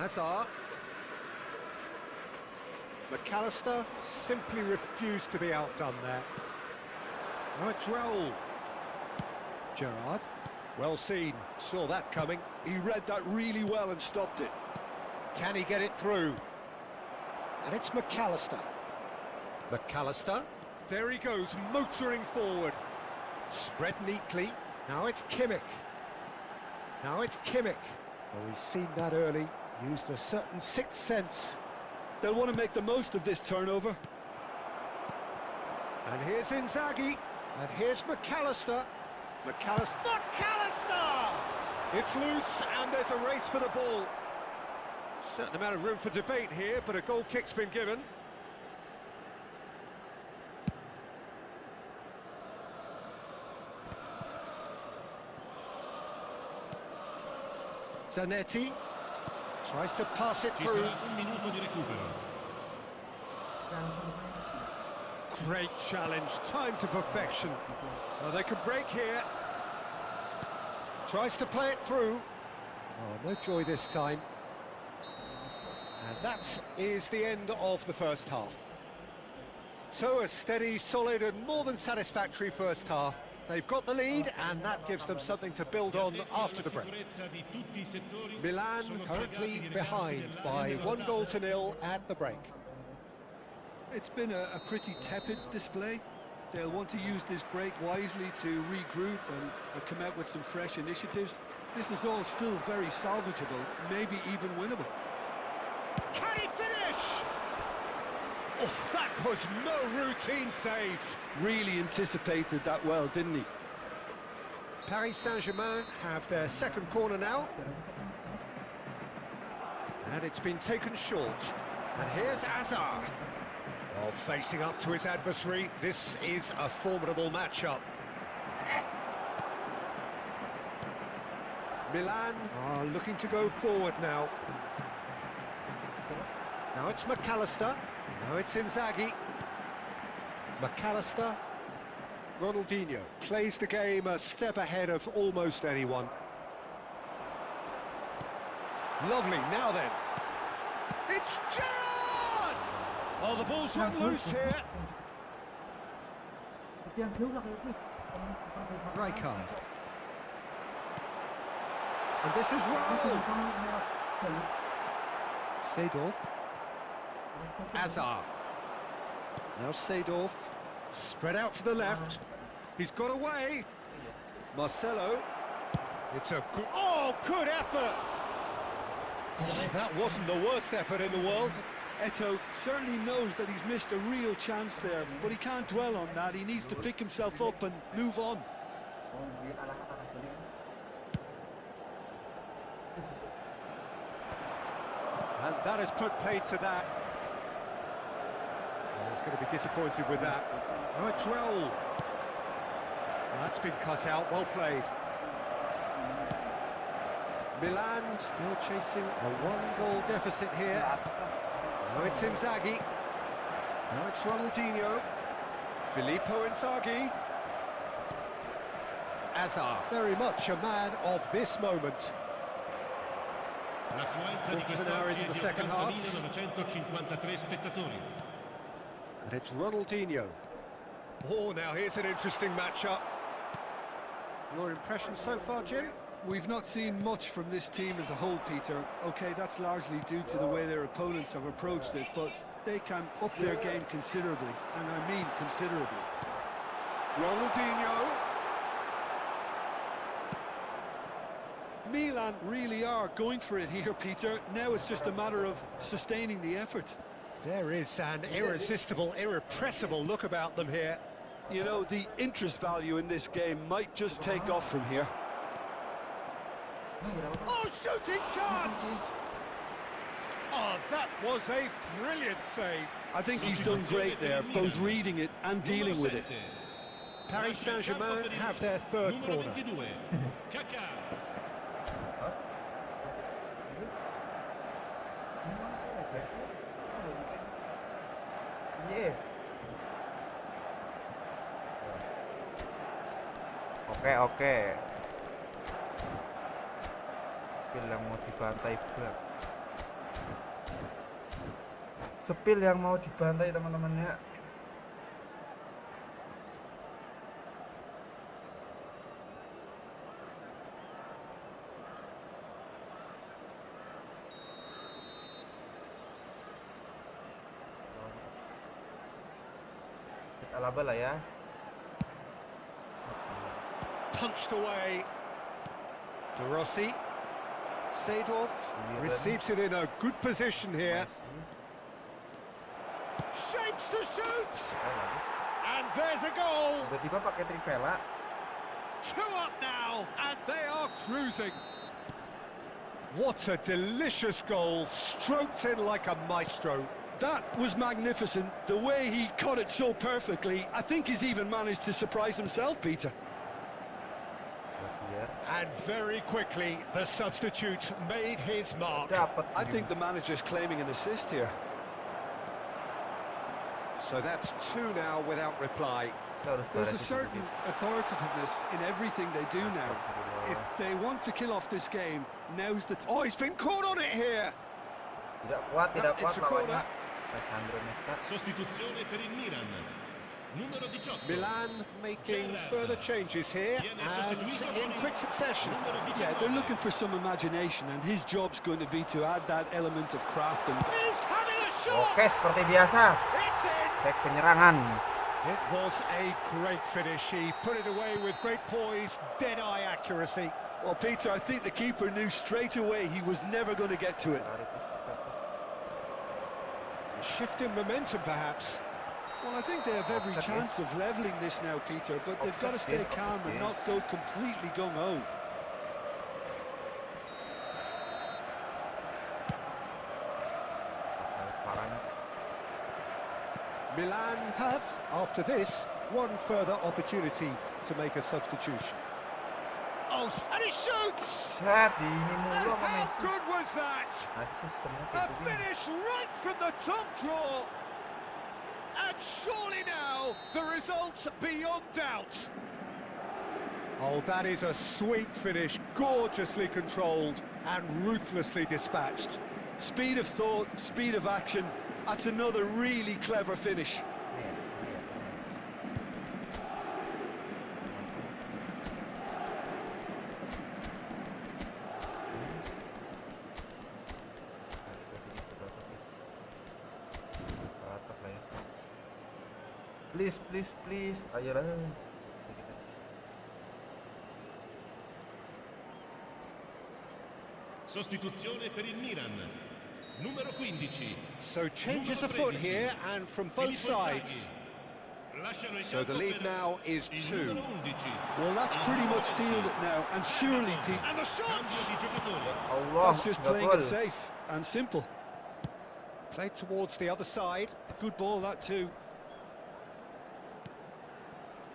Hazard. McAllister simply refused to be outdone there. Now it's Raul. Gerrard. Well seen, saw that coming. He read that really well and stopped it. Can he get it through? And it's McAllister. McAllister. There he goes, motoring forward. Spread neatly. Now it's Kimmich. Now it's Kimmich. Well, he's seen that early. Used a certain sixth sense. They'll want to make the most of this turnover. And here's Inzaghi. And here's McAllister. McAllister! It's loose, and there's a race for the ball. Certain amount of room for debate here, but a goal kick's been given. Zanetti tries to pass it through. Great challenge, time to perfection. Well, they could break here. Tries to play it through. Oh, no joy this time. And that is the end of the first half. So a steady, solid and more than satisfactory first half. They've got the lead and that gives them something to build on after the break. Milan currently behind by 1-0 at the break. It's been a pretty tepid display. They'll want to use this break wisely to regroup and come out with some fresh initiatives. This is all still very salvageable, maybe even winnable. Can he finish? Oh, that was no routine save. Really anticipated that well, didn't he? Paris Saint-Germain have their second corner now. And it's been taken short. And here's Hazard. Well, facing up to his adversary, this is a formidable matchup. Milan are looking to go forward now. Now it's McAllister. Now it's Inzaghi. McAllister. Ronaldinho plays the game a step ahead of almost anyone. Lovely, now then. It's Gerrard! Oh, the ball's run loose here. Rijkaard. And this is Raul. Seedorf. Hazard. Now Seedorf. Spread out to the left. He's got away. Marcelo. It's a good... Oh, good effort! Oh, that wasn't the worst effort in the world. Eto'o certainly knows that he's missed a real chance there, but he can't dwell on that. He needs to pick himself up and move on. And that has put paid to that. He's going to be disappointed with that. Oh, it's Raul. That's been cut out, well played. Milan still chasing a 1-goal deficit here. Now it's Inzaghi. Now it's Ronaldinho. Filippo Inzaghi. Hazard, very much a man of this moment. Quarter of an hour into the second half. And it's Ronaldinho. Oh, now here's an interesting matchup. Your impression so far, Jim? We've not seen much from this team as a whole, Peter. OK, that's largely due to the way their opponents have approached it, but they can up their game considerably, and I mean considerably. Ronaldinho. Milan really are going for it here, Peter. Now it's just a matter of sustaining the effort. There is an irresistible, irrepressible look about them here. You know, the interest value in this game might just take off from here. Oh, shooting chance! Oh, that was a brilliant save. I think he's done great there, both reading it and dealing with it. Paris Saint-Germain have their third corner. Oke. Skill yang mau dibantai berat. Sepil yang mau dibantai teman-temannya. Alaba lah ya. Punched away. Divisi. Seedorf receives it in a good position here. Shapes to shoot! And there's a goal! Tiba-tiba pakai trivela. 2 up now, and they are cruising. What a delicious goal, stroked in like a maestro. That was magnificent. The way he caught it so perfectly, I think he's even managed to surprise himself, Peter. And very quickly, the substitute made his mark. I think the manager's claiming an assist here. So that's 2 now without reply. There's a certain authoritativeness in everything they do now. If they want to kill off this game, now's the time. Oh, he's been caught on it here. Tidak kuat It's a corner. Sostituzione per il Milan. Numero 18. Milan making further changes here and in quick succession. Yeah, they're looking for some imagination, and his job's going to be to add that element of craft and... He's having a shot! Oke, seperti biasa. It's in! Back penyerangan. It was a great finish. He put it away with great poise, dead-eye accuracy. Well, Peter, I think the keeper knew straight away he was never going to get to it. A shift in momentum, perhaps. Well, I think they have every chance of levelling this now, Peter, but they've got to stay calm and not go completely gung-ho. Milan have, after this, one further opportunity to make a substitution. Oh, and he shoots! And how good was that? A finish right from the top draw! And surely now, the result's beyond doubt. Oh, that is a sweet finish, gorgeously controlled and ruthlessly dispatched. Speed of thought, speed of action. That's another really clever finish. Please, please, please. Ayolah. Sostituzione per il Milan. Numero 15. So changes afoot here and from both sides. So the lead now is 2. Well, that's pretty much sealed it now, and surely, Pete, And the shots! that's just playing it safe and simple. Played towards the other side. Good ball, that too.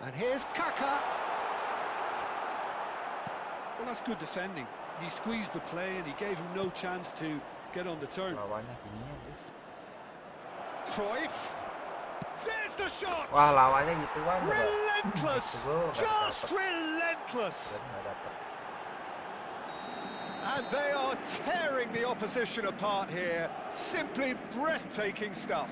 And here's Kaka. Well, that's good defending. He squeezed the play and he gave him no chance to get on the turn. Cruyff. There's the shot! Wah, lawannya gituan. Relentless! Just relentless! And they are tearing the opposition apart here. Simply breathtaking stuff.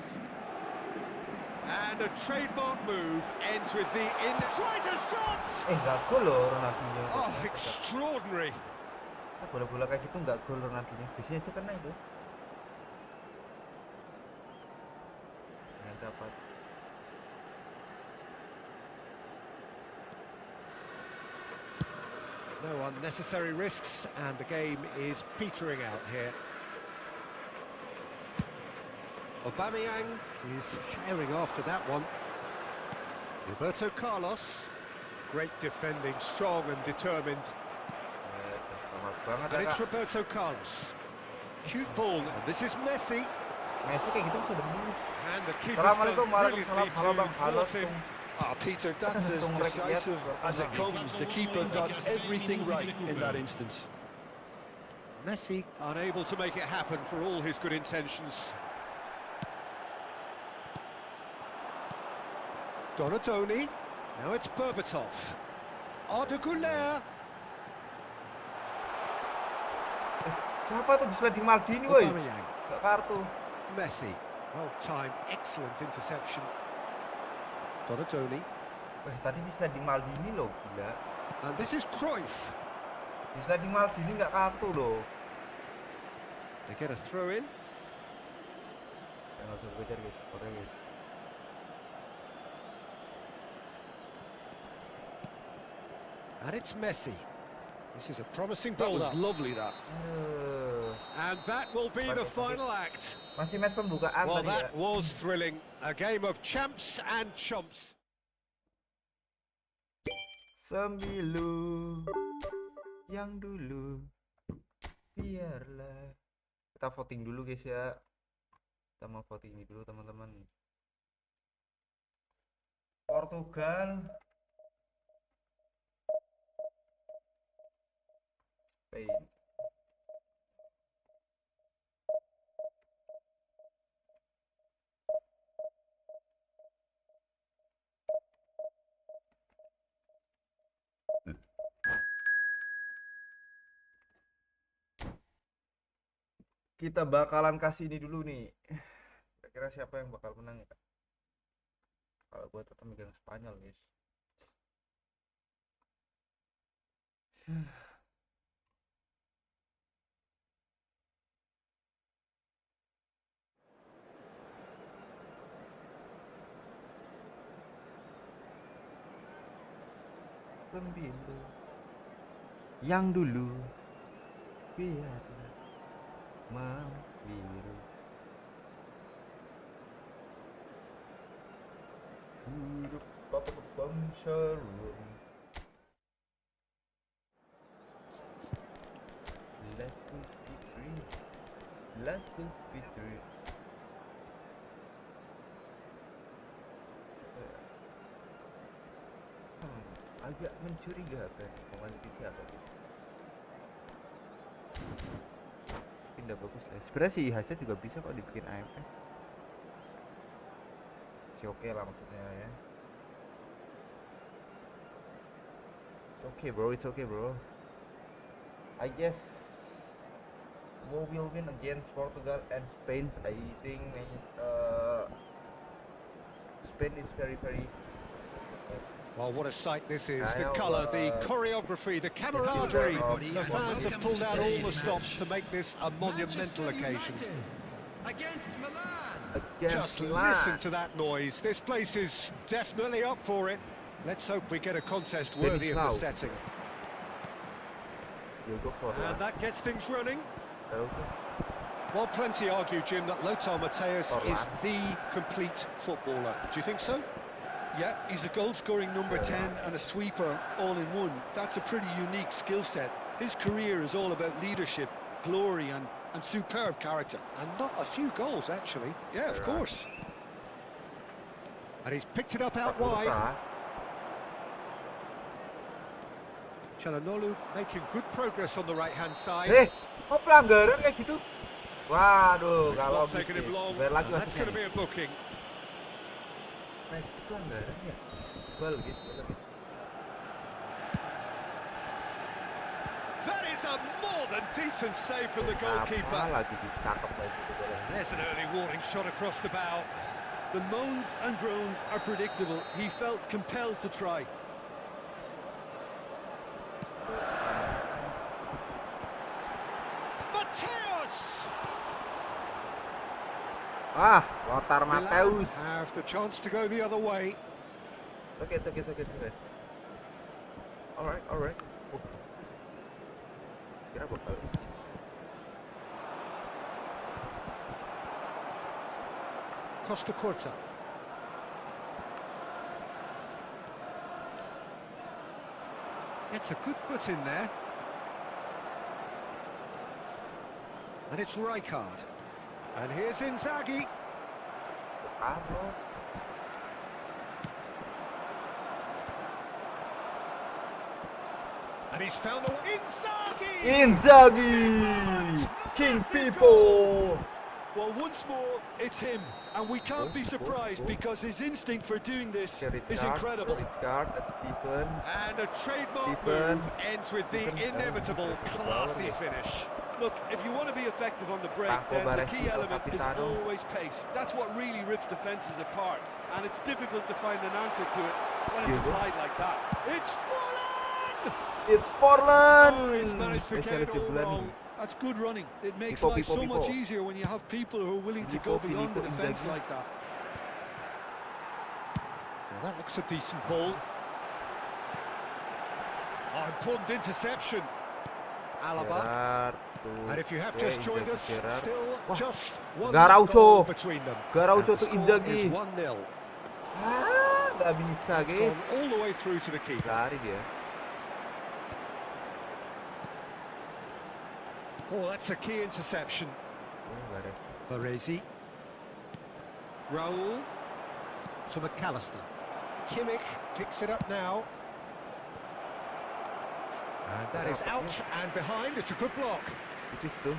And a trademark move ends with the tries a shot! Nggak gol loh Ronaldinho. Oh, extraordinary. Bola-bola kayak gitu nggak gol Ronaldinho. Biasanya aja kena itu. Yang dapat. No unnecessary risks, and the game is petering out here. Aubameyang is herring after that one. Roberto Carlos, great defending, strong and determined. And it's Roberto Carlos. Cute ball, and this is Messi. Messi kayak gitu sudah dulu. And the keeper's done brilliantly to thwart him. Ah, Peter, that's as decisive as it comes. The keeper got everything right in that instance. Messi unable to make it happen for all his good intentions. Donatoni, now it's Berbatov. Arda Güler. Siapa tuh di sliding Maldini, woi? Aubameyang. Gak kartu. Messi. Well timed, excellent interception. Donasi. Tadi di sliding Maldini loh, gila. And this is Cruyff. Di sliding Maldini nggak kartu loh. They get a throw in. Nggak usah kejar guys, sorry guys. And it's Messi. This is a promising That was build-up. lovely, that. And that will be the final act. Masih match pembukaan Well, tadi ya. that was thrilling. A game of champs and chumps. Sembilu yang dulu biarlah. Kita voting dulu guys ya. Kita mau voting ini dulu teman-teman. Portugal, Spain. Kita bakalan kasih ini dulu nih. Kira-kira siapa yang bakal menang ya? Kalau gue tetap megang Spanyol guys. Sembilu yang dulu biarlah membiru. Hidup bangsa room. Let us be free. Let us be free. Agak mencurigakan pemain kita apa guys. Pindah bagus lah. Sebenarnya si Hasil juga bisa kok dibikin AMF. Si oke lah maksudnya ya. It's okay bro. I guess we will win against Portugal and Spain. I think Spain is very Well, what a sight this is. The colour, the choreography, the camaraderie. The fans have pulled out all the stops to make this a monumental occasion. Against Milan. Just listen to that noise. This place is definitely up for it. Let's hope we get a contest worthy of the setting. And that gets things running. Well, plenty argue, Jim, that Lothar Matthäus is the complete footballer. Do you think so? Yeah, he's a goal-scoring number 10 and a sweeper all in one. That's a pretty unique skill set. His career is all about leadership, glory and superb character. And not a few goals, actually. Yeah, of course. And he's picked it up out wide. Çalhanoğlu making good progress on the right-hand side. Kok pelanggaran kayak gitu? Waduh, It's kalau not taking him long. That's going to be a booking. Nah, itu pelanggaran ya? Bal gitu. That is a more than decent save from the goalkeeper. There's an early warning shot across the bow. The moans and groans are predictable. He felt compelled to try. Matthäus! Lothar Matthäus. Have the chance to go the other way. Okay. Alright. Kira bakal. Costa Curta. It's a good foot in there. And it's Rijkaard. And here's Inzaghi. And he's found the Inzaghi! King people! Well, once more, it's him. And we can't be surprised because his instinct for doing this is incredible. And a trademark move ends with the inevitable classy finish. Look, if you want to be effective on the break, then the key element is always pace. That's what really rips defenses apart, and it's difficult to find an answer to it when it's applied like that. It's fallen! It's fallen! Oh, he's managed to get it all wrong. That's good running. It makes life so much easier when you have people who are willing to go beyond the defense like that. Well, that looks a decent ball. Oh, important interception. Alaba. And if you have just joined us, still just one goal between them. Garaucho to Inzaghi. 1-0. Nggak bisa, guys. All the way through to the keeper. Lari dia. Oh, that's a key interception. Baresi. Raul to McAllister. Kimmich picks it up now. And that is out and behind. It's a good block. It is too.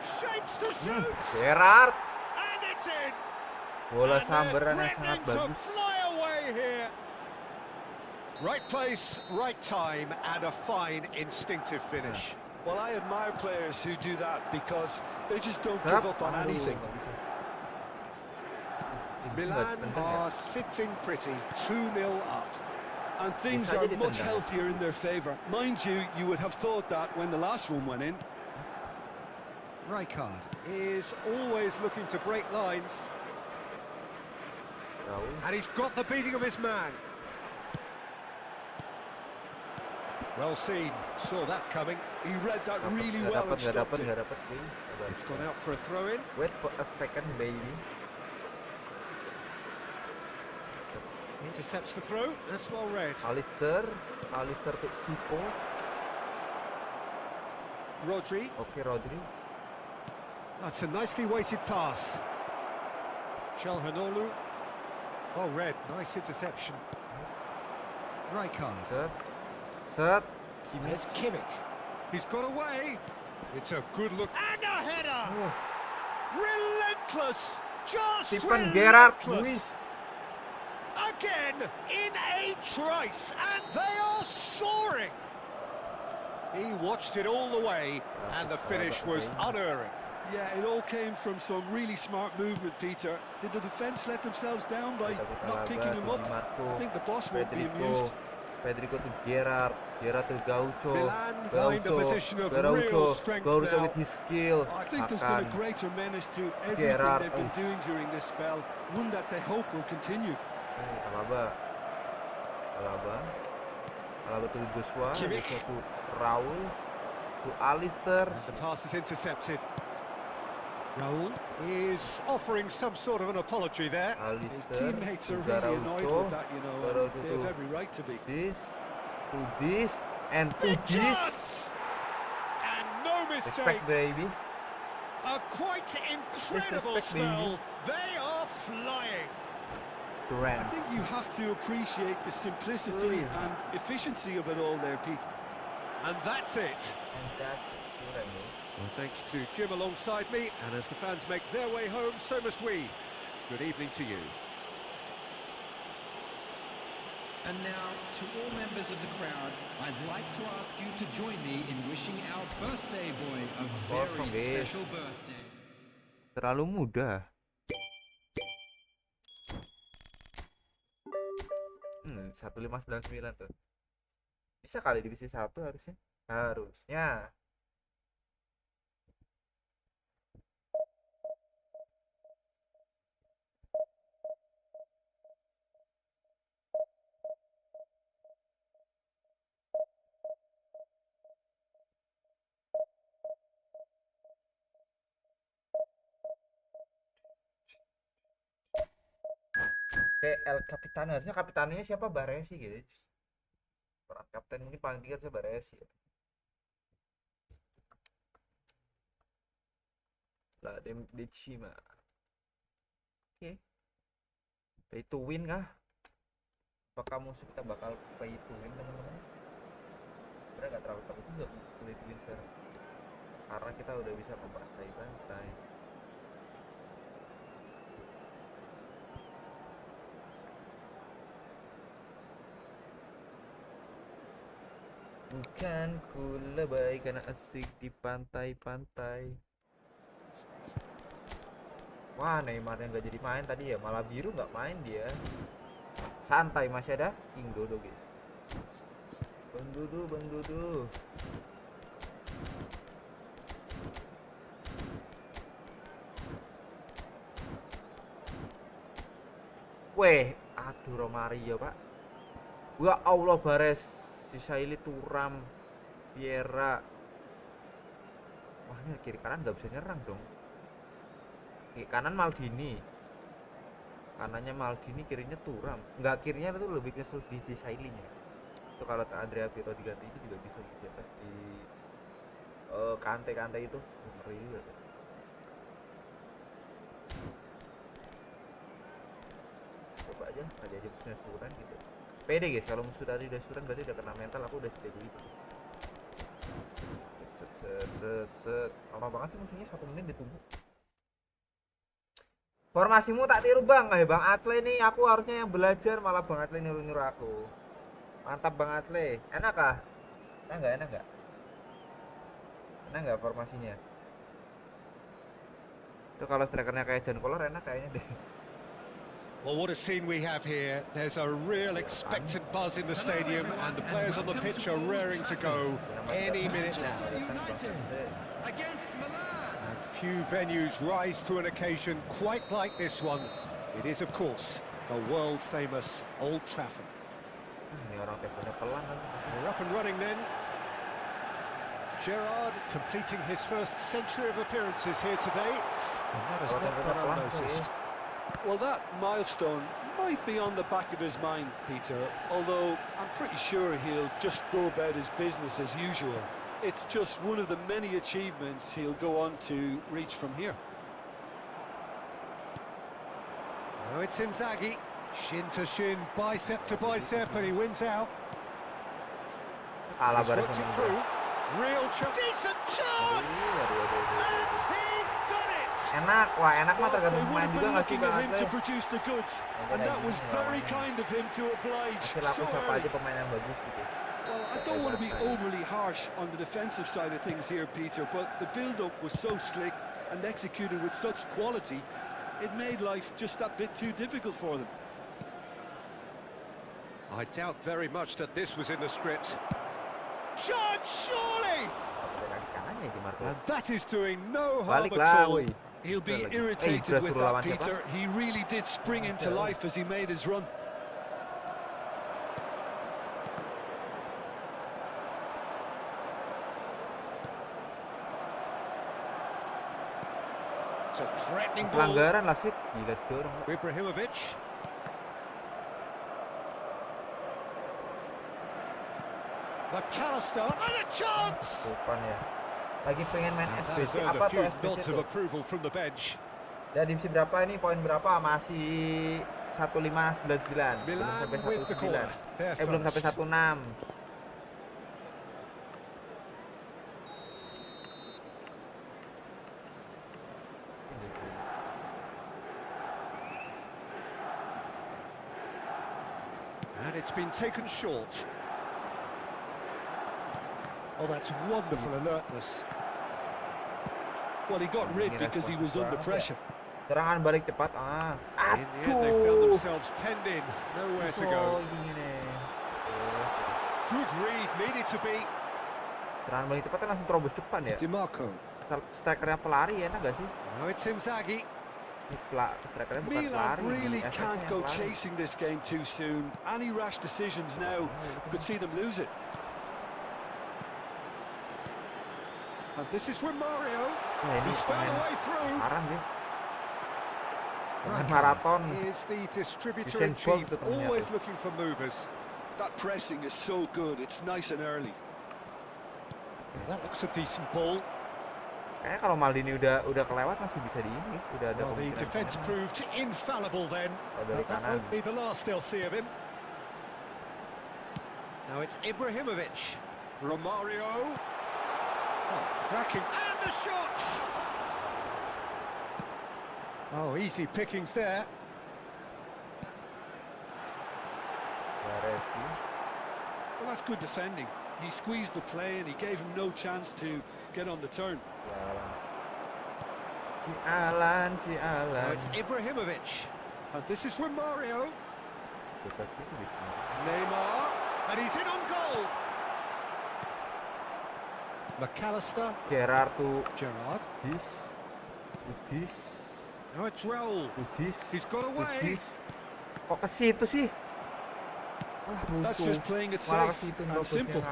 Shapes to shoot. Gerrard. And it's in. Bola sambaran yang sangat bagus. Fly away here. Right place, right time, and a fine instinctive finish. Well, I admire players who do that because they just don't give up on anything. Milan are sitting pretty, 2-0 up. And things are much healthier in their favour. Mind you, you would have thought that when the last one went in. Rijkaard is always looking to break lines. And he's got the beating of his man. Well seen, saw that coming. He read that really well and stopped it. It's gone out for a throw-in. Wait for a second, baby. Intercepts the throw, that's well read. Alistair to Pipo. Rodri. Okay, Rodri. That's a nicely weighted pass. Çalhanoğlu. Well read, nice interception. Rijkaard. Set. It's Kimmich. He's got away. It's a good look. And a header! Oh. Relentless! Just Stephen Gerrard. relentless! Again, in a trice, and they are soaring! He watched it all the way, and the finish was unerring. Yeah, it all came from some really smart movement, Peter. Did the defence let themselves down by not picking him up? I think the boss won't be amused. Federico to Gerrard to Gaucho. Milan find a position of real strength now. With his skill. I think there's been a greater menace to everything they've been doing during this spell, one that they hope will continue. Alaba to Joshua, Joshua to Raul, to Alistair. The pass is intercepted. Raul is offering some sort of an apology there. His teammates are really annoyed with that, you know, and they have every right to be. This, and to this. And no mistake. Respect, baby. A quite incredible spell. They are flying. I think you have to appreciate the simplicity and efficiency of it all there, Pete. And that's it. Well, thanks to Jim alongside me, and as the fans make their way home, so must we. Good evening to you. And now, to all members of the crowd, I'd like to ask you to join me in wishing our birthday boy a very special birthday. Terlalu mudah. 1599 tuh. Bisa kali divisi 1 harusnya. Harusnya. Kayak El Capitan, harusnya kapitannya siapa? Baresi gitu. Peran kapten mungkin paling tinggi harusnya Baresi ya. Lah Decima. Oke. Pay to win kah? Apakah musuh kita bakal pay to win, teman-teman? Sebenarnya nggak terlalu takut juga pay to win sekarang, karena kita udah bisa membantai-bantai. Kan ku lebay karena asik di pantai-pantai. Wah, Neymar yang nggak jadi main tadi ya, malah biru nggak main dia. Santai, masih ada King Dodo guys. Bang Dodo, Bang Dodo. Weh, aduh Romario pak. Ya Allah Bares, sisa ini Turam, Vieira. Wah ini kiri kanan nggak bisa nyerang dong. Kiri kanan Maldini, kanannya Maldini, kirinya Turam. Nggak, kirinya itu lebih ke di sisa ininya. Itu kalau Andrea Pirlo diganti itu juga bisa siapa si Kante itu ngeri juga. Coba aja tadi aja musuhnya suran gitu. Pede guys, kalau musuh tadi udah suran berarti udah kena mental, aku udah setuju itu. Lama banget sih musuhnya, 1 menit ditunggu. Formasimu tak tiru bang, bang Atle nih, aku harusnya yang belajar malah bang Atle nyuruh aku. Mantap bang Atle, enak kah? Enak nggak formasinya? Itu kalau strikernya kayak Jan Kolor enak kayaknya deh. Well, what a scene we have here. There's a real expectant buzz in the stadium, and the players on the pitch are raring to go any minute now. Against Milan. And few venues rise to an occasion quite like this one. It is, of course, the world-famous Old Trafford. Ini orang temponya pelan kan. We're up and running then. Gerrard completing his first century of appearances here today, and that has not gone unnoticed. Well, that milestone might be on the back of his mind, Peter, although I'm pretty sure he'll just go about his business as usual. It's just one of the many achievements he'll go on to reach from here. Now it's Inzaghi, shin to shin, bicep to bicep, and he wins out. Kalah He's Bares worked it through. Real chance. Decent chance! And he's done it! Enak, wah enak mah Well, they tergantung would pemain have juga been nggak sih looking bang at him to Atle. produce the goods, and that was very kind of him to oblige Hasil aku so siapa early. aja pemain yang bagus gitu. Well, I don't want to be overly harsh on the defensive side of things here, Peter, but the build-up was so slick and executed with such quality, it made life just that bit too difficult for them. I doubt very much that this was in the script. Shot, surely! Kaki kanannya di Marco. And that is doing no harm Balik at lah, all. woi. He'll be lagi. irritated Ibra with suruh that, lawan siapa? Peter. He really did spring into life as he made his run. It's a threatening ball. Pelanggaran lah sih, gila dorong. Ibrahimovic. McAllister, and a chance! Bukan ya. Lagi pengen main And that has FBC earned apa a tuh few FBC nods of tuh? approval from the bench. Ya divisi berapa ini, poin berapa? Masih 1599. Belum Milan sampai with the 19. corner. They're Belum sampai first. 16. And it's been taken short. Oh, that's wonderful alertness. Well, he got rid because he was under pressure. Serangan balik cepat. In the end, they found Aduh. themselves penned in. Nowhere to Oh, go. gini nih. Good read, needed to be. Serangan balik cepat kan langsung terobos depan ya. DiMarco. Asal strikernya pelari enak gak sih? Now it's Inzaghi. Strikernya bukan Milan pelari. really FS-nya can't yang go pelari. chasing this game too soon. Any rash decisions now could see them lose it. And this is Romario. Wah, ini He's found a pemain way through. sekarang guys. Pemain Raka maraton. is the distributor Usain in Bolt chief, tuh ternyata. always looking for movers. That pressing is so good. It's nice and early. Yeah, that looks a decent ball. Kayaknya kalau Maldini udah kelewat masih bisa di ini, sudah ada Well, the kemungkinan defence menang. proved infallible then. Oh, dari But that kanan. won't be the last they'll see of him. Now it's Ibrahimovic. Romario. Oh, cracking. And the shot! Oh, easy pickings there. Baresi. Well, that's good defending. He squeezed the play and he gave him no chance to get on the turn. Alan. Now it's Ibrahimovic. And this is Romario. Neymar. And he's in on goal. McAllister. Gerard tuh. Gerrard. Udis. Now it's Raul. Udis. He's got away. Kok ke situ sih? That's just playing it safe and simple.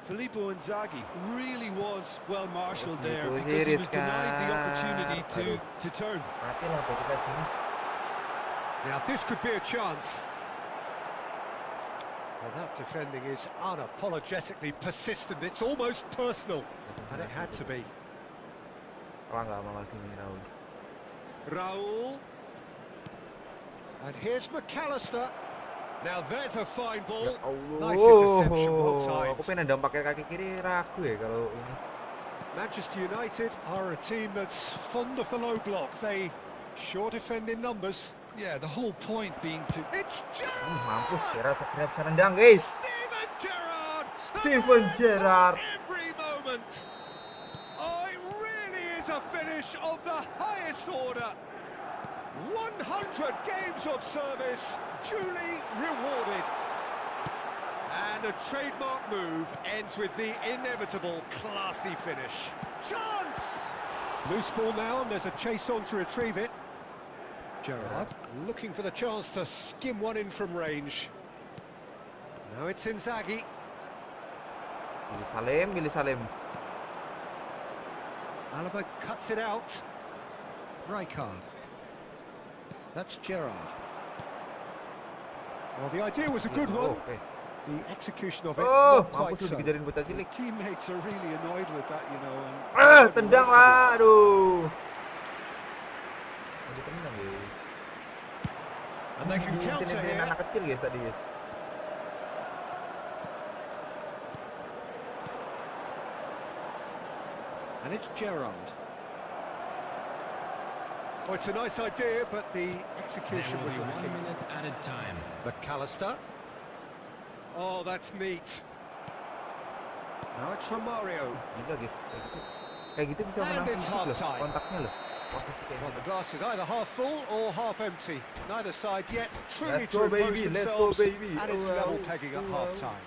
Filippo Inzaghi really was well marshalled there because he was denied the opportunity to turn. Now this could be a chance. Well, that defending is unapologetically persistent. It's almost personal, and it had to be. Raul. And here's McAllister. Now there's a fine ball. Nice interception, well timed. Aku pengen nendang pakai kaki kiri, ragu ya kalau ini. Manchester United are a team that's fond of the low block. They sure defend in numbers. Yeah, the whole point being to... It's Gerrard! Mampus, Gerrard bisa nendang, guys. Steven Gerrard! Every moment! Oh, it really is a finish of the highest order. 100 games of service, duly rewarded. And a trademark move ends with the inevitable classy finish. Chance! Loose ball now, and there's a chase on to retrieve it. Gerrard looking for the chance to skim one in from range. Now it's Inzaghi. Billy Salim. Alaba cuts it out. Rijkaard. That's Gerrard. Well, the idea was a good one. Okay. The execution of it, not quite mampus so. dikejarin bocah cilik. Teammates are really annoyed with that, you know. And Tendang lah, aduh. And they can counter here. Anak kecil guys tadi guys. And it's Gerrard. Oh, it's a nice idea, but the execution was lacking. 1 minute added time. McAllister. Oh, that's neat. Now it's Romario. Gila guys, kayak gitu bisa And menang it's fisik loh, half-time. kontaknya loh. Posisi kayak Well, the gitu. glass is either half full or half empty. Neither side yet truly Let's to go, impose baby, let's themselves, go, baby. and it's Oh, level wow. pegging at Oh, wow. half-time.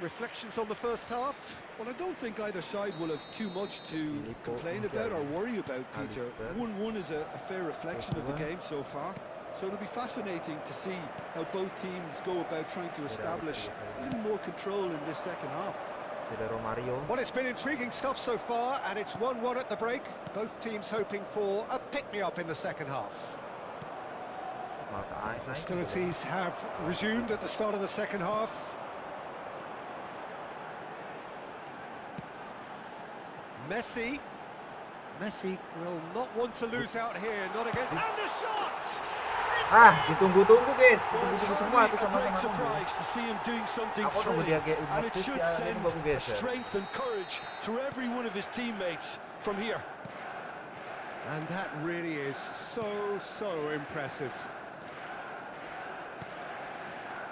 Reflections on the first half? well, I don't think either side will have too much to complain about or worry about, Peter. 1-1 is a fair reflection of the game so far. So it'll be fascinating to see how both teams go about trying to establish a little more control in this second half. Ada Romario. Well, it's been intriguing stuff so far, and it's 1-1 at the break. Both teams hoping for a pick-me-up in the second half. Hostilities have resumed at the start of the second half. Messi will not want to lose out here, not against... And the shots! Ditunggu-tunggu guys, Well, it's ditunggu semua tuh hardly a sama great sama. surprise to see him doing something Aku nunggu thrilling, dia kayak and it should ya, send ini bagus a guys ya. strength and courage through every one of his teammates from here. And that really is so impressive.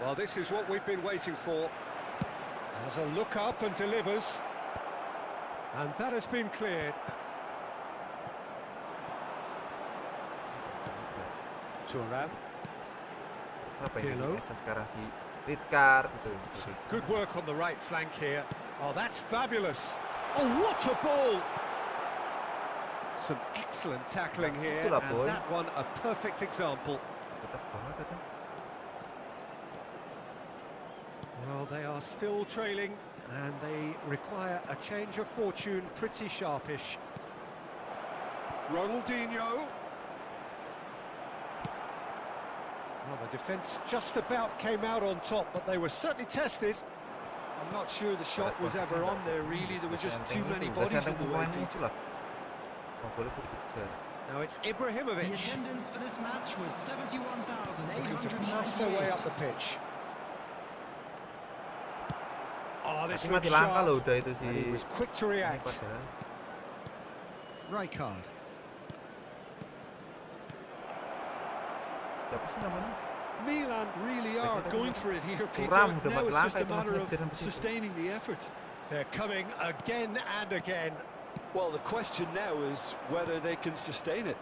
Well, this is what we've been waiting for. Has a look up and delivers. And that has been cleared. Thuram. Apa ini? Pirlo. Sekarang si Rijkaard itu. Good work on the right flank here. Oh, that's fabulous. Oh, what a ball! Some excellent tackling here, Itulah, and boy. that one a perfect example. Tetap banget itu. Well, they are still trailing, and they require a change of fortune pretty sharpish. Ronaldinho. Well, the defence just about came out on top, but they were certainly tested. I'm not sure the shot was ever on there, really. There were just too many bodies in the way, Peter. Now it's The Ibrahimovic attendance for this match was looking to pass their way up the 71,898. pitch. Oh, this Tapi looks mati langkah loh sharp. udah itu si. And he was quick to react. Padahal. Rijkaard. Siapa sih namanya? Milan really are going for it here, Peter. Kurang, Now dapat it's just a langkah itu matter masih of ngejar sampai situ. sustaining the effort. They're coming again and again. Well, the question now is whether they can sustain it.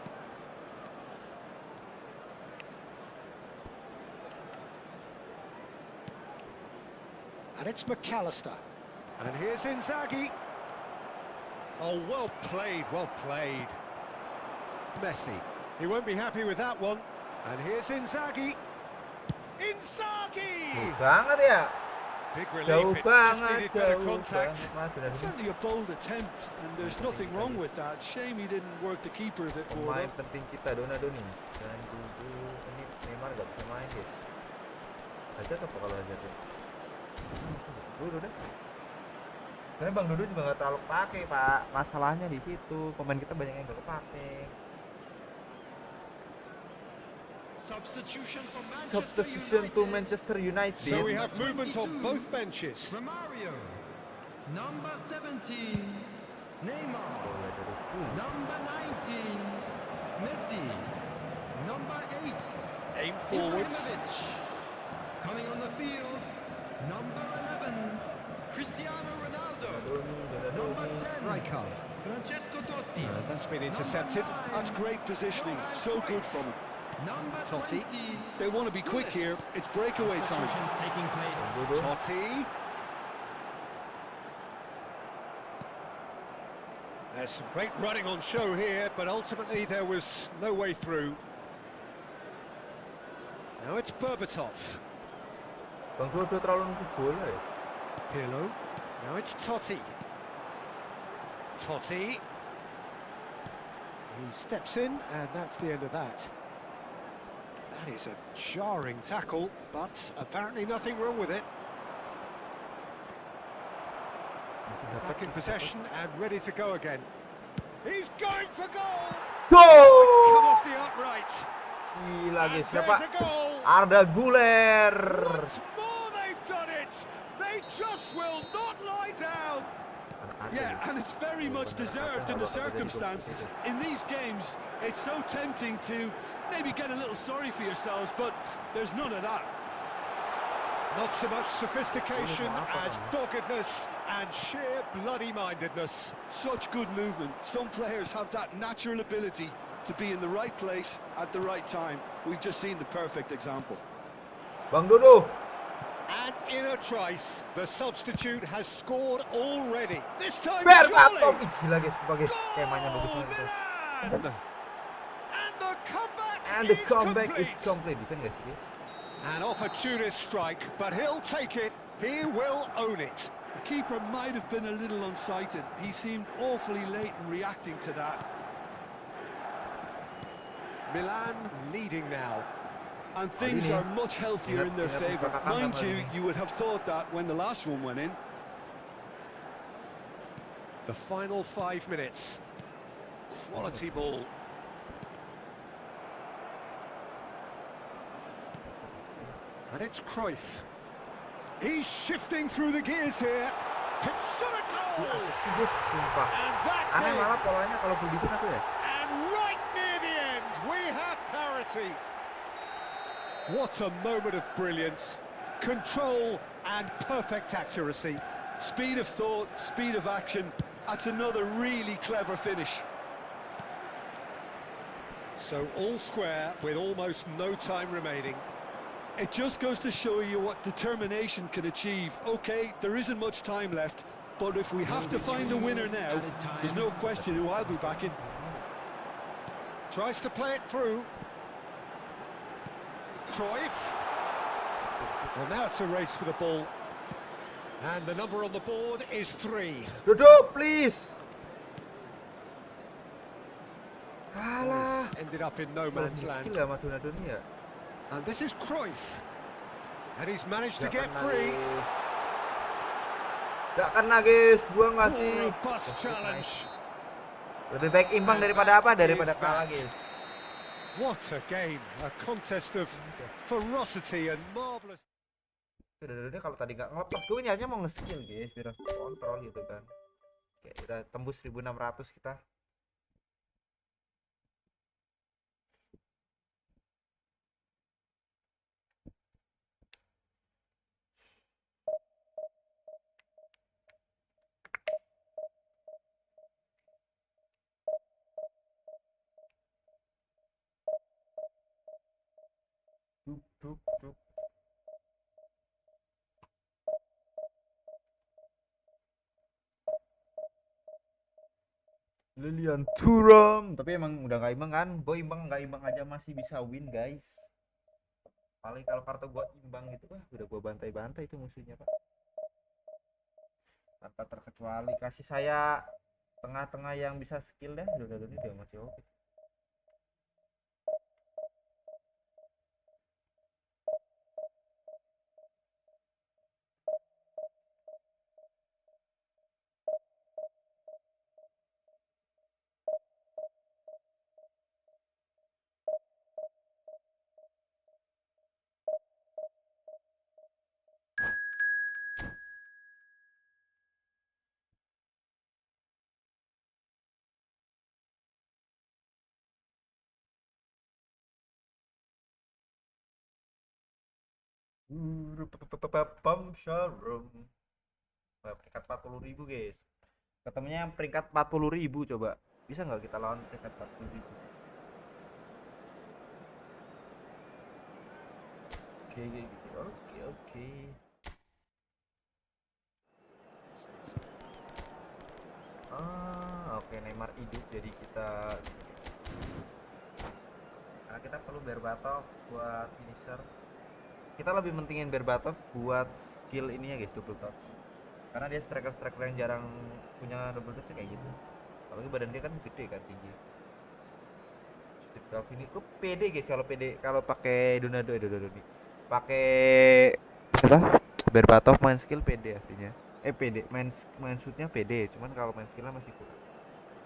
And it's McAllister. And here's Inzaghi. Oh, well played, well played. Messi. He won't be happy with that one. And here's Inzaghi. Inzaghi! Jauh banget ya. Big Jauh relief, it just banget, needed better jauh contact. banget. Certainly a bold attempt, and there's nothing wrong with that. Shame he didn't work the keeper a bit more. Pemain penting kita, Donadoni. Dan dulu ini Neymar nggak bisa main guys. Aja apa kalau aja tuh? Dulu deh. Karena Bang Dudu juga nggak terlalu pakai Pak. Masalahnya di situ pemain kita banyak yang nggak kepake. Substitution to Manchester United. So we have movement on both benches. Romario. Number 17, Neymar. Number 19, Messi. Number 8, Aim forwards. Ibrahimovic. Coming on the field, number 11, Cristiano Ronaldo. Number 10, Rijkaard. Francesco Totti. That's been intercepted. Number 9, That's great positioning. So good from him. Number Totti. 20. They want to be quick here. It's breakaway time. Substitutions taking place. Totti. There's some great running on show here, but ultimately there was no way through. Now it's Berbatov. Bang Dudu terlalu nunggu bola ya. Pirlo. Now it's Totti. Totti. He steps in, and that's the end of that. That is a jarring tackle, but apparently nothing wrong with it. Back in possession and ready to go again. He's going for goal! It's come off the upright. Gila guys, And siapa? there's a goal! Arda Güler. Once more they've done it! They just will not lie down! Yeah, and it's very much deserved in the circumstances. In these games, it's so tempting to maybe get a little sorry for yourselves, but there's none of that. Not so much sophistication as doggedness and sheer bloody-mindedness. Such good movement. Some players have that natural ability to be in the right place at the right time. We've just seen the perfect example. Bang Dudu. And in a trice, the substitute has scored already. This time, Berbatov. surely! Ih, gila guys, coba guys. Skemanya bagus Goal, banget. Milan! And the comeback And the is comeback complete. is complete. Defend guys, guys. An opportunist strike, but he'll take it. He will own it. The keeper might have been a little unsighted. He seemed awfully late in reacting to that. Milan leading now. And things are much healthier in their favour. Mind you, you would have thought that when the last one went in. The final 5 minutes. Quality ball. And it's Cruyff. He's shifting through the gears here. Shot a goal! Si guys, sumpah. And that's Aneh it. malah polanya kalau begitu aku ya. And right near the end, we have parity. What a moment of brilliance. Control and perfect accuracy. Speed of thought, speed of action. That's another really clever finish. So all square with almost no time remaining. It just goes to show you what determination can achieve. Okay, there isn't much time left, but if we have to find a winner now, there's no question who I'll be backing. Tries to play it through. Cruyff. Well, now it's a race for the ball. And the number on the board is 3. Dudu, please. Alah. Ended up in no man's land. Skill ya sama Donadoni ya. And this is Cruyff. And he's managed to get Gak kena, free. guys. Gak kena guys, buang gak sih? Robust challenge. Lebih baik imbang daripada apa? Daripada Is kalah that. guys. What a game. A contest of ferocity and marvellous. Donadoni kalau tadi gak ngelepas, gue nyatanya mau nge-skill guys, biar langsung kontrol gitu kan. Kayak udah tembus 1600 kita. Lilian Thuram. Tapi emang udah nggak imbang kan? Gue imbang nggak imbang aja masih bisa win guys. Paling kalau kartu gue imbang gitu udah gue bantai-bantai itu musuhnya pak. Tanpa terkecuali kasih saya tengah-tengah yang bisa skill deh. Udah dia masih oke. Pam showroom. Peringkat 40.000 guys. Ketemunya yang peringkat 40.000 coba. Bisa nggak kita lawan peringkat 40.000? Oke. Oke Neymar hidup jadi kita karena kita perlu Berbatov buat finisher. Kita lebih mentingin Berbatov buat skill ini ya guys, double touch. Karena dia striker yang jarang punya double touch kayak gitu. Apalagi badan dia kan gede kan, tinggi. Steve Calvin itu pede guys kalau pakai Donado nih. Pakai apa? Berbatov main skill pede aslinya. Pede main shootnya pede, cuman kalau main skillnya masih kurang.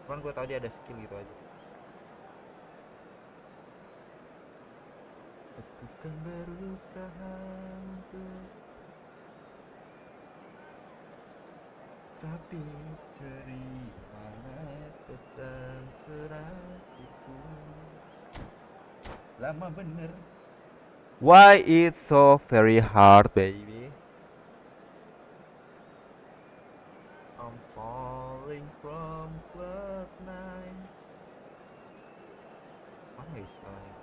Cuman gue tau dia ada skill gitu aja. Aku kan berusaha untuk tapi terimalah pesan suratku. Lama bener. Why it's so very hard, baby? I'm falling from cloud nine. Mana guys salahnya?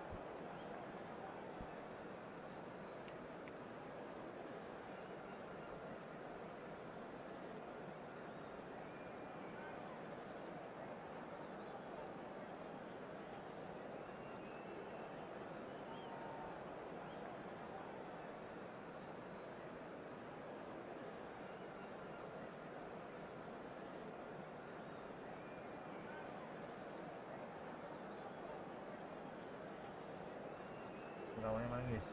Namanya mana guys?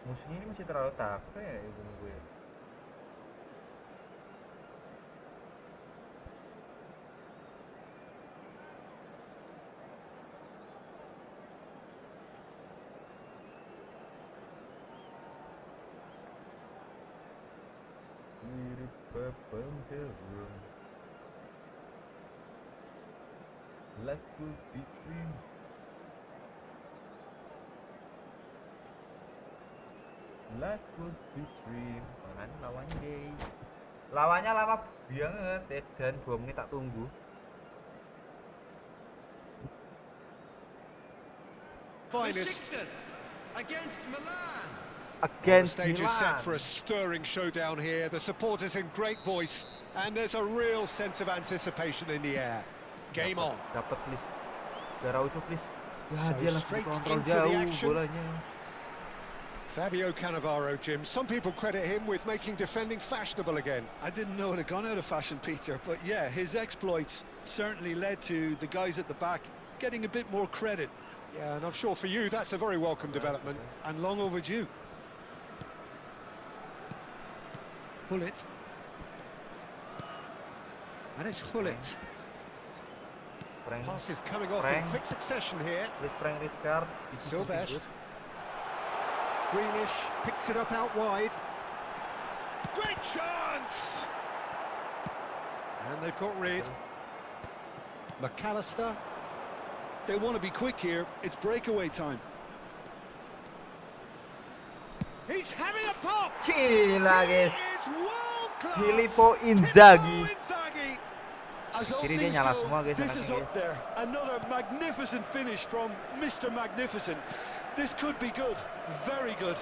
Musuhnya ini masih terlalu takut ya ibu gue. Mirip papam terung. Laku bikin. Laku bikin. Mana lawannya deh? Lawannya lama banget dan 2 menit tak tunggu. Besiktas against Milan. The stage is set for a stirring showdown here. The supporters in great voice, and there's a real sense of anticipation in the air. Game on. Dapat please. Garaucho please. Ya So dia langsung straight kontrol into the jauh action. bolanya. Fabio Cannavaro, Jim. Some people credit him with making defending fashionable again. I didn't know it had gone out of fashion, Peter, but yeah, his exploits certainly led to the guys at the back getting a bit more credit, Yeah, and I'm sure for you that's a very welcome development. and long overdue. Hullet. And it's Hullet. Prank. Passes coming off in Frank. quick succession here. Please prank this card. Itu Silvestre. good. Greenish picks it up out wide. Great chance! And they've got rid. McAllister. They want to be quick here. It's breakaway time. He's having a pop! Gila guys. He is world class! Filippo Inzaghi. Inzaghi! As Kiri dia openings nyala go, semua guys, this anaknya, is guys. up there. Another magnificent finish from Mr. Magnificent. This could be good. Very good.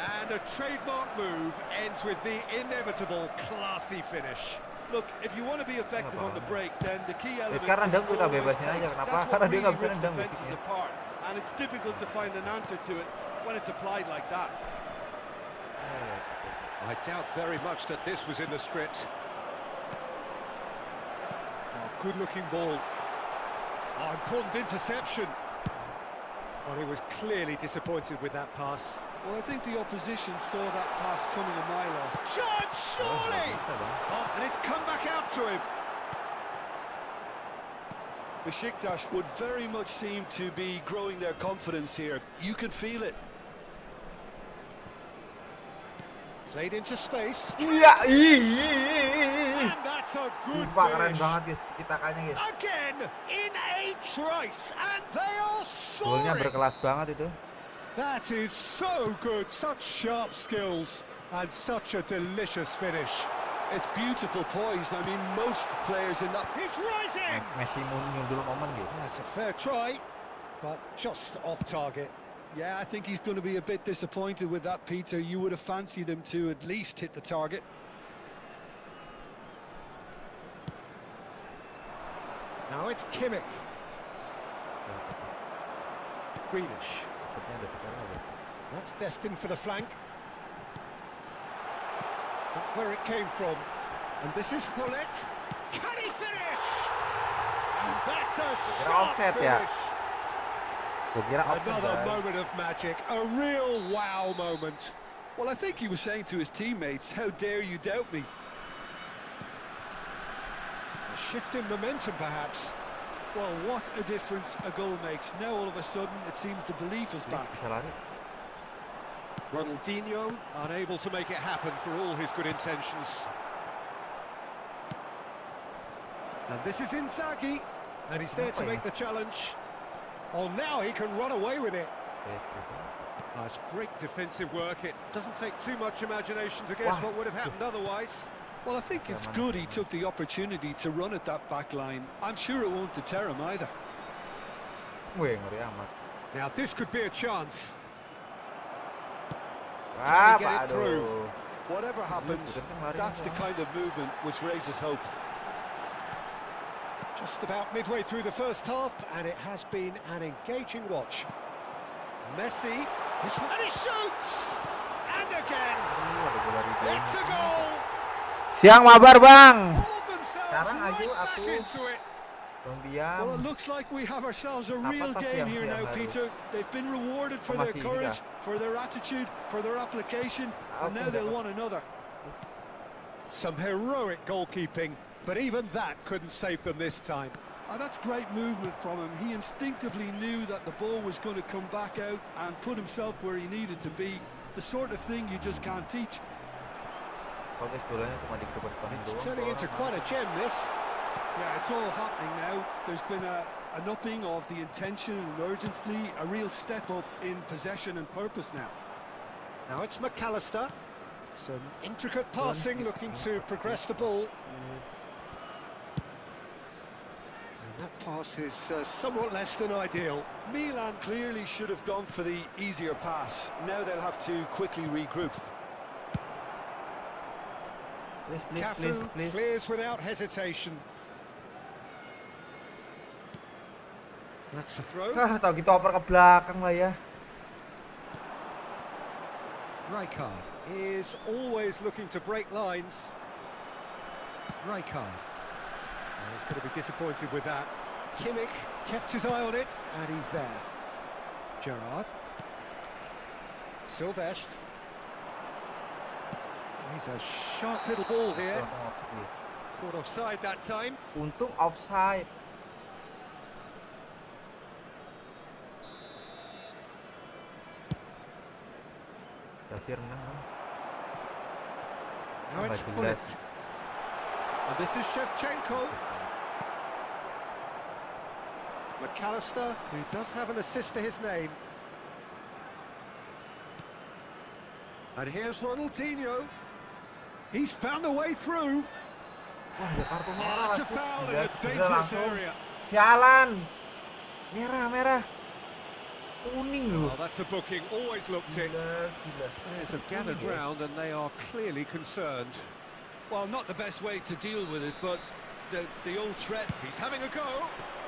And a trademark move ends with the inevitable classy finish. Look, if you want to be effective on the break, then the key element karena is nendang kita always bebasin aja. pace. Kenapa? That's Karena what dia really nggak bisa rips nendang defenses basicnya. apart, and it's difficult to find an answer to it when it's applied like that. I doubt very much that this was in the script. Oh, good-looking ball. Oh, important interception. Well, he was clearly disappointed with that pass. Well, I think the opposition saw that pass coming a mile off. Shot, surely! Oh, and it's come back out to him. Besiktas would very much seem to be growing their confidence here. You can feel it. Played into space. Iya, And that's a good keren finish. banget guys, tiki-takanya guys. Again, in a trice, and they are Golnya soaring. berkelas banget itu. That is so good, such sharp skills, and such a delicious finish. It's beautiful poise. I mean, most players in that... He's rising! Messi mau nyundul momen gitu. That's a fair try, but just off target. Yeah, I think he's going to be a bit disappointed with that, Peter. You would have fancied him to at least hit the target. Now it's Kimmich. Grealish. That's destined for the flank. But where it came from. And this is Hullet. Can he finish? And that's a sharp offset, yeah. finish. Another Another moment of magic. A real wow moment. Well, I think he was saying to his teammates, how dare you doubt me? A shift in momentum, perhaps. Well, what a difference a goal makes. Now, all of a sudden, it seems the belief is back. Bisa lari. Ronaldinho unable to make it happen for all his good intentions. And this is Inzaghi, and he's there to make the challenge. Oh, now he can run away with it. It's great defensive work. It doesn't take too much imagination to guess what would have happened otherwise. Well, I think it's good he took the opportunity to run at that back line. I'm sure it won't deter him either. Wih, ngeri amat. Now, this could be a chance. Ah, Can he get it through? Whatever happens, that's the kind of movement which raises hope. Just about midway through the first half, and it has been an engaging watch. Messi, and he shoots! And again, it's a goal! Siang mabar bang. Pulled themselves Sekarang right Ayu, back aku into it. Diam. Well, it looks like we have ourselves a real Apakah game here siang-siang now, baru? Peter. They've been rewarded for Oh, their masih courage, juga. for their attitude, for their application, and Aku now they'll dapat- want another. Some heroic goalkeeping, but even that couldn't save them this time. Oh, that's great movement from him. He instinctively knew that the ball was going to come back out and put himself where he needed to be. The sort of thing you just can't teach. Kalau guys, bolanya cuma di depan It's doang. turning into Orang quite a gem, this. Yeah, it's all happening now. There's been an upping of the intention and urgency, a real step up in possession and purpose now. Now it's McAllister. Some intricate passing, looking to progress the ball. And that pass is somewhat less than ideal. Milan clearly should have gone for the easier pass. Now they'll have to quickly regroup. Please, Cafu please. clears without hesitation. That's the throw. Tahu gitu oper ke belakang lah ya. Rijkaard is always looking to break lines. Rijkaard. He's going to be disappointed with that. Kimmich kept his eye on it, and he's there. Gerrard. Silvestre. He's a sharp little ball here. Caught offside that time. Untung offside. Now it's Tambah Hullet. jelas. And this is Shevchenko. McAllister, who does have an assist to his name. And here's Ronaldinho. He's found a way through. Wah, ada kartu merah. Oh, that's a langsung. foul in Gila, a gila dangerous langsung. area. Jalan. Merah. Kuning loh. Oh, that's a booking. Always looked it. Gila. Players have gathered round and they are clearly concerned. Well, not the best way to deal with it, but the old threat. He's having a go.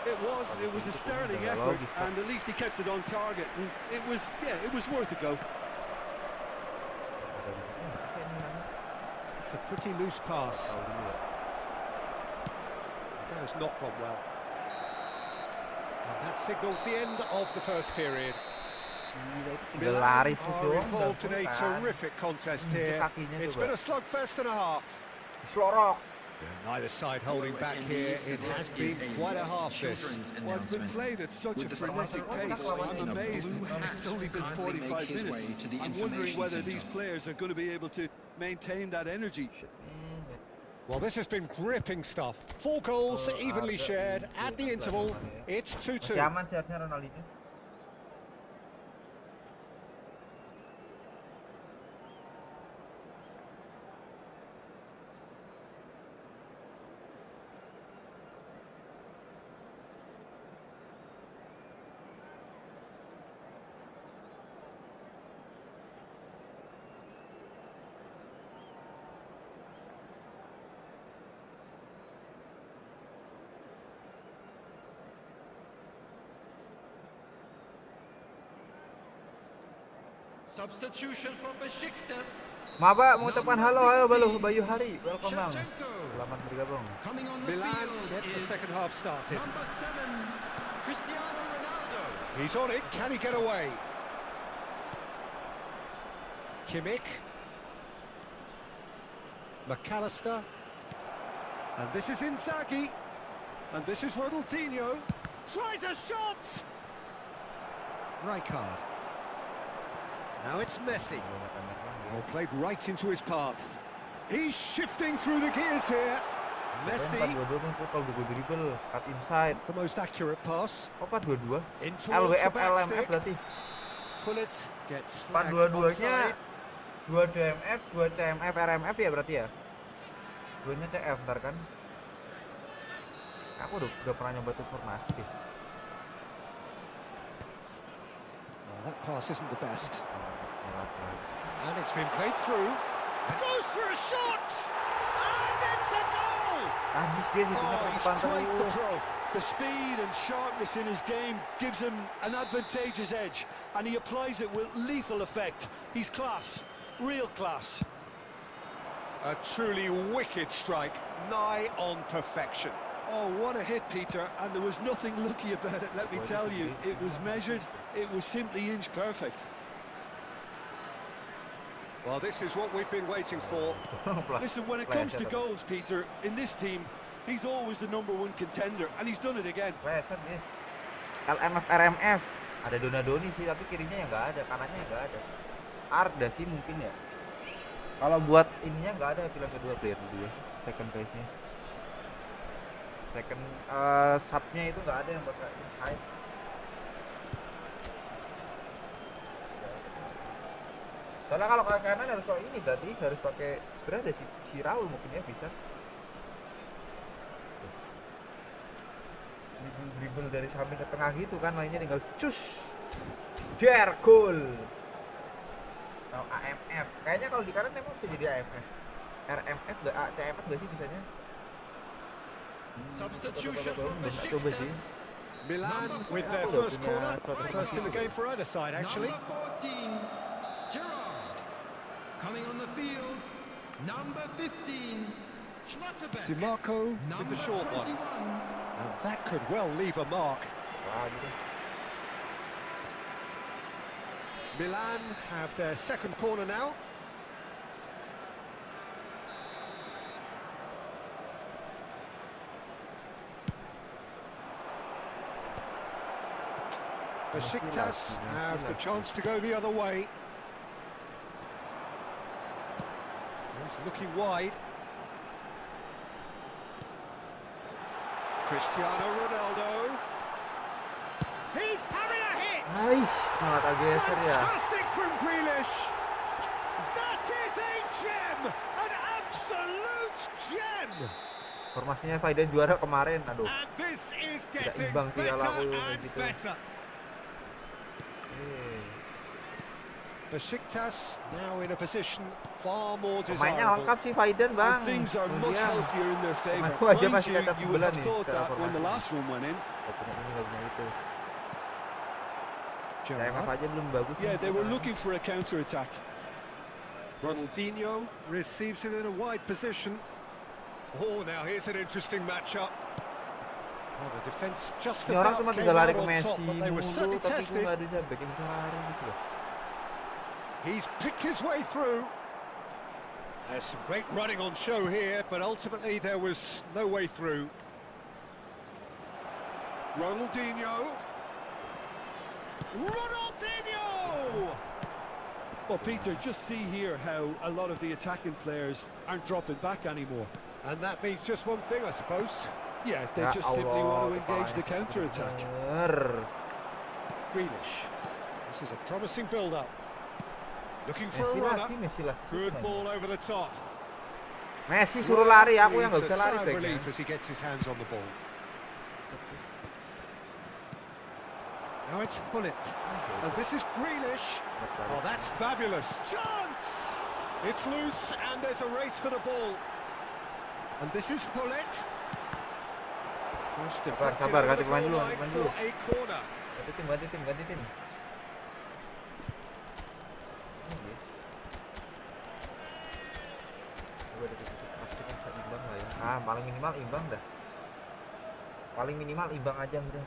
It was a sterling effort, and at least he kept it on target. And it was worth a go. It's a pretty loose pass. That has not gone well. And that signals the end of the first period. Tinggal Milan lari sih are doang, involved in a kan. terrific contest here. kakinya It's coba. been a slugfest and a half. Slorok. Neither side holding back here. It has been quite a half this. Well, it's been played at such a frenetic pace. I'm amazed it's only been 45 minutes. I'm wondering whether these players are going to be able to maintain that energy. Well, this has been gripping stuff. 4 goals evenly shared at the interval. It's 2-2. Masih aman sih harusnya Ronaldinho. Substitution for Besiktas. Maba mengucapkan halo, ayo Bayu Hari, welcome bang. Selamat bergabung. Coming on the Milan field get the is second half started. number 7, Cristiano Ronaldo. He's on it. Can he get away? Kimmich. McAllister. And this is Inzaghi. And this is Ronaldinho. Tries a shot! Rijkaard. Now it's Messi. Ball played right into his path. He's shifting through the gears here. Messi. 4-2 kalau dribble, cut inside. The most accurate pass. Oh 4-2. In towards the LWF back LMF stick. berarti. Pullet gets flagged 4-2-2-nya offside. 2 DMF, 2 CMF, RMF ya berarti ya. 2-nya CF ntar kan. Aku udah pernah nyoba tuh formasi deh. Oh, that pass isn't the best. And it's been played through. Goes for a shot! And it's a goal! Habis dia Oh, situnya he's depan quite the terus. pro. The speed and sharpness in his game gives him an advantageous edge, and he applies it with lethal effect. He's class, real class. A truly wicked strike, nigh on perfection. Oh, what a hit, Peter, and there was nothing lucky about it, let me tell you. It was measured, it was simply inch perfect. Well, this is what we've been waiting for. Listen, when it comes to goals, Peter, in this team, he's always the #1 contender, and he's done it again. Pleset guys. LMF, RMF. Ada Donadoni sih, tapi kirinya ya nggak ada, kanannya ya nggak ada. Arda sih mungkin ya. Kalau buat ininya nggak ada pilihan kedua, player kedua, second place-nya. Second sub-nya itu nggak ada yang bakal inside. Soalnya kalau ke kanan harus pakai ini berarti harus pakai sebenarnya ada si Raul mungkin ya bisa. Dribble dari samping ke tengah gitu kan, mainnya tinggal cus. Der goal. Nah, AMF. Kayaknya kalau di kanan memang bisa jadi AMF. RMF enggak, CMF enggak sih bisanya? Substitution for Coba sih. Besiktas. Milan with their Udah first punya corner. suatu First in the game for either side, actually. Number 14, Gerrard. Coming on the field, number 15, Schlotterbeck. DiMarco with the short one. 21, And that could well leave a mark. Wah, gitu. Milan have their second corner now. Besiktas have the chance to go the other way. He's looking wide. Cristiano Ronaldo. He's having a hit! Nice, malah tak geser ya. Fantastic from Grealish. That is a gem, an absolute gem. Formasinya Faidan juara kemarin, aduh. And this is getting imbang sih better kalau aku kayak and gitu. better. Besiktas now in a position far more Pemainnya desirable. lengkap sih Faiden, Bang. And things are much healthier in their favour. Pemain aja Mind masih you, di atas you would 9 have nih thought secara that when the formasi. last one went in. Nggak punya ini, nggak punya itu. Gerrard. TMF aja belum bagus. Yeah, nih, they were sekarang. looking for a counter-attack. Ronaldinho receives it in a wide position. Oh, now here's an interesting matchup. Well, the defence just Ini orang about cuma came tinggal lari out ke on Messi top, but they were mulu, certainly tapi gue tested. nggak bisa bikin lari gitu loh. He's picked his way through. There's some great running on show here, but ultimately there was no way through. Ronaldinho. Ronaldinho! Well, Peter, just see here how a lot of the attacking players aren't dropping back anymore. And that means just one thing, I suppose. Yeah, they Ya just simply want to Allah, engage the kepalanya counter-attack. bener. Grealish. This is a promising build-up. Looking for a Messi runner. lagi, Messi lah. Good ball over the top. Messi suruh lari, aku yang nggak Breathes bisa a lari sigh of backnya. relief as he gets his hands on the ball. Now it's Gullit. And this is Grealish. Oh, that's fabulous. Chance! It's loose and there's a race for the ball. And this is Gullit. Cross deflected sabar, over ganti the pemain goal dulu, line pemain for dulu. a corner. Ganti tim, ganti tim, ganti tim. Imbang lah ya. Ah, paling minimal imbang dah. Paling minimal imbang aja udah.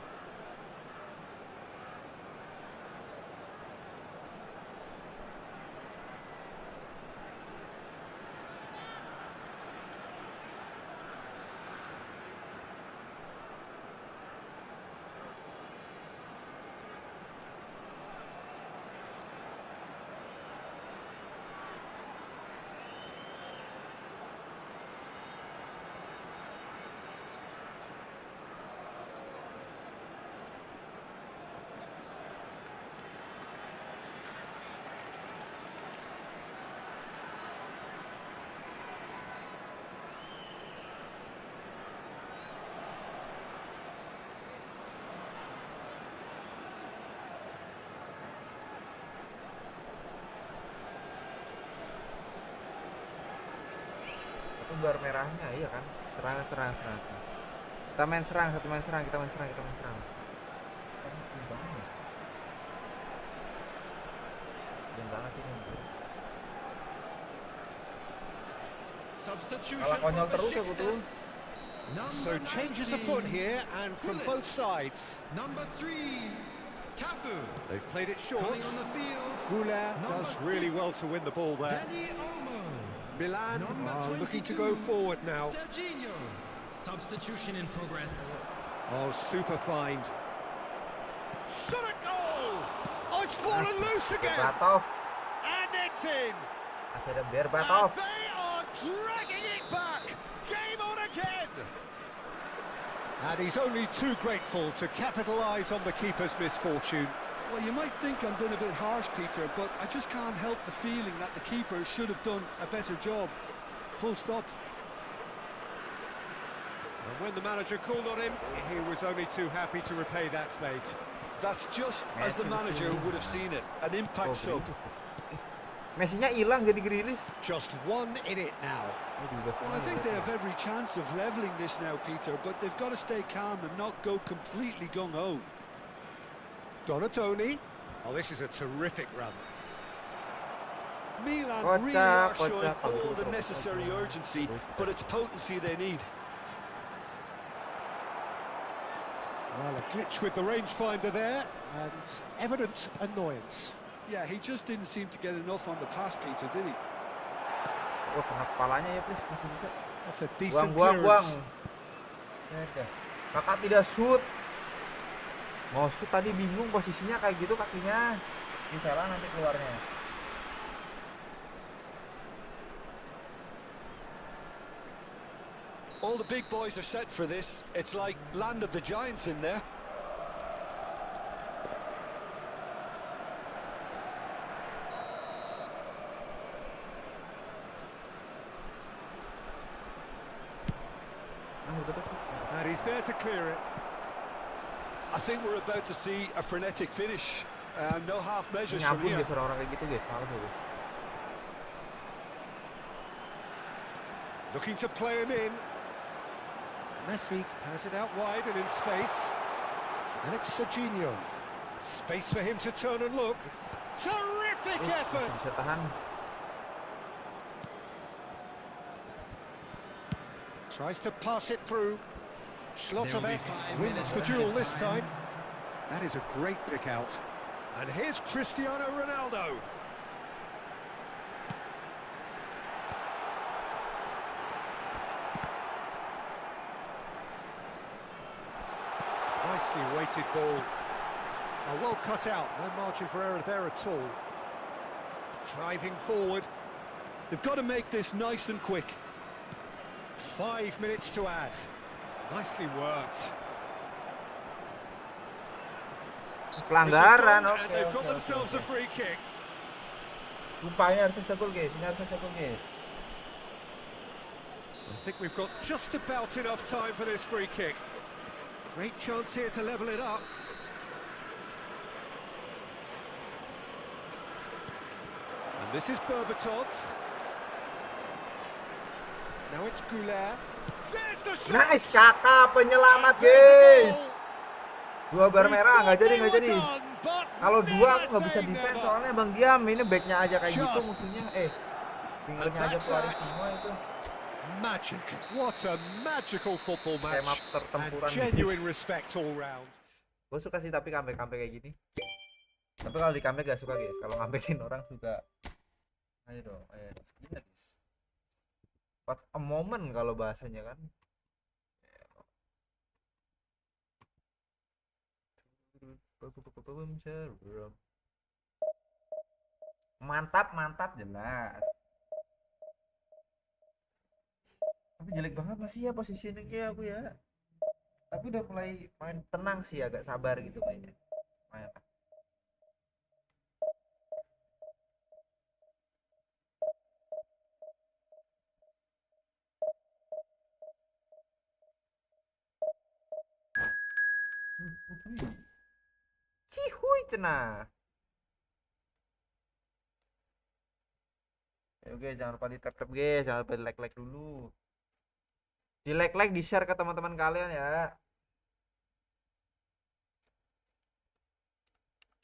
Gambar merahnya iya kan, serang. Kita main serang. Kita main serang. Jangan banget ini. Kalau konyol terus ya tuh. So changes afoot here and from both sides. Number 3, Cafu. They've played it short. Coming on the field, Goulet does really well to win the ball there. Danny Olmo. Milan Number are looking to 22, go forward now. Serginho. Substitution in progress. Oh, super find. Shot a goal! Oh, it's fallen loose again! Berbatov. And it's in! Masih ada And Berbatov. they are dragging it back! Game on again! And he's only too grateful to capitalise on the keeper's misfortune. Well, you might think I'm being a bit harsh, Peter, but I just can't help the feeling that the keeper should have done a better job. Full stop. And when the manager called on him, he was only too happy to repay that fate. That's just as the manager would have seen it. An impact sub. Messinya hilang jadi Grealish. Just one in it now. Well, I think they have every chance of levelling this now, Peter, but they've got to stay calm and not go completely gung-ho. Donatoni. Oh, this is a terrific run. Milan really are showing all the necessary urgency, but it's potency they need. Well, a glitch with the rangefinder there, and evident annoyance. Yeah, he just didn't seem to get enough on the pass, Peter, did he? Oh, kena kepalanya ya, please. Masih bisa. That's a decent Buang. clearance. Kakak tidak shoot. Mau shoot tadi bingung posisinya kayak gitu kakinya. Bisa lah nanti keluarnya. All the big boys are set for this. It's like land of the giants in there. And he's there to clear it. I think we're about to see a frenetic finish. No half measures from Nyambung here. guys orang-orang kayak gitu guys. Males tuh. Looking to play him in. Messi has it out wide and in space. And it's Serginho. Space for him to turn and look. Terrific effort! Bisa tahan. Tries to pass it through. Schlotterbeck There'll be 5 wins minutes the added duel this time. time. That is a great pick out. And here's Cristiano Ronaldo. Nicely weighted ball. Well cut out, no margin for error there at all. Driving forward, They've got to make this nice and quick. 5 minutes to add. Nicely worked. Pelanggaran, And oke. they've got themselves a free kick. Sumpahnya harus bisa gol guys. Ini harus bisa gol guys. I think we've got just about enough time for this free kick. Great chance here to level it up. And this is Berbatov. Now it's Goulet. There's the shot! Nice kakak penyelamat There's the guys. goal. Dua bar We merah thought nggak jadi they nggak were jadi. done, but Kalau dua aku never nggak bisa say defense never. soalnya Bang Diam ini backnya aja kayak gitu Just. musuhnya. Pinggirnya And aja that's keluarin that. semua itu. Magic. What a magical football match. Skema And pertempuran genuine respect all round. Gue suka sih tapi comeback kayak gini. Tapi kalau di comeback gak suka guys. Kalau comebackin orang suka. Ayo dong, ayo. Gila guys. What a moment kalau bahasanya kan. Mantap jelas. Tapi jelek banget masih ya positioningnya aku ya. Tapi udah mulai main tenang sih, agak sabar gitu kayaknya. Main. Cihuy cenah. Oke, jangan lupa di tap guys, jangan lupa di like dulu. Di like di share ke teman-teman kalian ya.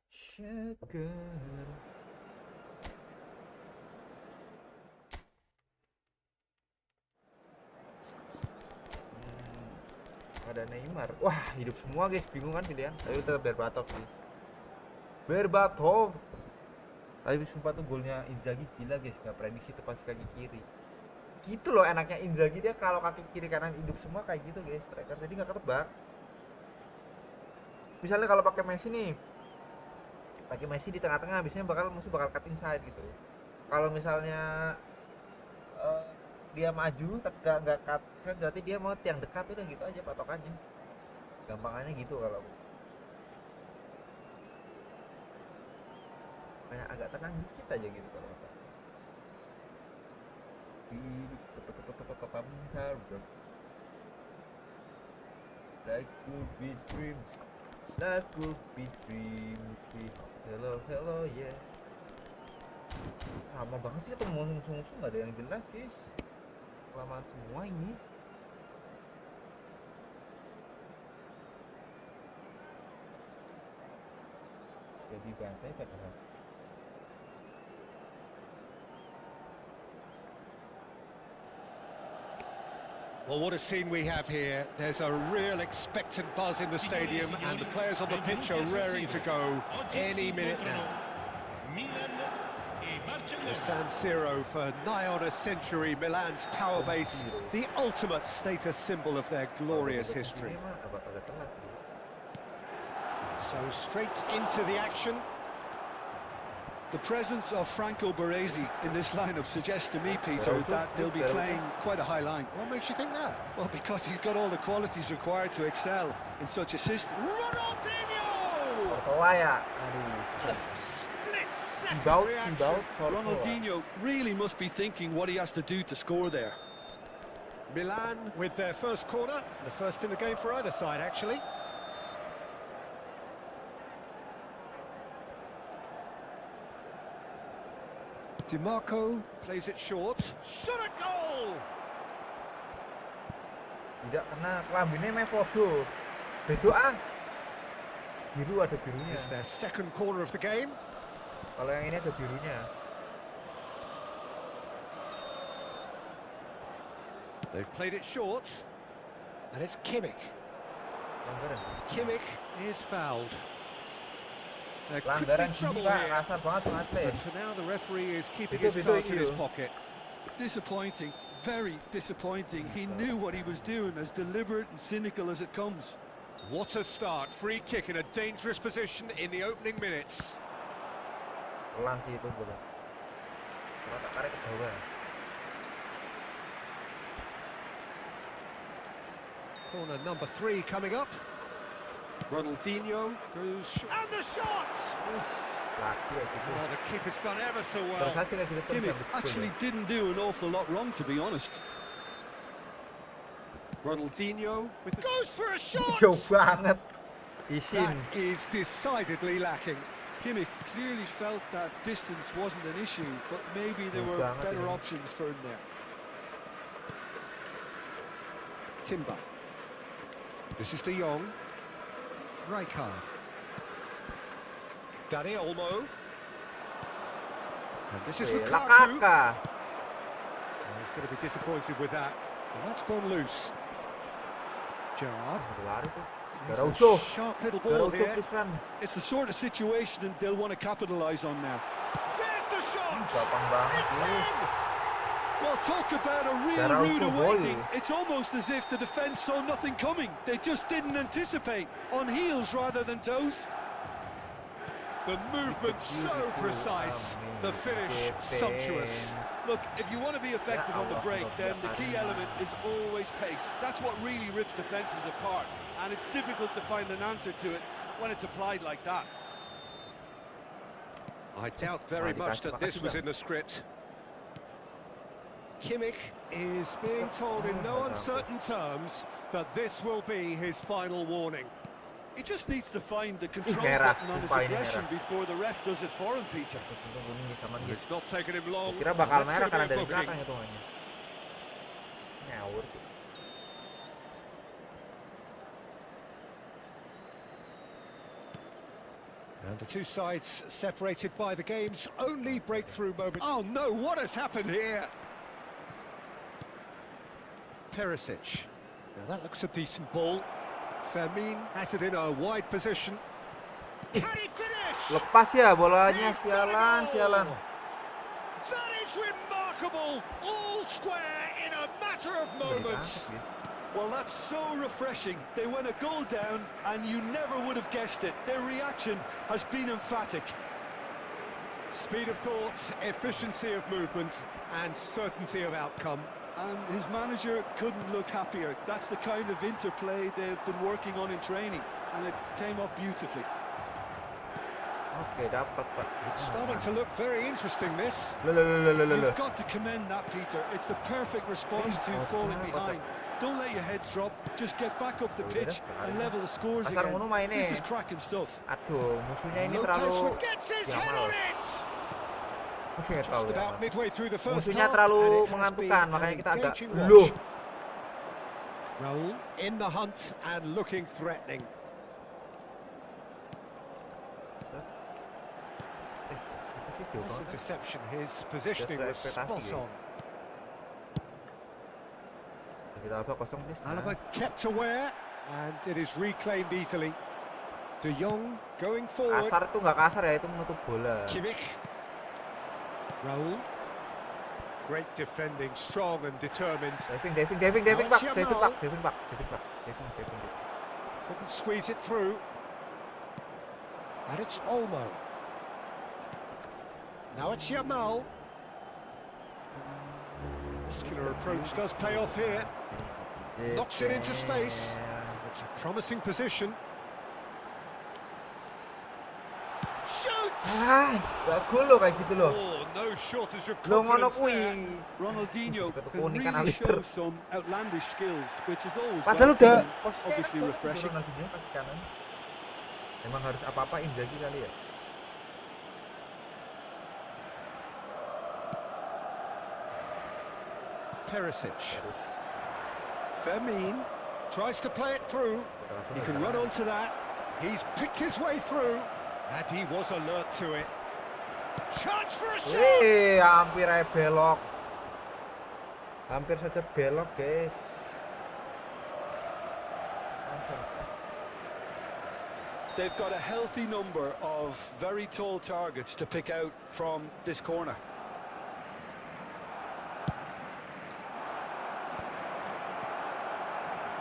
Sugar. Ada Neymar. Wah, hidup semua guys, bingung kan pilihan. Tapi tetap Berbatov sih. Berbatov. Tapi sumpah tuh golnya Inzaghi gila guys, nggak prediksi tuh pas kaki kiri. Gitu loh enaknya Inzaghi, dia kalau kaki kiri kanan hidup semua kayak gitu guys, striker jadi nggak ketebak. Misalnya kalau pakai Messi nih, pakai Messi di tengah-tengah biasanya musuh bakal cut inside gitu. Kalau misalnya dia maju tapi nggak cut inside, berarti dia mau tiang dekat, udah gitu aja patokannya. Gampangannya gitu kalau kayak agak tenang dikit aja gitu kalau kata. That could be dream. That could be dream. Hello yeah. Lama banget sih ketemu musuh-musuh, nggak ada yang jelas guys. Kelamaan semua ini. Jadi bantai padahal. Well, what a scene we have here. There's a real expectant buzz in the stadium, and the players on the pitch are raring to go any minute now. The San Siro, for nigh on a century, Milan's power base, the ultimate status symbol of their glorious history. So straight into the action. The presence of Franco Baresi in this lineup suggests to me, Peter, that they'll be playing quite a high line. What makes you think that? Well, because he's got all the qualities required to excel in such a system. Ronaldinho! Inbound, Ronaldinho really must be thinking what he has to do to score there. Milan with their first corner, the first in the game for either side, actually. DiMarco plays it short. Shot a goal! Tidak, karena kelambinnya main podo. Bedo ah. Biru ada birunya. It's their second corner of the game. Kalau yang ini ada birunya. They've played it short. And it's Kimmich. Pelanggaran. Kimmich is fouled. There could be Pelanggaran trouble Pak, here. kasar banget pengatle. But for now the referee is keeping Itu, his itu, cards in itu. his pocket. Disappointing, very disappointing. He knew what he was doing, as deliberate and cynical as it comes. What a start. Free kick in a dangerous position in the opening minutes. Pelan sih itu bola. Kalau tak tarik ke bawah. Corner number 3 coming up. Ronaldinho goes... And the shot! Lagi ya gitu. Oh, the keeper's done ever so Terus well. aja kayak gitu terus Kimmich habis gol actually ya. didn't do an awful lot wrong, to be honest. Ronaldinho with the... Goes for a shot! Jauh banget. Isin. That is decidedly lacking. Kimmich clearly felt that distance wasn't an issue, but maybe there were Banget better ini. options for him there. Timber. This is De Jong. Rijkaard. Dani Olmo. And this is Lukaku. Lakaka. Oh, he's going to be disappointed with that. And that's gone loose. Gerrard. Satu lari tuh. There's Garaucho. a sharp little ball Garaucho here. please run. It's the sort of situation that they'll want to capitalise on now. There's the shot! Gampang banget nih. Well, talk about a real Garaucho rude boy. awakening. It's almost as if the defence saw nothing coming. They just didn't anticipate. On heels rather than toes. The movement so precise, the finish sumptuous. Look, if you want to be effective on the break, then the key element is always pace. That's what really rips defences apart, and it's difficult to find an answer to it when it's applied like that. I doubt very much that this was in the script. Kimmich is being told in no uncertain terms that this will be his final warning. He just needs to find the control merah, button on his sumpah ini aggression merah. before the ref does it for him, Peter. It's not taken him long. Kira bakal That's merah gonna karena be a dari booking. belakang hitungannya. Ngawur sih. And the two sides separated by the game's only breakthrough moment. Oh no, what has happened here? Perisic. Now that looks a decent ball. Fermin has it in a wide position. Can he finish? Lepas ya bolanya, He's got a sialan, goal! sialan. That is remarkable! All square in a matter of moments. Well, that's so refreshing. They went a goal down, and you never would have guessed it. Their reaction has been emphatic. Speed of thought, efficiency of movement, and certainty of outcome. And his manager couldn't look happier. That's the kind of interplay they've been working on in training, and it came off beautifully. Oke, dapat Pak. It's starting to look very interesting, this. You've got to commend that, Peter. It's the perfect response to Oh, falling kenapa, behind. Don't let your heads drop. Just get back up the pitch and level the scores Kasar again. ngono mainnya. This is cracking stuff. Aduh, musuhnya ini Lopez terlalu gets his head jamal. on it! Musuhnya Just terlalu about jamal. midway through the first Musuhnya half, terlalu and it has mengantukkan, been makanya an kita agak engaging loh. watch. Raul in the hunt and looking threatening. This interception, his positioning was spot on. Kita apa kosong please. Alaba kept aware, and it is reclaimed easily. De Jong going forward. Kasar tuh nggak kasar ya, itu menutup bola. Kimmich. Raul. Great defending, strong and determined. Diving Now Pak, it's diving Yamal. Pak, diving Pak, diving Pak, diving. Couldn't squeeze it through. And it's Olmo. Now it's Yamal. Muscular approach does pay off here. Knocks it into space. It's a promising position. Shoots! Ah, gak gol loh kayak gitu loh. Oh, no shortage of Lo ngono confidence kuwi. there. Ronaldinho Betul, can keunikan really Alistair. show some outlandish skills, which is always Padahal welcome udah and obviously refreshing. Ronaldinho kaki kanan. Emang harus apa-apa Inzaghi kali ya. Perisic. Firmine tries to play it through. He can run onto that. He's picked his way through. And he was alert to it. Chance for a shot! Hampir aja belok. Hampir saja belok, guys. They've got a healthy number of very tall targets to pick out from this corner.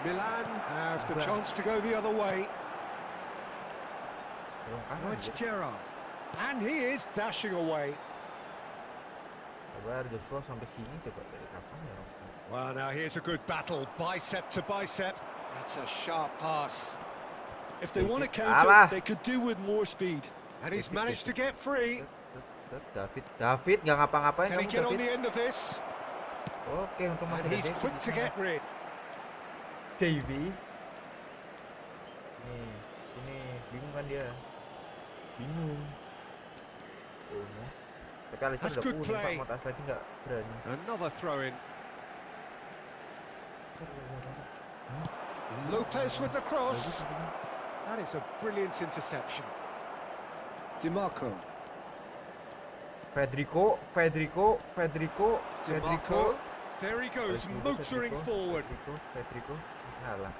Milan have the chance to go the other way. Now it's Gerrard. And he is dashing away. Well, now here's a good battle, bicep to bicep. That's a sharp pass. If they want to counter, they could do with more speed. And he's managed to get free. David nggak ngapa-ngapain. Can he get on the end of this? Oke, untuk And he's quick to get rid. Divisi. Ini bingung kan dia. Bingung. Tapi Alisson That's udah good kuning, Pak. play. Motas lagi nggak berani. Another throw in. Lopez with the cross. That is a brilliant interception. DiMarco. Federico. DiMarco. There he goes, motoring forward. Federico. Salah.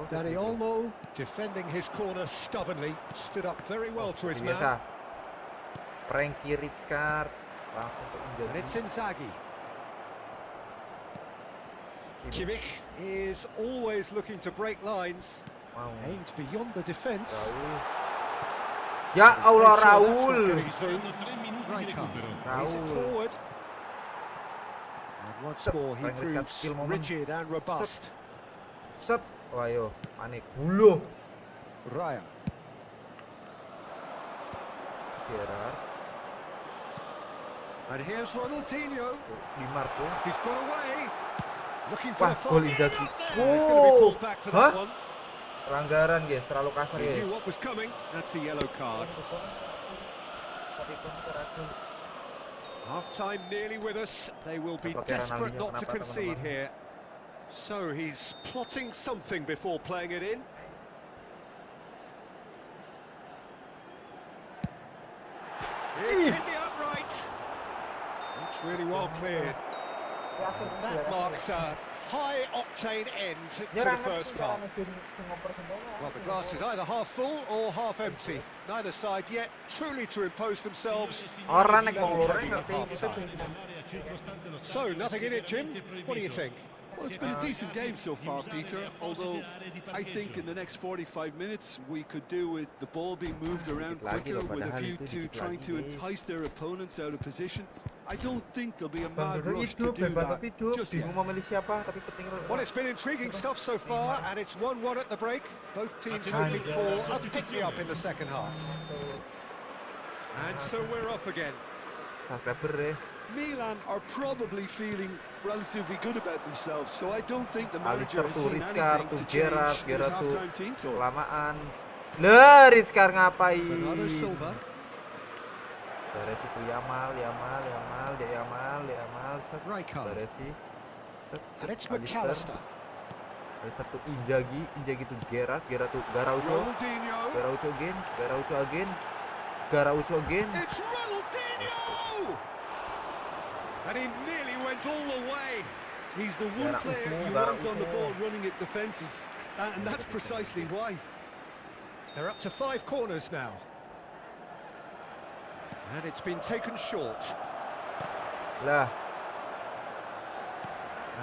Dani Olmo defending his corner stubbornly. Stood up very well to his Biasa. man. Frankie Rijkaard langsung ke And it's Inzaghi. Kimmich is always looking to break lines. Mau. Aims beyond the defence. Ya Allah, Make sure that's not Raul. getting through. 3 minuti di Rijkaard recupero. plays it forward. And once more he Frank Rijkaard proves skill moment. rigid and robust. Set. Wah, ayo, panik. Hulu. Raya. Gerrard. And here's Ronaldinho. DiMarco. He's got away. Looking for Wah, the far. gol Inzaghi. He's going to be pulled back for that Hah? one. Pelanggaran, guys, terlalu kasar, He guys. knew what was coming. That's a yellow card. Half-time nearly with us. They will be desperate not to concede here. So he's plotting something before playing it in. It's hit the upright. It's really well cleared. And that marks a high-octane end to the first half. Well, the glass is either half full or half empty. Neither side yet truly to impose themselves. Orang It's naik level motor, taking at half-time. So, nothing in it, Jim? What do you think? Well, it's been a decent game so far, Peter, although I think in the next 45 minutes we could do with the ball being moved around quicker with a view to trying to entice their opponents out of position. I don't think there'll be a mad rush to do that just yet. Bingung mau milih siapa, tapi penting. Well, it's been intriguing stuff so far, and it's 1-1 at the break. Both teams hoping for a pick-me-up in the second half. And so we're off again. Subscriber, Milan are probably feeling relatively good about themselves, so I don't think the manager Alisson has tuh, seen Rijkaard anything tuh, to Gerrard, change in his Gerrard tuh halftime team talk. kelamaan. Le, Rijkaard ngapain? Bernardo Silva. Beres itu Yamal, set. Rijkaard. Beres sih. Set, And it's Alisson. McAllister. Alisson tuh Inzaghi tuh Gerrard tuh Garaucho. Ronaldinho. Garaucho again. It's Ronaldinho! And he nearly went all the way. He's the one player you want on the ball running at defences, and that's precisely why. They're up to 5 corners now. And it's been taken short. Lah.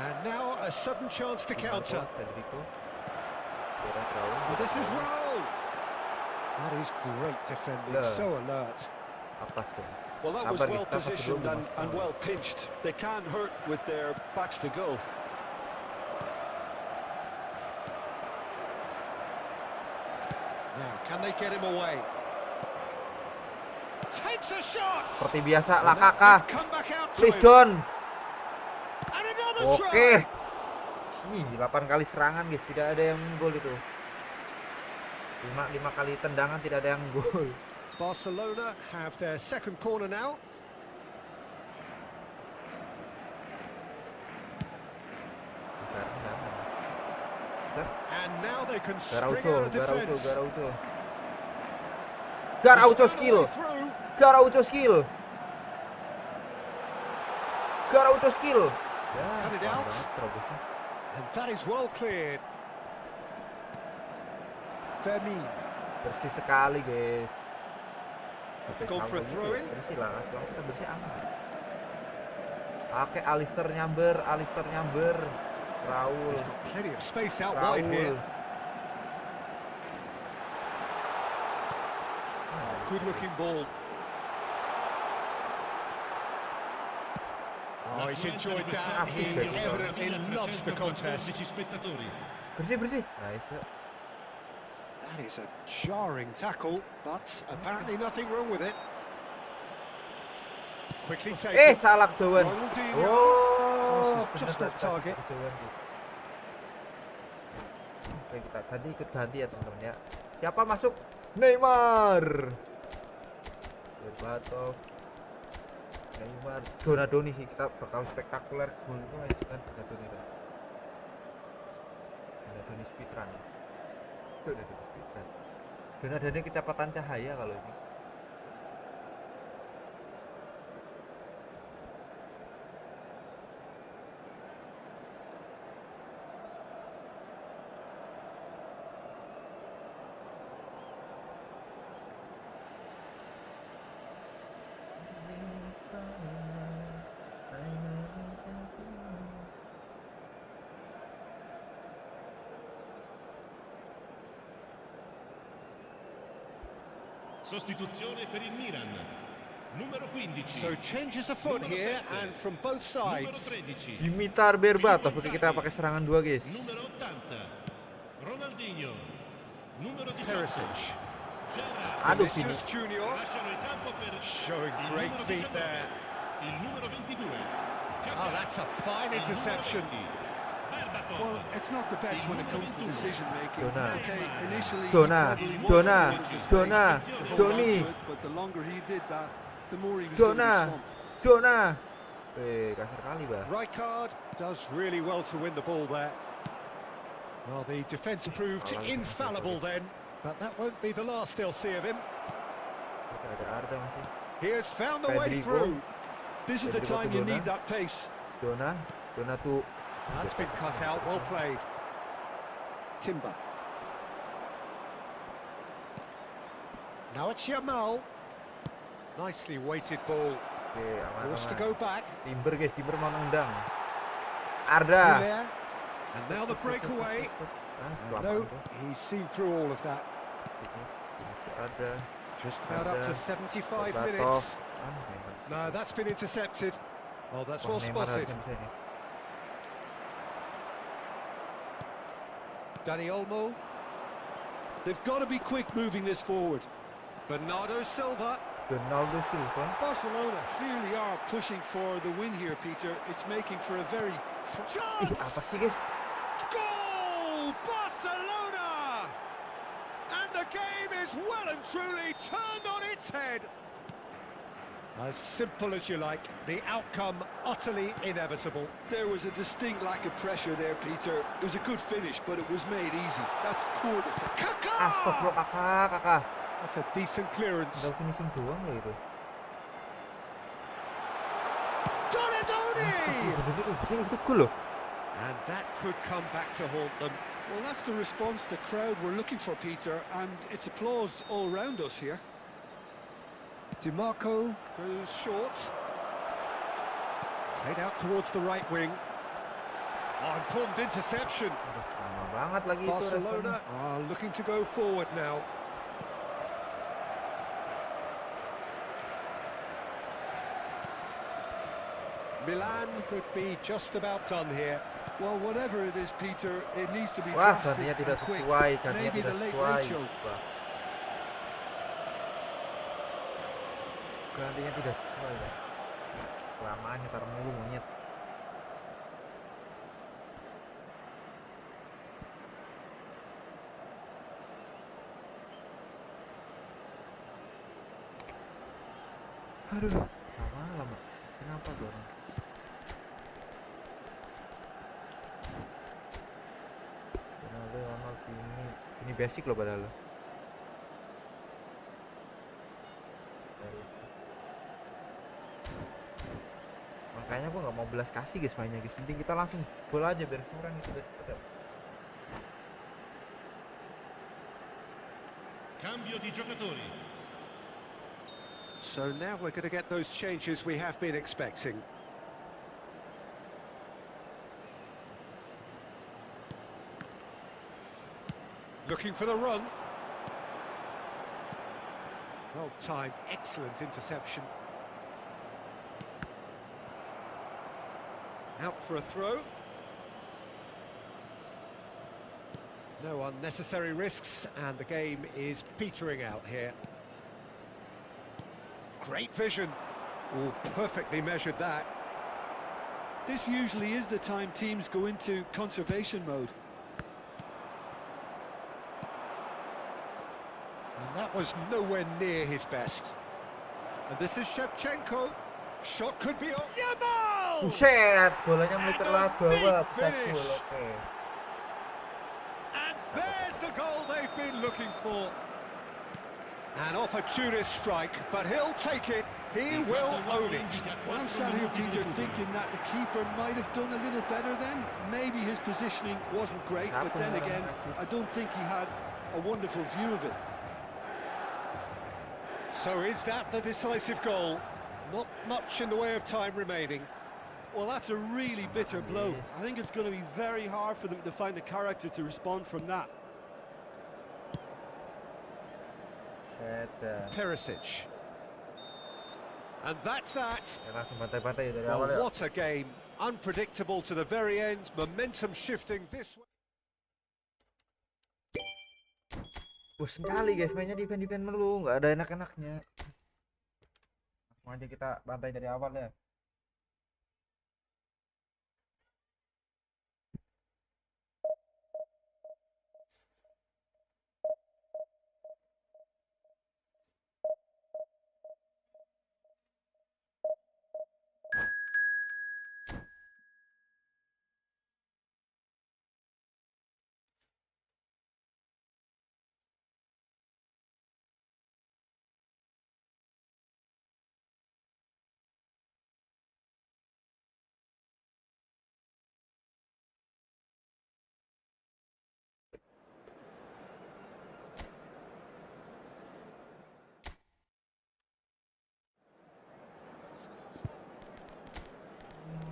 And now a sudden chance to counter. Federico. Gerrard, Raul. But this is Raul. That is great defending, Yeah. so alert. Apa tuh? Well, that was Sabar, well kita positioned dulu, and well pinched. They can't hurt with their backs to goal. Now, can they get him away? Takes a shot! Seperti biasa, And that Lakaka. has come back out to Please him. John. And another Oke. try! Ih, 8 kali serangan, guys, tidak ada yang gol itu. 5 kali tendangan tidak ada yang gol. Barcelona have their second corner now. Fernandes. Set. And now they can spring Garaucho, out of defense. Garaucho skill. Through. Garaucho skill. Garaucho skill. Ya, cut it out. banget terobosnya. And that is well cleared. Fermin. Bersih sekali, guys. Let's go for a throw in. Bersih lah, kalau kita bersih aman. Oke, Alistair nyamber. Raul. He's got plenty of space out wide here. Good looking ball. Oh, he's enjoyed that. He evidently loves the contest. Bersih. Nice. That is a jarring tackle, but apparently nothing wrong with it. Quickly taken. Salah kejauhan. Ronaldinho. Oh, Just off target. Oke, kita tadi ikut ganti ya teman-teman ya. Siapa masuk? Neymar. Berbatov. Neymar. Donadoni sih, kita bakal spektakuler gol itu aja kan Donadoni kan. Donadoni speedrun. Donadoni speedrun. Donadoni kecepatan cahaya kalau ini. Sostituzione per il Milan. Numero 15. So changes afoot here and from both Numero sides. 13. Dimitar Berbatov, oke kita pakai serangan dua guys. Numero 80. Ronaldinho. Numero 18. Perisic. Gerrard. Aduh, Vinicius Junior Lasciano il campo per showing il great numero feet 19. there. Il numero 22. Oh, that's a fine interception. Well, it's not the best when it comes to decision making. Dona. Okay, initially he Dona. probably Dona. wasn't wanted the space Dona. to hold Doni. on to it, but the longer he did that, the more he was going to be Dona. swamped. Dona. Kasar kali, Bah. Rijkaard does really well to win the ball there. Well, the defence proved infallible then, but that won't be the last they'll see of him. Oke, ada Arda masih. He has found the way Pedrigo. through. This is the Pedrigo time you Dona. need that pace. Dona tuh. That's been cut out, well played. Timber. Now it's Yamal. Nicely weighted ball. Oke, Forced to aman. go back. Timber guys, Timber mau nendang. Arda. Hilaire. And now the breakaway. Ah, No, he's seen through all of that. Ada. Just about up to 75 Berbatov. minutes. Neymar. No, that's been intercepted. Oh, that's Wah, well Neymar spotted. harusnya bisa ini. Dani Olmo. They've got to be quick moving this forward. Bernardo Silva. Ronaldo Silva. Barcelona clearly are pushing for the win here, Peter. It's making for a very... Ih, apa Chance! sih guys? Goal! Barcelona! And the game is well and truly turned on its head. As simple as you like, the outcome utterly inevitable. There was a distinct lack of pressure there, Peter. It was a good finish, but it was made easy. That's poor defense. Stop bro, kakak. That's a decent clearance. Udah finishing doang loh itu. Donadoni! Bisa itu gol loh. And that could come back to haunt them. Well, that's the response the crowd were looking for, Peter, and it's applause all round us here. DiMarco goes short. Played out towards the right wing. Oh, important interception. Aduh, lama banget lagi itu Barcelona responnya. are looking to go forward now. Milan could be just about done here. Well, whatever it is, Peter, it needs to be Wah, drastic gantinya tidak and quick. sesuai, gantinya Maybe tidak the late sesuai. show. Wah. Gantinya tidak sesuai ya. Kelamaan nyetar mulu monyet. Aduh, lama. Kenapa gue? basic loh padahal. Makanya gua nggak mau belas kasih guys mainnya guys. Penting kita langsung gol aja biar seorang itu udah. Cambio di giocatori. So now we're going to get those changes we have been expecting. Looking for the run. Well timed, excellent interception. Out for a throw. No unnecessary risks, and the game is petering out here. Great vision. Oh, perfectly measured that. This usually is the time teams go into conservation mode. And that was nowhere near his best. And this is Shevchenko. Shot could be on. Yamal! Buset, bolanya meter lah bawah, buset finish. gol, oke. And there's the goal they've been looking for. An opportunist strike, but he'll take it. He will own it. Well, I'm sat here, Peter, thinking that the keeper might have done a little better then. Maybe his positioning wasn't great, but then again, I don't think he had a wonderful view of it. So is that the decisive goal? Not much in the way of time remaining. Well, that's a really bitter blow. I think it's going to be very hard for them to find the character to respond from that. Perisic. And that's that. Langsung bantai-bantai dari Well, awal ya. what a game. Unpredictable to the very end. Momentum shifting this way. Bosan kali guys mainnya defend melulu, nggak ada enak-enaknya. Langsung aja kita bantai dari awal ya.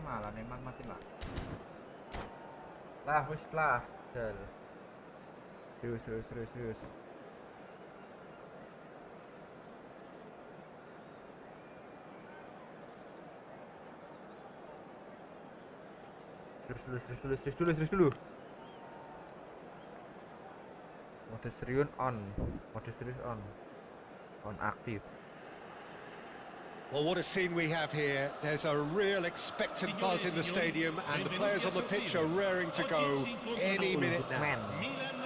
Malah Neymar mati lah. Lah wis lah. Serius. Serius dulu. Mode serius on. On aktif. Well, what a scene we have here. There's a real expectant buzz in the stadium, and the players on the pitch are raring to go any minute now. Milan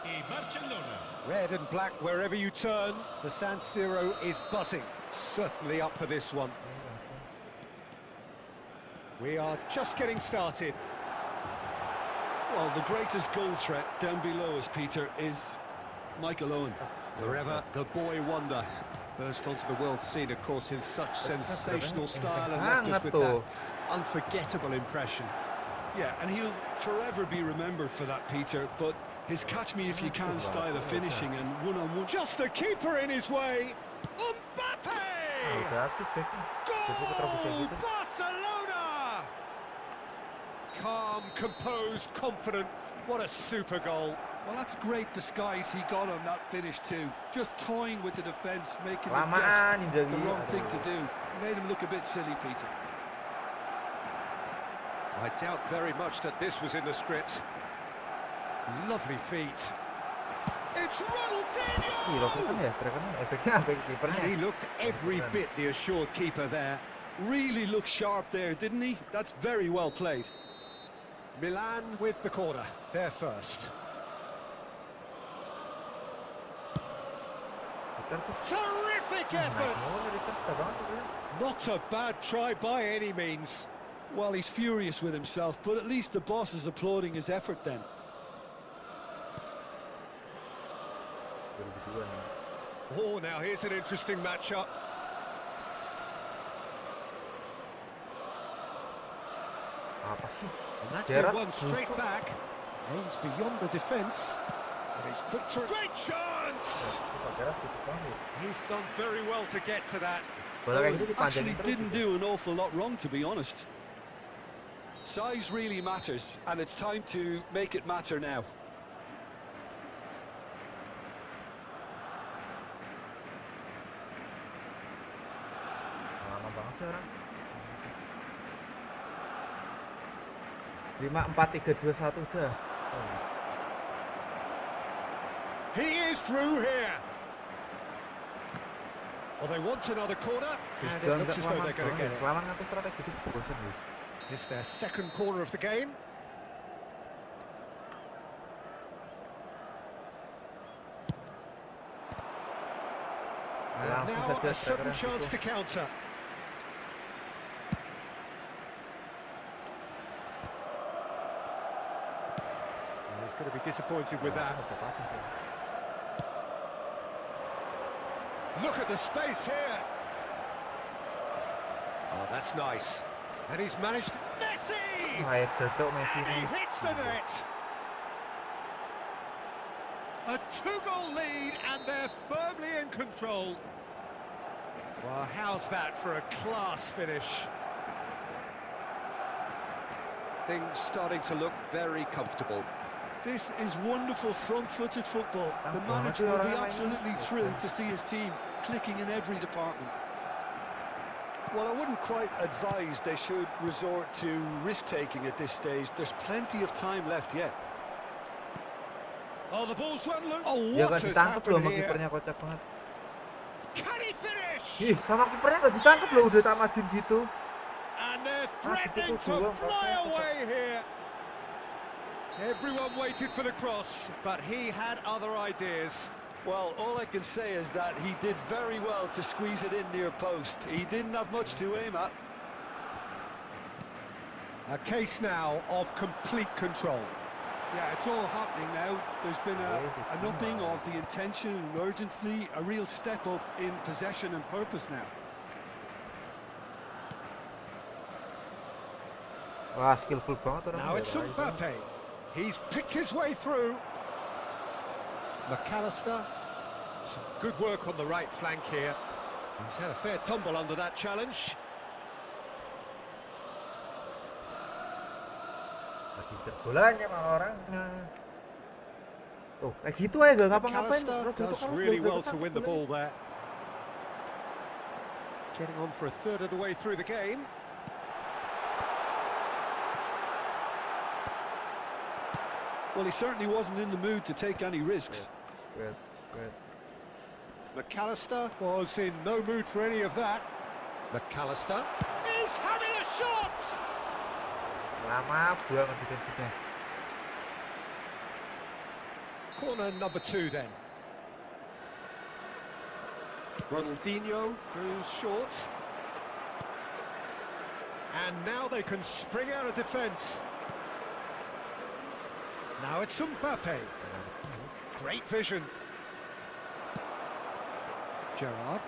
e Barcellona. Red and black wherever you turn, the San Siro is buzzing. Certainly up for this one. We are just getting started. Well, the greatest goal threat down below us, Peter, is Michael Owen. Forever the boy wonder. Burst onto the world scene, of course, in such sensational style and left us with that unforgettable impression. Yeah, and he'll forever be remembered for that, Peter, but his catch-me-if-you-can style of finishing and one-on-one... Just the keeper in his way! Mbappe! Goal! Barcelona! Calm, composed, confident. What a super goal. Well, that's great disguise he got on that finish too. Just toying with the defence, making him Lamaan guess the wrong thing to do. Made him look a bit silly, Peter. I doubt very much that this was in the script. Lovely feet. It's Ronaldinho! And he looked every bit the assured keeper there. Really looked sharp there, didn't he? That's very well played. Milan with the corner, they're first. Terrific effort! Not a bad try by any means. Well, he's furious with himself, but at least the boss is applauding his effort then. Oh, now here's an interesting matchup. Apa sih? And that's Gerrard been one straight busuk. back. Aims beyond the defence. And he's quick to... Great chance! Gerrard busuk banget. He's done very well to get to that. Bola kayak gitu Actually dipanjangin terus. didn't gitu. do an awful lot wrong, to be honest. Size really matters, and it's time to make it matter now. Lama banget sih orang. 5, 4, 3, 2, 1 udah. Oh. He is through here. Well, they want another corner, and it looks as though they're going to get it. Lawan ngatur strategi itu bosan guys. It's their second corner of the game. And Langsung now saja a sudden striker chance itu. to counter. Well, he's going to be disappointed with that. Bisa passing sih. Look at the space here. Oh, that's nice. And he's managed... Messi! Kayak cocok Messi And he nih. hits the net. A 2-goal lead, and they're firmly in control. Well, how's that for a class finish? Things starting to look very comfortable. This is wonderful front-footed football. The Well, manager will be orang lain absolutely ini. thrilled to see his team clicking in every department. Well, I wouldn't quite advise they should resort to risk-taking at this stage. There's plenty of time left yet. Oh, the ball's run loose. Oh, Dia what gak has ditangkap loh happened sama here? kipernya, kocak banget. Can he finish? Ih, sama kipernya gak ditangkap loh, udah tak majuin gitu. And they're Ah, threatening betul, to betul, fly betul. away here. Everyone waited for the cross, but he had other ideas. Well, all I can say is that he did very well to squeeze it in near post. He didn't have much to aim at. A case now of complete control. Yeah, it's all happening now. There's been an upping of the intention and urgency, a real step up in possession and purpose now. Wah, skillful banget orang. Now it's Mbappe. He's picked his way through. McAllister. Some good work on the right flank here. He's had a fair tumble under that challenge. Diincer bolanya sama orang. Tuh, kayak gitu aja gak ngapa-ngapain. McAllister does really well to win the ball there. Getting on for a third of the way through the game. Well, he certainly wasn't in the mood to take any risks. Good. McAllister was in no mood for any of that. McAllister is having a shot! Lama banget defensifnya. Corner number 2 then. Ronaldinho goes short. And now they can spring out of defence. Now it's Mbappe. Great vision. Gerrard.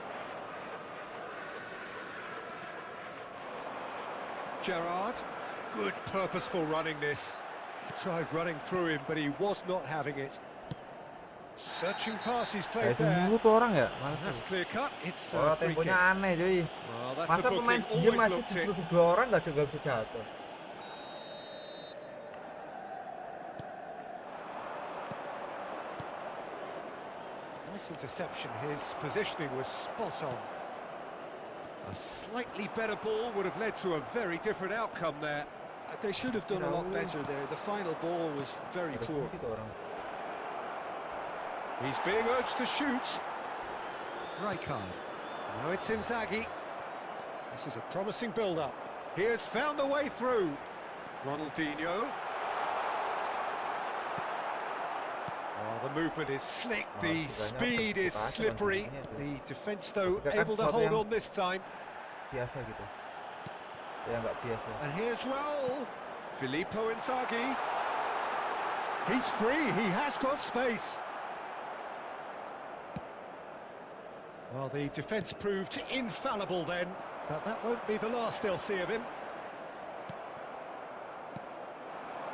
Gerrard. Good purposeful running this. Tried running through him, but he was not having it. Searching pass he's played Kayak itu there. mulu tuh orang ya. Mana That's sih? clear cut. It's Oh, a free kick. temponya aneh cuy. Well, that's Masa a pemain booking. dia Always masih looked it. disuruh 2 orang gak bisa jatuh. Nice interception. His positioning was spot on. A slightly better ball would have led to a very different outcome there. They should have done a lot better there. The final ball was very Ada poor. fungsi tuh orang. He's being urged to shoot. Rijkaard. Now it's Inzaghi. This is a promising build-up. He has found the way through. Ronaldinho. Oh, the movement is slick. The speed is slippery. The defence, though, able to hold on this time. Biasa gitu. Ya nggak biasa. And here's Raul. Filippo Inzaghi. He's free. He has got space. Well, the defence proved infallible then, but that won't be the last they'll see of him.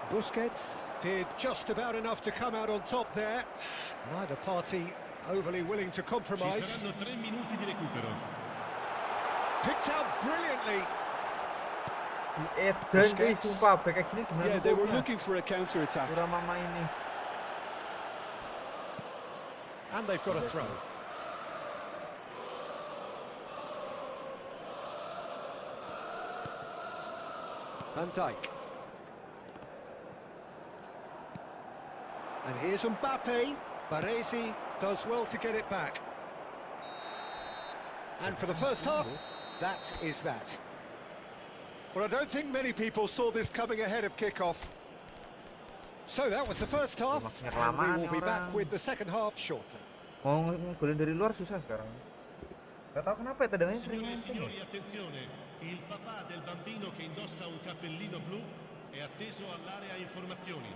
Busquets did just about enough to come out on top there. Neither party overly willing to Ci compromise. saranno 3 minuti di recupero. Picked out brilliantly. Edan guys, sumpah back kayak gini gimana? Yeah, they were golnya? looking for a counter-attack. Kurang mama ini. And they've got a throw. Van Dijk. And here's Mbappe. Baresi does well to get it back. And for the first half, that is that. Well, I don't think many people saw this coming ahead of kick-off. So that was the first half, and we will be back with the second half shortly. Mau ngegolin dari luar susah sekarang. Gak tahu kenapa ya tendangannya sering Signore e langsung. signori, attenzione. Il papà del bambino che indossa un cappellino blu è atteso all'area informazioni.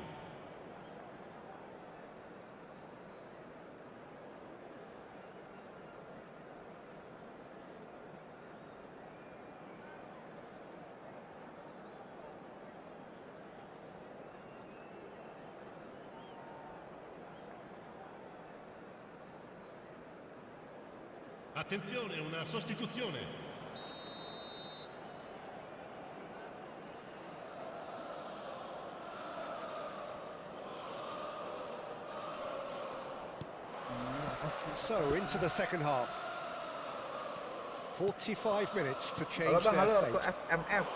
Attenzione, una sostituzione. So, into the second half. 45 minutes to Halo change bang, their halo aku fate. FMF.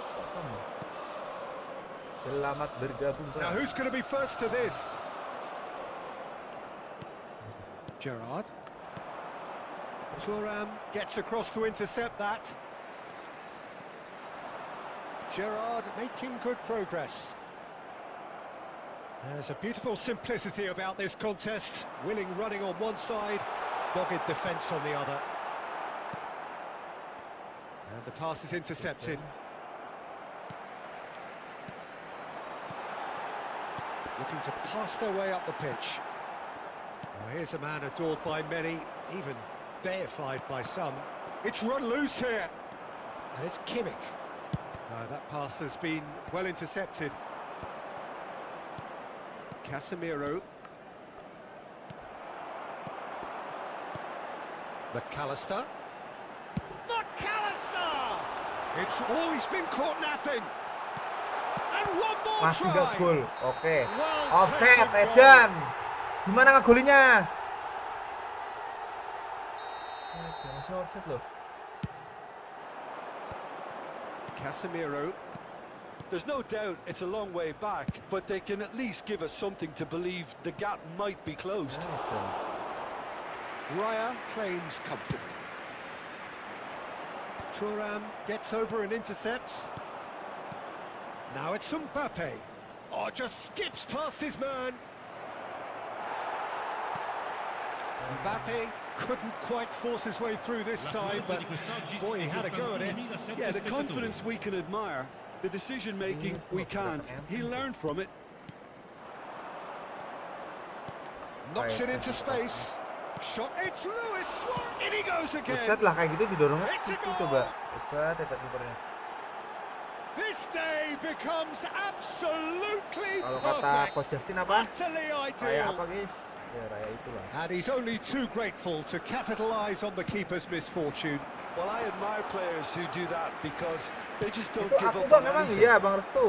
Selamat bergabung Now, bang. who's going to be first to this? Gerrard. Thuram gets across to intercept that. Gerrard making good progress. There's a beautiful simplicity about this contest. Willing running on one side, dogged defence on the other. And the pass is intercepted. Looking to pass their way up the pitch. Well, here's a man adored by many, even deified by some. It's run loose here. And it's Kimmich. That pass has been well intercepted. Casemiro. McAllister. McAllister! It's always been caught napping. And one more Masih gak try. gol. Oke. Well Offset taken goal. Edan. Gimana ngegolinya? Masih offset loh. Casemiro. There's no doubt it's a long way back, but they can at least give us something to believe the gap might be closed. Raya claims comfortably. Thuram gets over and intercepts. Now it's Mbappe. Oh, just skips past his man. Mbappe couldn't quite force his way through this time, but boy, he had a go at it. Yeah, the confidence we can admire, the decision-making we can't. He learned from it. Knocks it into space. Shot, it's Lewis. In he goes again. Offset lah kayak gitu didorongnya. It's a Itu goal. coba. Hebat kipernya. This day becomes absolutely Kalau kata perfect. Coach Justin apa? Utterly Kayak ideal. apa guys? Ya raya itulah. And he's only too grateful to capitalise on the keeper's misfortune. Well, I admire players who do that because they just don't Itu give aku up bang on emang anything. iya Bang Restu.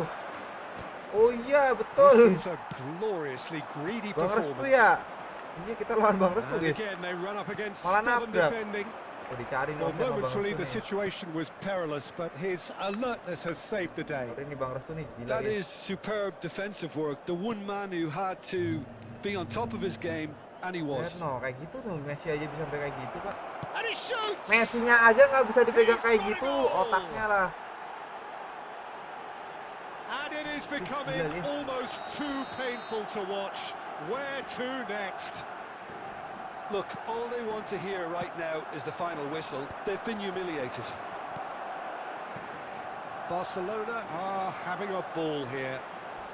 Oh iya This betul. is a gloriously greedy Bang Restu performance. ya. Ini kita lawan Bang Restu And guys. again, they run up against Malah stubborn nabrak. defending. Oh dicari nih Well, sama Bang momentarily Restu the nih. situation was perilous, but his alertness has saved the day. Ini Bang Restu nih gila That guys. is superb defensive work. The one man who had to be on top of his game, and he was. No, kayak gitu tuh Messi aja bisa sampai kayak gitu Pak. And he shoots! Messi-nya aja nggak bisa dipegang kayak gitu, otaknya lah. And it is becoming almost too painful to watch. Where to next? Look, all they want to hear right now is the final whistle. They've been humiliated. Barcelona are having a ball here.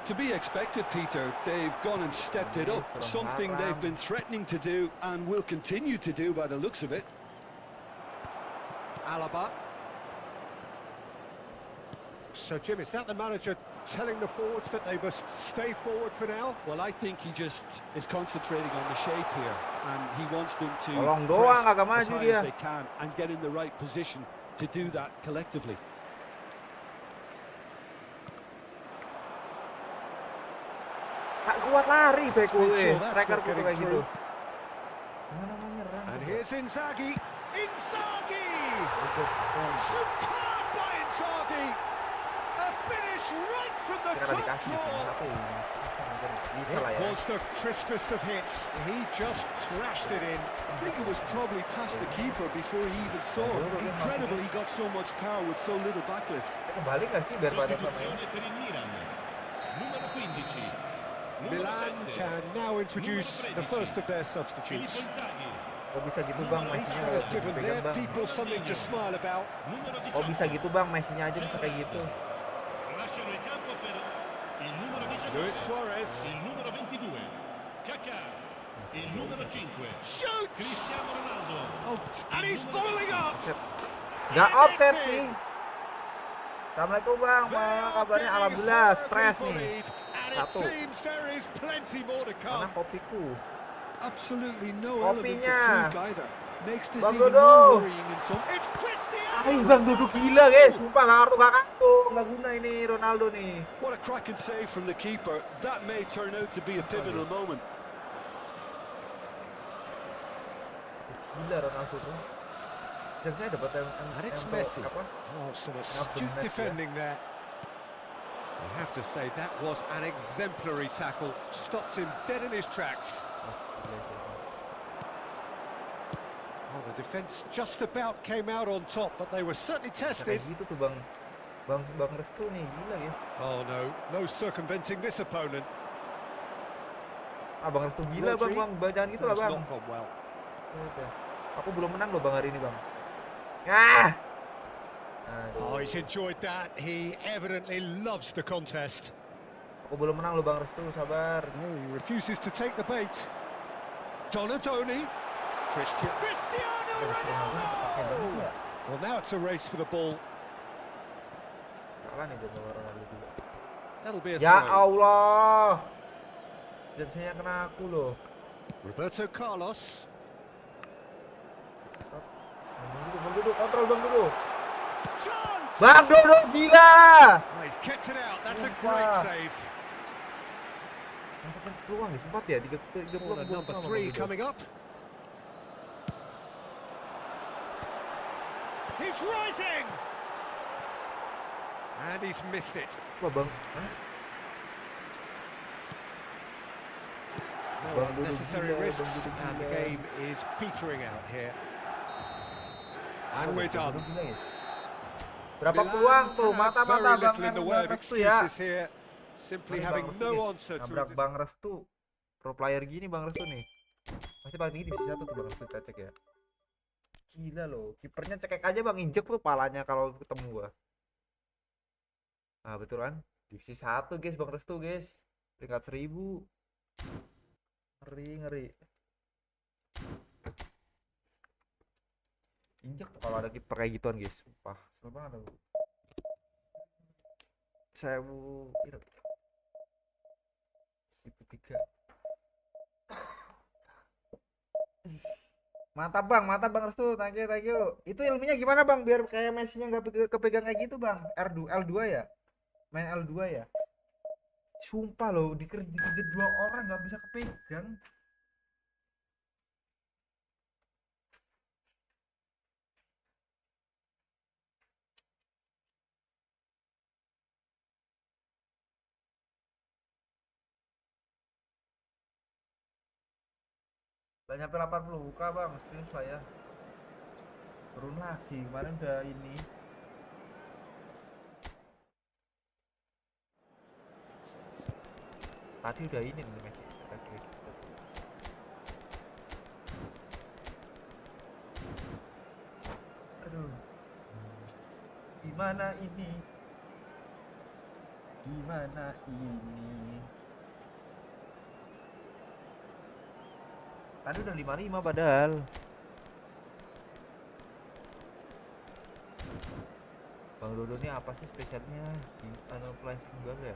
To be expected, Peter. They've gone and stepped it up, something they've been threatening to do and will continue to do by the looks of it. Alaba. So, Jim, is that the manager telling the forwards that they must stay forward for now? Well, I think he just is concentrating on the shape here, and he wants them to Tolong doang, press agak as maju high dia. as they can and get in the right position to do that collectively. Tak kuat lari beko Make sure that's striker not tuh getting kayak gitu. through. Mana mau nyerang? And coba. here's Inzaghi. Inzaghi! Superb by Inzaghi! A finish right from the Kira top dikasih drawer. satu. Bisa lah It ya. was the crispest of hits. He just crashed it in. I think it was probably past the keeper before he even saw it. Incredible he got so much power with so little backlift. Kembali nggak sih biar pada sama ya? Sostituzione per il Milan. Numero 15. Numero Milan 7. can now introduce the first of their substitutes. Filippo Inzaghi. Kok bisa gitu bang? At least Messi-nya that nggak has bisa given dipegang their bang. people something to smile about. Numero Kok bisa 18. gitu bang? Messi-nya aja bisa kayak gitu. Lasciano il campo per il numero 19. Luis Suarez. Il numero 22. Kaká. Il numero 5. Shoots! Cristiano Ronaldo. Oh, and he's following up. Nggak offset sih. Assalamualaikum bang, apa kabarnya? Alhamdulillah, stres nih. And it Satu. seems there is plenty more to Mana come. kopiku? Absolutely no element of Kopinya. fluke either. Makes this Bang even Dodo. more worrying in some. It's Cristiano. Ay, bang Dodo gila guys, sumpah nggak kartu, nggak guna ini Ronaldo nih. What a cracking save from the keeper. That may turn out to be a pivotal moment. Gila Ronaldo tuh. Saya dapat yang And it's yang Messi. apa? Oh, some Messi, astute ya. defending there. I have to say that was an exemplary tackle. Stopped him dead in his tracks. Oh, gila, gila. Oh, the defence just about came out on top, but they were certainly Bisa tested. kayak gitu tuh bang Restu nih gila ya. Oh no circumventing this opponent. Ah bang Restu gila Rodri. jangan gitu lah That's bang. not gone well. Udah. Aku belum menang loh bang hari ini bang. Ah! Oh, he's enjoyed that. He evidently loves the contest. Aku belum menang loh bang Restu, sabar. No, he refuses to take the bait. Donadoni. Cristiano Ronaldo! Well, now it's a race for the ball. Salah nih gue bawa Ronaldo juga. That'll be a Ya throw. Allah. Dan saya kena aku loh. Roberto Carlos. Bang Dodo, kontrol bang Dodo. Chance! Bang Dodo gila. Oh, he's kept it out. That's a Sumpah. great save. Masukkan peluang nih, sempat ya 30 Corner peluang number sama 3 Bang Dodo. coming up. He's rising! And he's missed it. Wah bang. Hah? No Bang Dodo unnecessary gila, risks, Bang Dodo and the gila. game is petering out here. And Oh, we're Bang done. Dodo gila ya. Berapa Milan peluang tuh? have Mata-mata very bang little in the way of Restu ya. excuses here. Simply Mari, having Bang Restu no nih. answer to Nabrak this. Bang Restu. Pro player gini Bang Restu nih. Pasti paling tinggi divisi 1 tuh Bang Restu, kita cek ya. Gila loh, kipernya cekek aja Bang, injek tuh palanya kalau ketemu gua. Nah, betul kan? Divisi 1 guys, Bang Restu guys. Peringkat 1000. Ngeri. Injek tuh kalau ada kiper kayak gituan guys. Sumpah, kesel banget aku. Saya bu si 3. Mantap bang Restu, thank you. Itu ilmunya gimana bang biar kayak Messi-nya nggak kepegang kayak gitu bang? L2 ya, main L2 ya. Sumpah loh, dikejar 2 orang nggak bisa kepegang. Udah nyampe 80 buka bang, serius lah ya. Turun lagi, kemarin udah ini. Tadi udah ini nih Messi. Aduh. Gimana ini? Tadi udah 55 padahal. Bang Dodo ini apa sih spesialnya di flashing gun ya?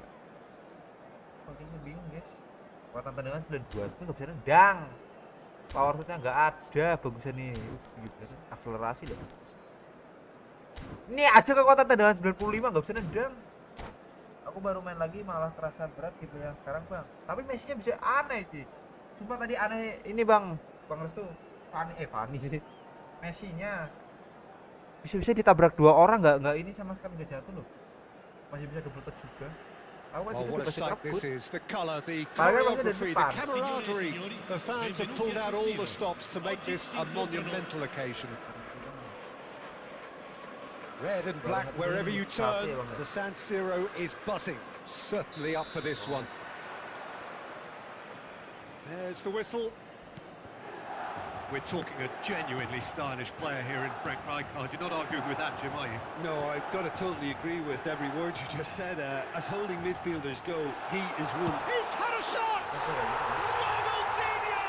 Makanya bingung guys. Kekuatan tendangan 92 itu nggak bisa nendang. Power shootnya nggak ada, bagusan nih. Gila, akselerasi deh. Ini aja kekuatan tendangan 95 nggak bisa nendang. Aku baru main lagi malah terasa berat gitu yang sekarang bang. Tapi Messi-nya bisa aneh sih. Sumpah tadi aneh ini bang Restu. Fanny sih. Messi-nya bisa ditabrak 2 orang nggak ini sama sekali nggak jatuh loh. Masih bisa double touch juga. Oh, what a sight this is. The colour, the choreography, the camaraderie. The fans have pulled out all the stops to make this a monumental occasion. Red and black wherever you turn, the San Siro is buzzing. Certainly up for this one. There's the whistle. We're talking a genuinely stylish player here in Frank Rijkaard. You're not arguing with that, Jim, are you? No, I've got to totally agree with every word you just said. As holding midfielders go, he is one. He's had a shot! Ronaldinho!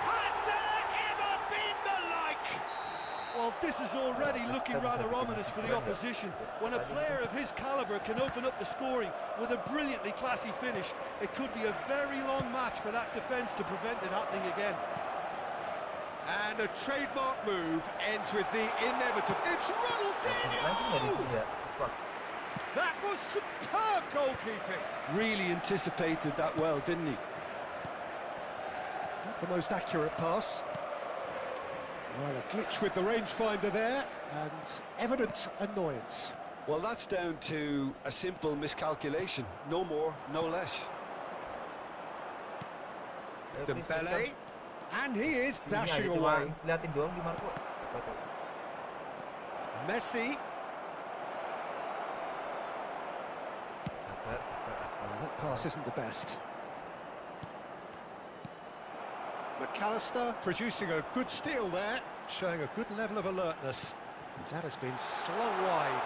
Has there ever been the like? Well, this is already looking rather ominous for the opposition. When a player of his calibre can open up the scoring with a brilliantly classy finish, it could be a very long match for that defence to prevent it happening again. And a trademark move ends with the inevitable. It's Ronaldinho! That was superb goalkeeping. Really anticipated that well, didn't he? Not the most accurate pass. Well, a glitch with the rangefinder there, and evident annoyance. Well, that's down to a simple miscalculation. No more, no less. Dembele. And he is dashing away. Messi. Well, that pass isn't the best. McAllister producing a good steal there, showing a good level of alertness. And that has been slung wide.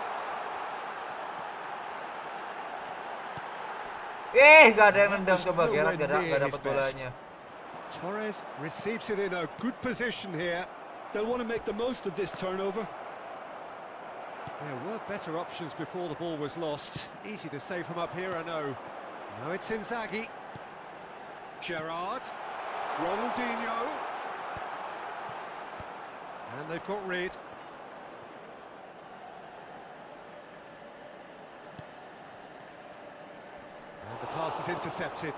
Gak ada yang nendang coba Gerrard gak dapat bolanya. Torres receives it in a good position here. They'll want to make the most of this turnover. There were better options before the ball was lost. Easy to say from up here, I know. Now it's Inzaghi. Gerrard. Ronaldinho. And they've got Reed. And the pass is intercepted.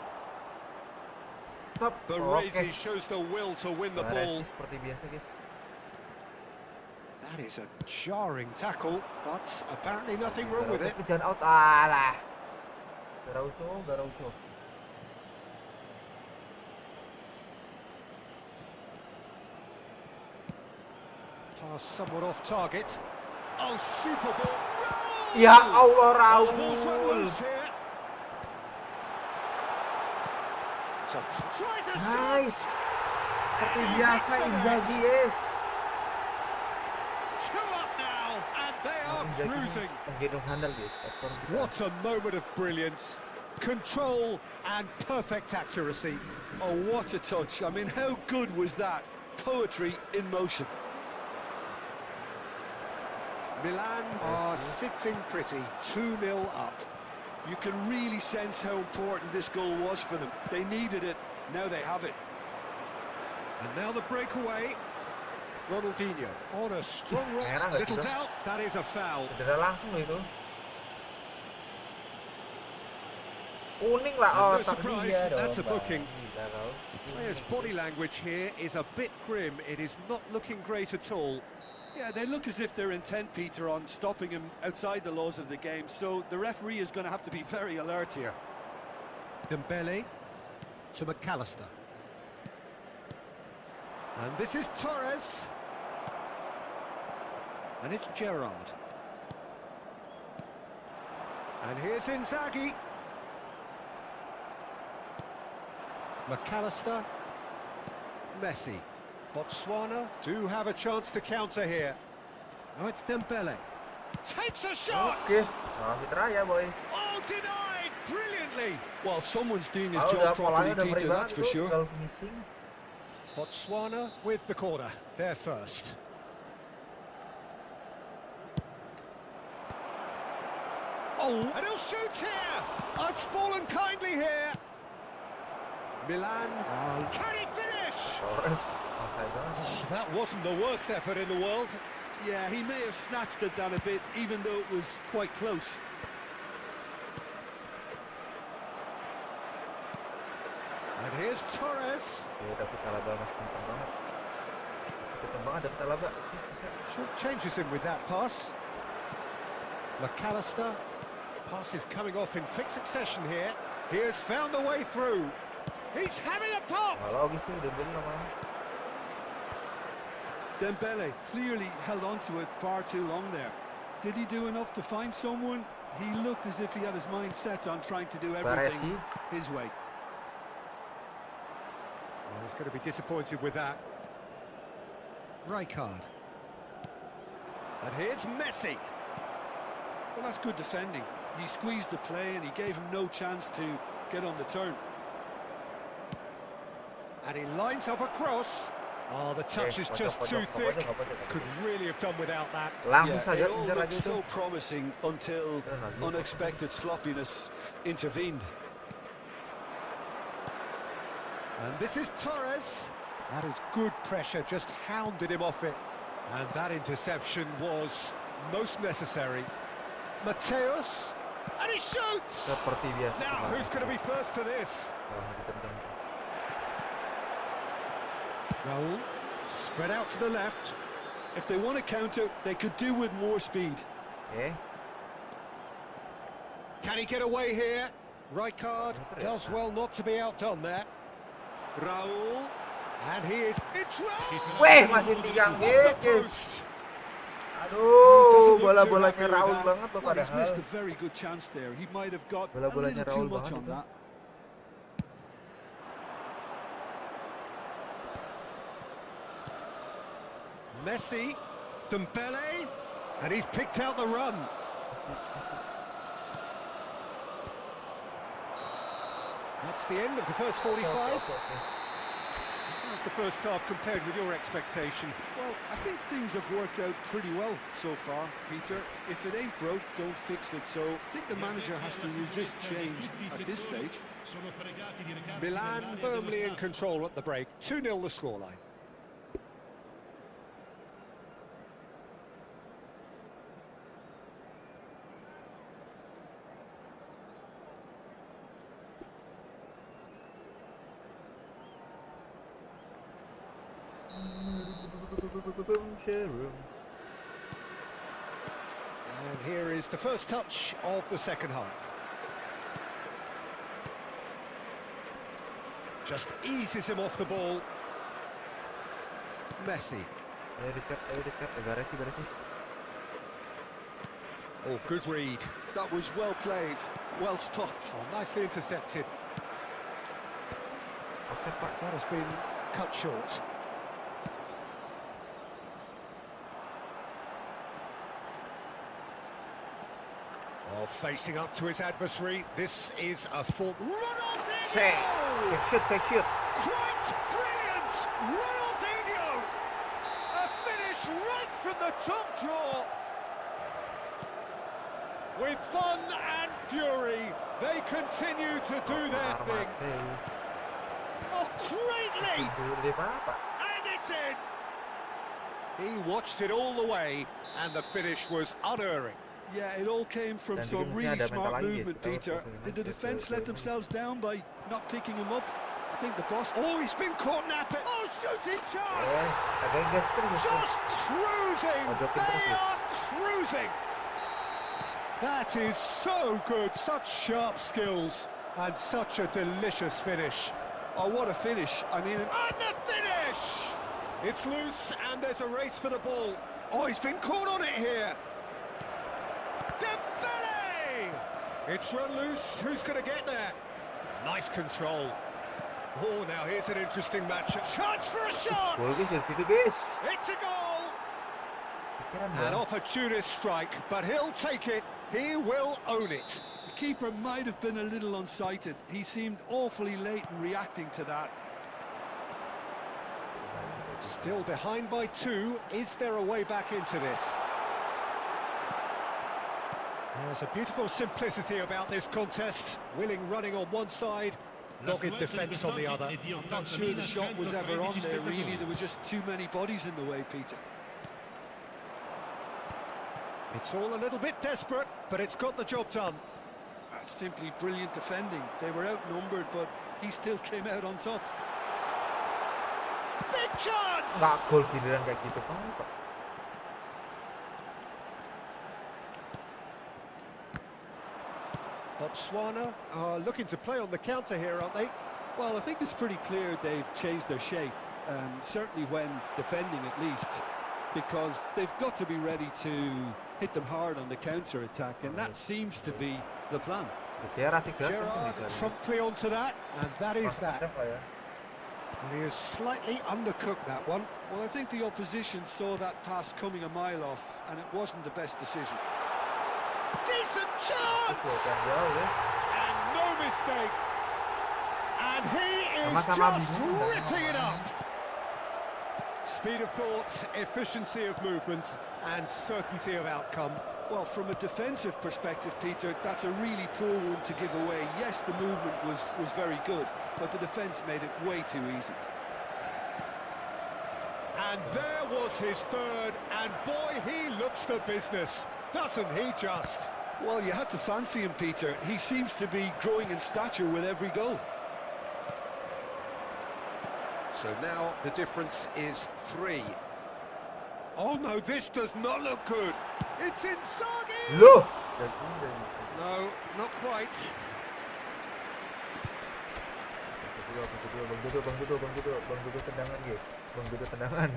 Baresi shows the will to win the ball. That is a jarring tackle, but apparently nothing wrong with it. Jangan out Garaucho. Pass somewhat off target. Oh, super ball! Ya Allah, Raul! The ball's run loose here. Tries a shot. Seperti biasa Inzaghi yes. 2 up now, and they are cruising. What a moment of brilliance, control and perfect accuracy. Oh, what a touch. I mean, how good was that? Poetry in motion. Milan are sitting pretty, 2-0 up. You can really sense how important this goal was for them. They needed it, now they have it. And now the breakaway. Ronaldinho on a strong rock. Little doubt, that is a foul. No surprise, that's a booking. The player's body language here is a bit grim. It is not looking great at all. Yeah, they look as if they're intent, Peter, on stopping him outside the laws of the game, so the referee is going to have to be very alert here. Dembele to McAllister. And this is Torres. And it's Gerrard. And here's Inzaghi. McAllister. Messi. Botswana do have a chance to counter here. Oh, it's Dembele. Takes a shot! Oh, denied brilliantly! Well, someone's doing his job properly, Peter, that's for sure. Botswana with the corner, they're first. Oh, and he'll shoot here. Oh, it's fallen kindly here. Milan. Can he finish? Torres. Offside guys. Oh, that wasn't the worst effort in the world. Yeah, he may have snatched at that a bit, even though it was quite close. And here's Torres. Oke, dapat Alaba masih kencang banget. Masih kencang banget dapat Alaba. Bisa. Short changes him with that pass. McAllister. Pass is coming off in quick succession here. He has found a way through. He's having a pop. Kalau logis tuh Dembele lama. Dembele clearly held on to it far too long there. Did he do enough to find someone? He looked as if he had his mind set on trying to do everything his way. Well, he's going to be disappointed with that. Rijkaard. And here's Messi. Well, that's good defending. He squeezed the play and he gave him no chance to get on the turn. And he lines up a cross. Oh, the touch is just too thick. Could really have done without that. Langsung Yeah, saja it all injak looked lagi itu. so promising until unexpected sloppiness intervened. And this is Torres. That is good pressure, just hounded him off it. And that interception was most necessary. Mateus, and he shoots! Seperti biasa. Now, who's going to be first to this? Raul, spread out to the left. If they want to counter, they could do with more speed. Oke. Can he get away here? Rijkaard does well not to be outdone there. Raul, and he is... It's Raul! Weh, masih tiang Off the dikit. post. Aduh, bola-bolanya Raul banget loh Well, he's missed padahal. a very good chance there. He might have got a Bola-bolanya little too Raul much banget on itu. that. Messi, Dembele, and he's picked out the run. That's the end of the first 45. How's the first half compared with your expectation? Well, I think things have worked out pretty well so far, Peter. If it ain't broke, don't fix it. So I think the manager has to resist change at this stage. Milan firmly in control at the break. 2-0 the scoreline. And here is the first touch of the second half. Just eases him off the ball. Messi. Ayo dekat, Garasi. Oh, good read. That was well played, well stopped. Oh, nicely intercepted. Offside, Pak. That has been cut short. Oh, facing up to his adversary. This is a full... Ronaldinho! Fake shoot. Quite brilliant! Ronaldinho! A finish right from the top draw. With fun and fury, they continue to do their thing. Oh, great leap! And it's in! He watched it all the way, and the finish was unerring. Yeah, it all came from Dan some bikin really ada smart mental lagi, movement, tahu Peter. posisinya Did the gitu, defence let themselves down by not picking him up? I think the boss... Oh, he's been caught napping. Oh, shooting chance! Agak gas terus. Just cruising! Oh, jokin They terus. are cruising! That is so good, such sharp skills, and such a delicious finish. Oh, what a finish. I mean... And the finish! It's loose, and there's a race for the ball. Oh, he's been caught on it here. Dembele! It's run loose. Who's going to get there? Nice control. Oh, now here's an interesting matchup. Chance for a shot! Gol guys dari situ guys. It's a goal! Pikiran An gua. opportunist strike, but he'll take it. He will own it. The keeper might have been a little unsighted. He seemed awfully late in reacting to that. Still behind by 2. Is there a way back into this? There's a beautiful simplicity about this contest. Willing running on one side, dogged defence on the other. I'm not sure the shot was ever on there, really. There were just too many bodies in the way, Peter. It's all a little bit desperate, but it's got the job done. That's simply brilliant defending. They were outnumbered, but he still came out on top. Big chance! Nggak gol giliran kayak gitu kan. Botswana are looking to play on the counter here, aren't they? Well, I think it's pretty clear they've changed their shape, certainly when defending at least, because they've got to be ready to hit them hard on the counter-attack, and that seems to be the plan. Gerrard promptly onto that, and that is that. And he has slightly undercooked that one. Well, I think the opposition saw that pass coming a mile off, and it wasn't the best decision. Decent chance! And no mistake. And he is just ripping it up. Speed of thought, efficiency of movement, and certainty of outcome. Well, from a defensive perspective, Peter, that's a really poor one to give away. Yes, the movement was very good, but the defence made it way too easy. And there was his third, and boy, he looks the business, doesn't he just? Well, you had to fancy him, Peter. He seems to be growing in stature with every goal. So now the difference is 3. Oh no, this does not look good. It's Inzaghi! Loh! No, not quite. Bang Dudo tendangan guys. Bang Dudo tendangan.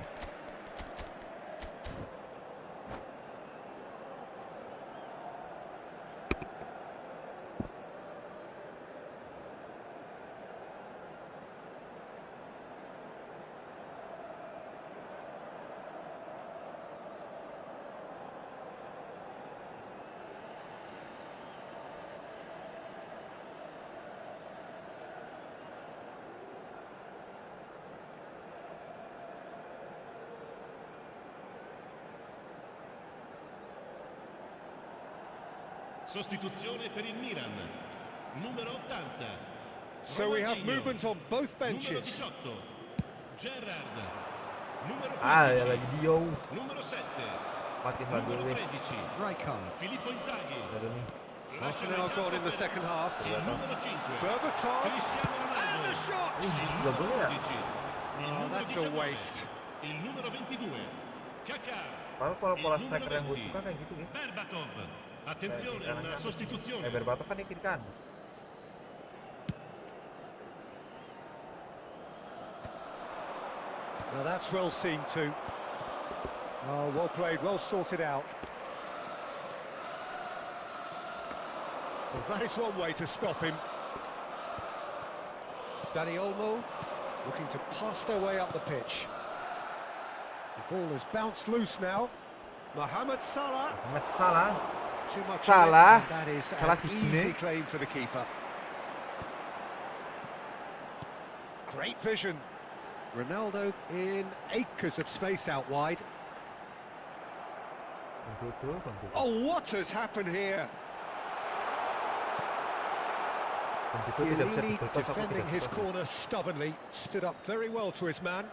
Sostituzione per il Milan. Numero 80. So we have movement on both Numero benches. 18. Gerrard. Numero 15. Ya lagi Dio. Numero 7. Mati Numero Fadil. 13. Rijkaard. Filippo Inzaghi. Ada nih. Half an hour gone in the second half. Numero 5. Berbatov. Cristiano And Ronaldo. the shot! Gak boleh ya? 11. Il Oh, numero that's a 19. waste. Il numero 22. Kaká. Kalau pola Il striker yang numero gue 20. suka kayak gitu guys. Berbatov. Attenzione, una sostituzione. Berbatov kan di kiri kan. Now that's well seen too. Oh, well played, well sorted out. Well, that is one way to stop him. Dani Olmo looking to pass their way up the pitch. The ball has bounced loose now. Mohamed Salah. Mohamed Salah. Too much Salah. of it, and that is Salah an sini. easy claim for the keeper. Great vision. Ronaldo in acres of space out wide. Bang Dudo, Bang Dudo. Oh, what has happened here? Bang Dudo tidak bisa Chiellini diberkos, aku defending tidak his suka. corner stubbornly, stood up very well to his man.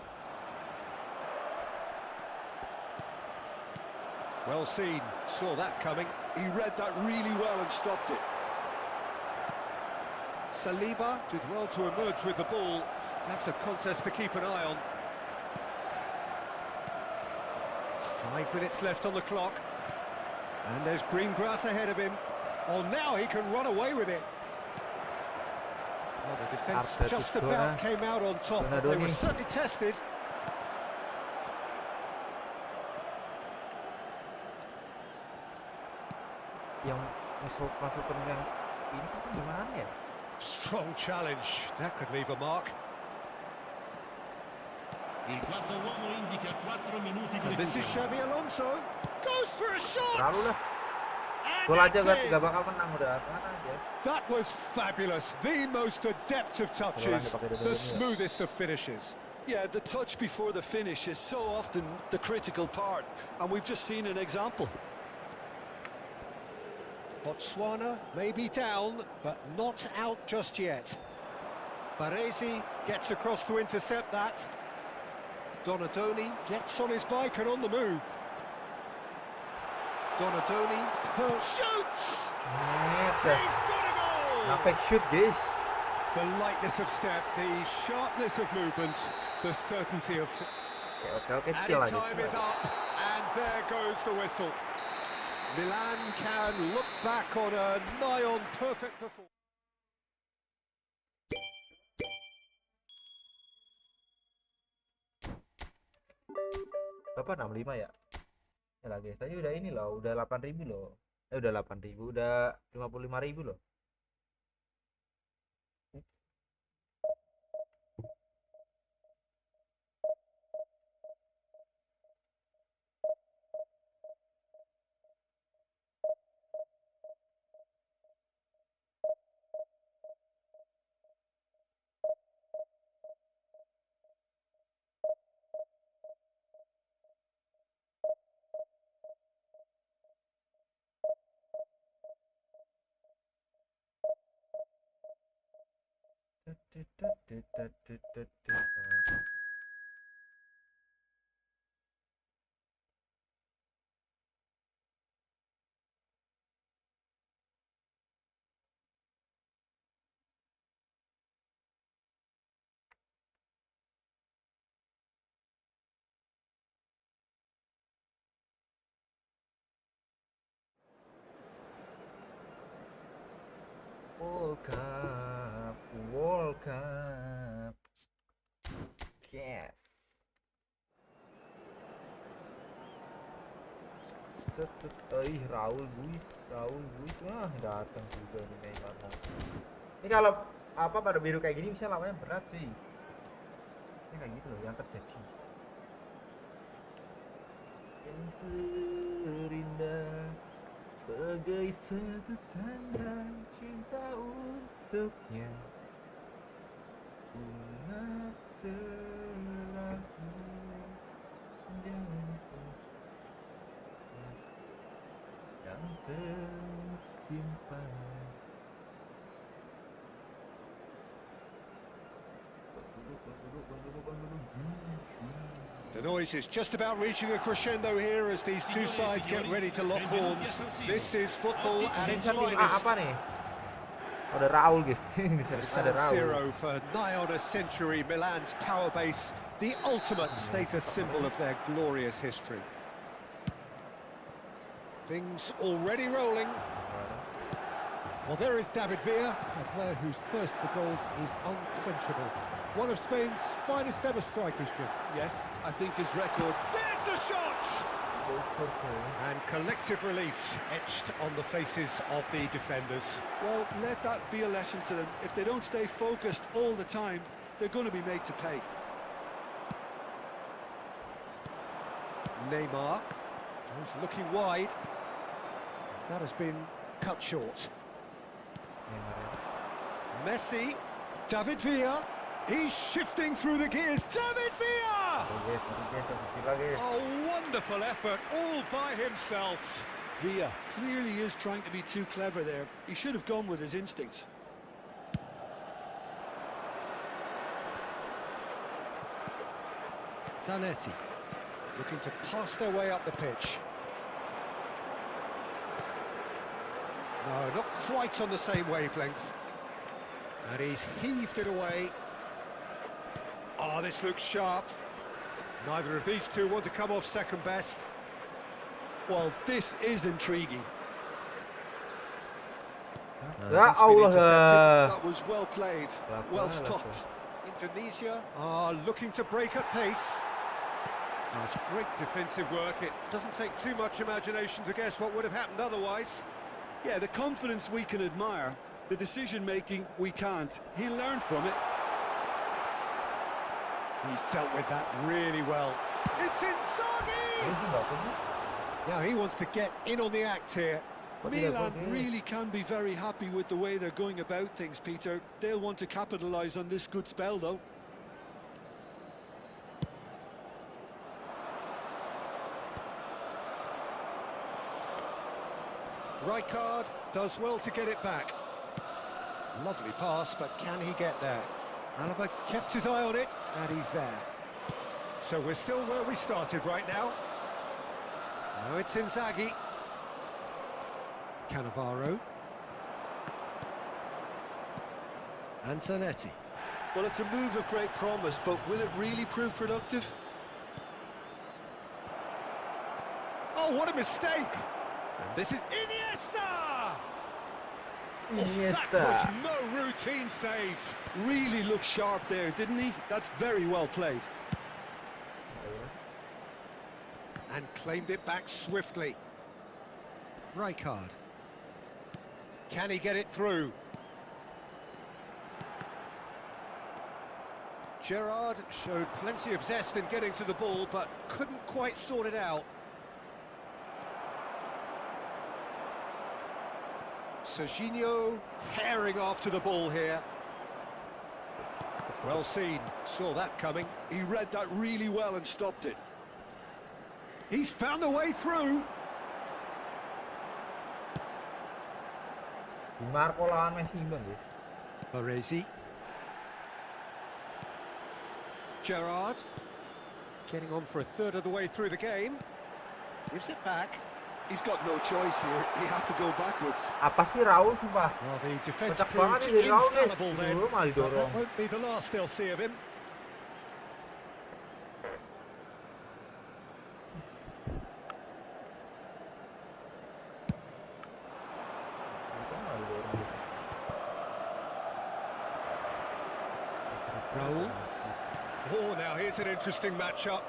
Well seen, saw that coming. He read that really well and stopped it. Saliba did well to emerge with the ball. That's a contest to keep an eye on. 5 minutes left on the clock. And there's green grass ahead of him. Oh, now he can run away with it. Well, the defence Arda just Tudo, about came out on top. Donado They were nih. certainly tested. Yang masukan yang ini kan gimana ya? Strong challenge. That could leave a mark. Il quarto uomo indica 4 minuti di And this is recupero. Xavi Alonso. Goes for a shot. Terlalu lah. And Gol aja that's it. gak bakal menang udah. Mana aja. That was fabulous. The most adept of touches, the smoothest of finishes. Yeah, the touch before the finish is so often the critical part, and we've just seen an example. Botswana may be down, but not out just yet. Baresi gets across to intercept that. Donadoni gets on his bike and on the move. Donadoni shoots! He's got a goal! Fake shoot guys. The lightness of step, the sharpness of movement, the certainty of... Oke, Added chill lagi. time is up, and there goes the whistle. Milan can look back on a nigh-on perfect performance. Berapa 65 ya? Ya lah guys, tadi udah ini loh, udah 8.000 loh. Udah 8.000, udah 55.000 loh. World Cup. Yes. Raul Buis, wah datang juga nih Neymar. Ini kalau apa pada biru kayak gini bisa lawannya berat sih. Ini kayak gitu loh yang terjadi. Yang terindah sebagai tanda cinta untuknya. Bunga selalu yang tersimpan. The noise is just about reaching a crescendo here as these two sides get ready to lock horns. This is football at its finest. Apa nih? Ada Raul guys. The San Siro for nigh on a century, Milan's power base, the ultimate status symbol of their glorious history. Things already rolling. Well, there is David Villa, a player whose thirst for goals is unquenchable. One of Spain's finest ever strikers, Jim. Yes, I think his record... There's the shot! And collective relief etched on the faces of the defenders. Well, let that be a lesson to them. If they don't stay focused all the time, they're going to be made to pay. Neymar is looking wide. That has been cut short. Messi, David Villa, he's shifting through the gears. David Villa! A wonderful effort all by himself. Villa clearly is trying to be too clever there. He should have gone with his instincts. Zanetti looking to pass their way up the pitch. No, not quite on the same wavelength. And he's heaved it away. Oh, this looks sharp. Neither of these two want to come off second best. Well, this is intriguing. Ya Allah. That was well played, well stopped. Indonesia are looking to break at pace. That's great defensive work. It doesn't take too much imagination to guess what would have happened otherwise. Yeah, the confidence we can admire, the decision-making we can't. He'll learn from it. He's dealt with that really well. It's Inzaghi! Now he wants to get in on the act here. Milan really can be very happy with the way they're going about things, Peter. They'll want to capitalise on this good spell, though. Rijkaard does well to get it back. Lovely pass, but can he get there? Alaba kept his eye on it, and he's there. So we're still where we started right now. Now it's Inzaghi. Cannavaro. Antonetti. Well, it's a move of great promise, but will it really prove productive? Oh, what a mistake! And this is Iniesta! Oh, that was no routine save. Really looked sharp there, didn't he? That's very well played. And claimed it back swiftly. Rijkaard. Can he get it through? Gerrard showed plenty of zest in getting to the ball, but couldn't quite sort it out. Serginho herring after the ball here. Well seen, saw that coming. He read that really well and stopped it. He's found a way through. Di Marco lawan Messi imbang, guys. Baresi. Gerrard. Getting on for a third of the way through the game. Gives it back. He's got no choice here. He had to go backwards. Apa sih Raul sumpah? Well, the defence Kocak proved banget ini Raul, guys. infallible then. Malah But didorong. that won't be the last they'll see of him. Raul. Oh, now here's an interesting matchup.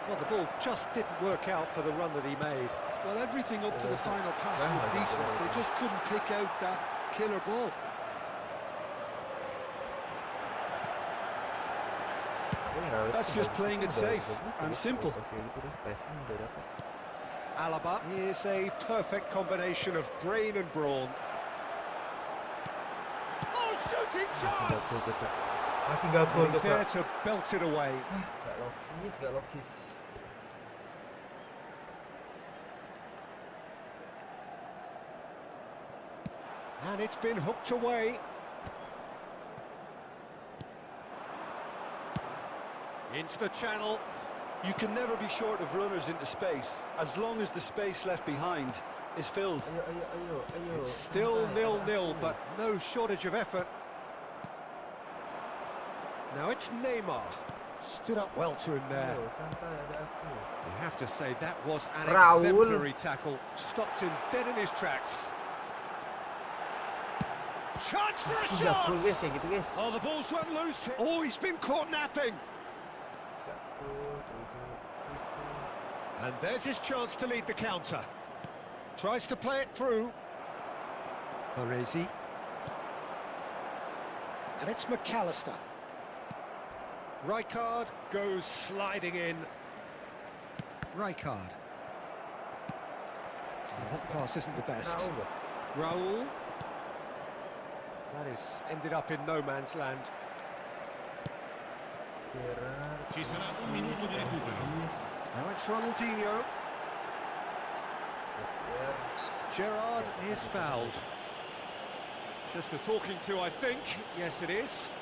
Well, the ball just didn't work out for the run that he made. Well, everything up to the final pass looked decent. They just couldn't pick out that killer ball. That's just playing it safe and simple. Alaba is a perfect combination of brain and brawn. Oh, shooting chance! Masih gak gol And he's tuh, there Kak. to belt it away. Gak logis. And it's been hooked away. Into the channel. You can never be short of runners into space, as long as the space left behind is filled. Ayo. It's still 0-0, but no shortage of effort. Now it's Neymar. Stood up well to him there. You have to say that was an Raul. exemplary tackle. Stopped him dead in his tracks. Chance for a Masih gak gol, guys, shot! kayak gitu, guys. Oh, the ball's run loose. Oh, he's been caught napping. And there's his chance to lead the counter. Tries to play it through. Baresi. And it's McAllister. Rijkaard goes sliding in. Rijkaard. That pass isn't the best. Raul. That is ended up in no man's land. Ci sarà un minuto di recupero. Now it's Ronaldinho. Gerrard is fouled. Just a talking to, I think. Yes, it is.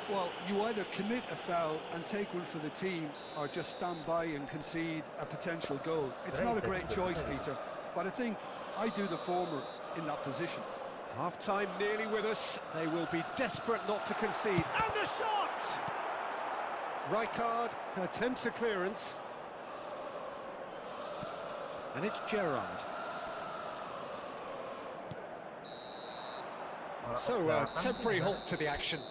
Well, you either commit a foul and take one for the team, or just stand by and concede a potential goal. It's not a great choice, Peter, but I think I do the former in that position. Half-time nearly with us. They will be desperate not to concede. And the shot! Rijkaard attempts a clearance. And it's Gerrard. So a temporary halt to the action.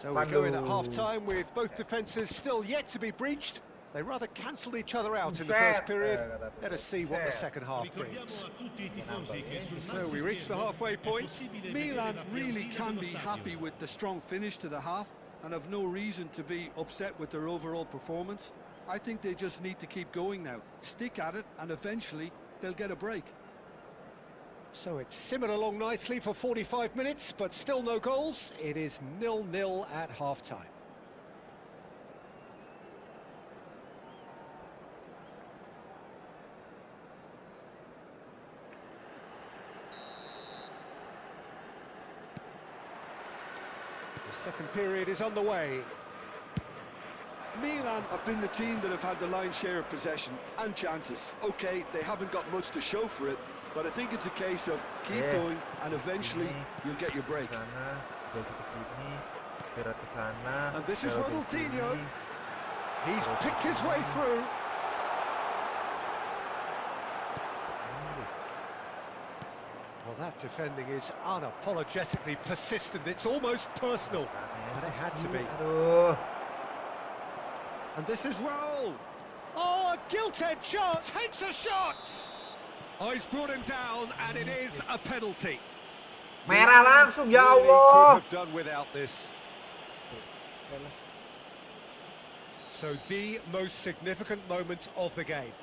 So we go in at half-time with both defences still yet to be breached. They rather cancelled each other out in the first period. Let us see what the second half brings. Ricordiamo a tutti I tifosi che sul So we reach the halfway point. Milan really can be happy with the strong finish to the half and have no reason to be upset with their overall performance. I think they just need to keep going now, stick at it, and eventually they'll get a break. So it's simmered along nicely for 45 minutes, but still no goals. It is 0-0 at half-time. second period is on the way. Milan have been the team that have had the lion's share of possession and chances. Okay, they haven't got much to show for it, but I think it's a case of keep going and eventually you'll get your break. And this is Ronaldinho. He's picked his way through. Well, that defending is unapologetically persistent. It's almost personal, but it had to be. And this is Raul. Oh, a gilt-edged shot! Takes a shot! Oh, he's brought him down, and it is a penalty. Merah langsung, ya Really could Allah. have done without this. So the most significant moment of the game.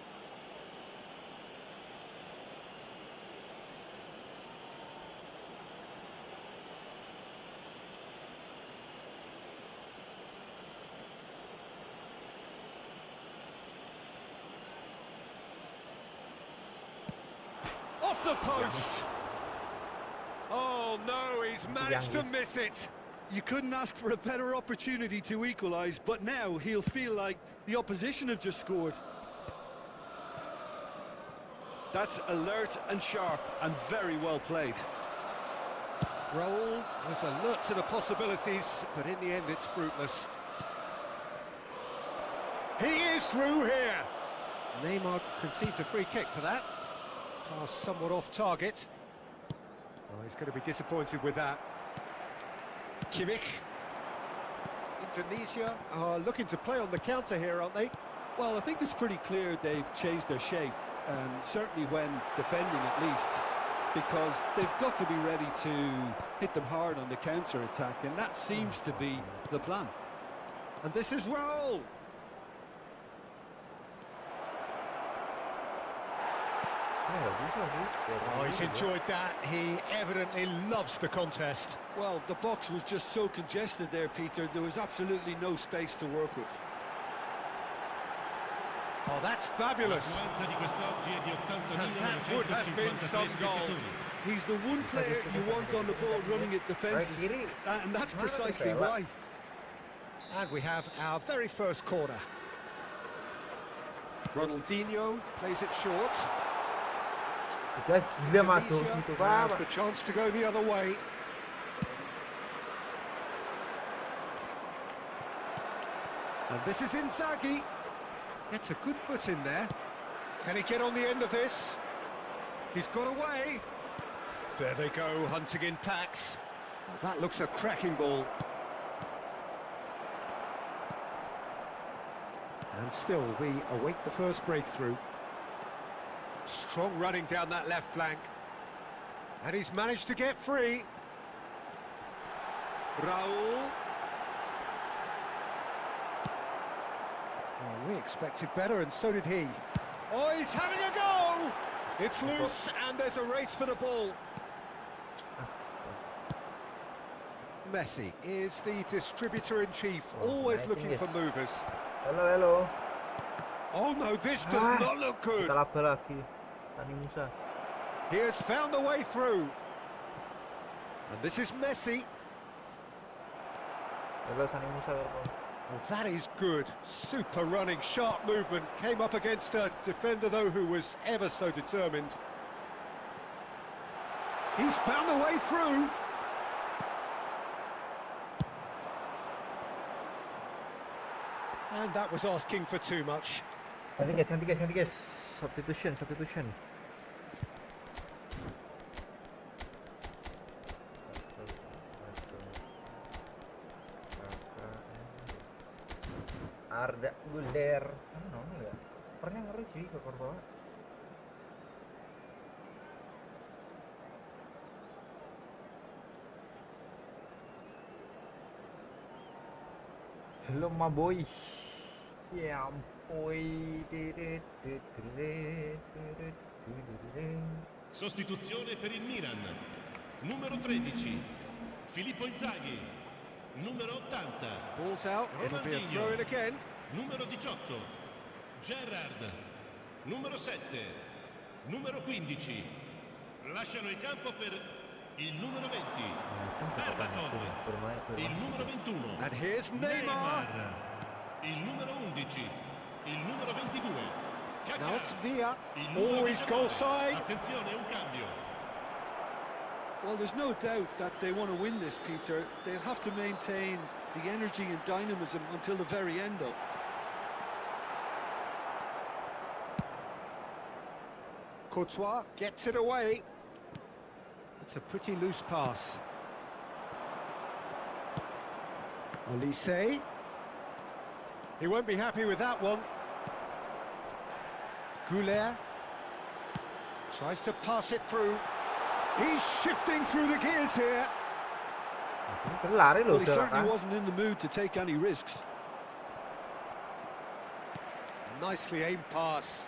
Off the post! Oh no, he's managed to miss it! You couldn't ask for a better opportunity to equalise, but now he'll feel like the opposition have just scored. That's alert and sharp and very well played. Raul was alert to the possibilities, but in the end it's fruitless. He is through here! Neymar concedes a free kick for that. Pass somewhat off target. Oh, he's going to be disappointed with that. Kimmich. Indonesia are looking to play on the counter here, aren't they? Well, I think it's pretty clear they've changed their shape, certainly when defending at least, because they've got to be ready to hit them hard on the counter-attack, and that seems to be the plan. And this is Raul. Oh, he's enjoyed that. He evidently loves the contest. Well, the box was just so congested there, Peter. There was absolutely no space to work with. Oh, that's fabulous. And that would have been some goal. He's the one player you want on the ball running at defences, and that's precisely why. And we have our very first corner. Ronaldinho plays it short. Gila Has the chance to go the other way. And this is Inzaghi. Gets a good foot in there. Can he get on the end of this? He's got away. There they go, hunting in packs. Oh, that looks a cracking ball. And still, we await the first breakthrough. Strong running down that left flank. And he's managed to get free. Raul. Oh, we expected better, and so did he. Oh, he's having a go! It's loose, and there's a race for the ball. Messi is the distributor-in-chief, always looking for movers. Hello. Oh no, this does not look good. He has found the way through. And this is Messi. Well, that is good. Super running, sharp movement. Came up against a defender, though, who was ever so determined. He's found the way through. And that was asking for too much. Ganti guys. Substitution. Arda Guler. Ano ya? Pernah ngeri sih ke Kordoba. Hello my boy. Yeah, boy. Sostituzione per il Milan. Numero 13, Filippo Inzaghi. Numero 80, Ball's out, it'll be a throw in again. Numero 18, Gerrard. Numero 7, numero 15. Lasciano il campo per il numero 20, Kan suka banget tuh Berbatov, bermain il bermain. numero 21, And here's Neymar. Neymar, il numero 11, il numero 22, Kaká, Now it's Villa. il numero Oh, he's goal 19. side. Attenzione, un cambio. Well, there's no doubt that they want to win this, Peter. They'll have to maintain the energy and dynamism until the very end, though. Courtois gets it away. It's a pretty loose pass. Olise. He won't be happy with that one. Goulet tries to pass it through. He's shifting through the gears here. Kan lari loh Well, he udah certainly kan. wasn't in the mood to take any risks. Nicely aimed pass.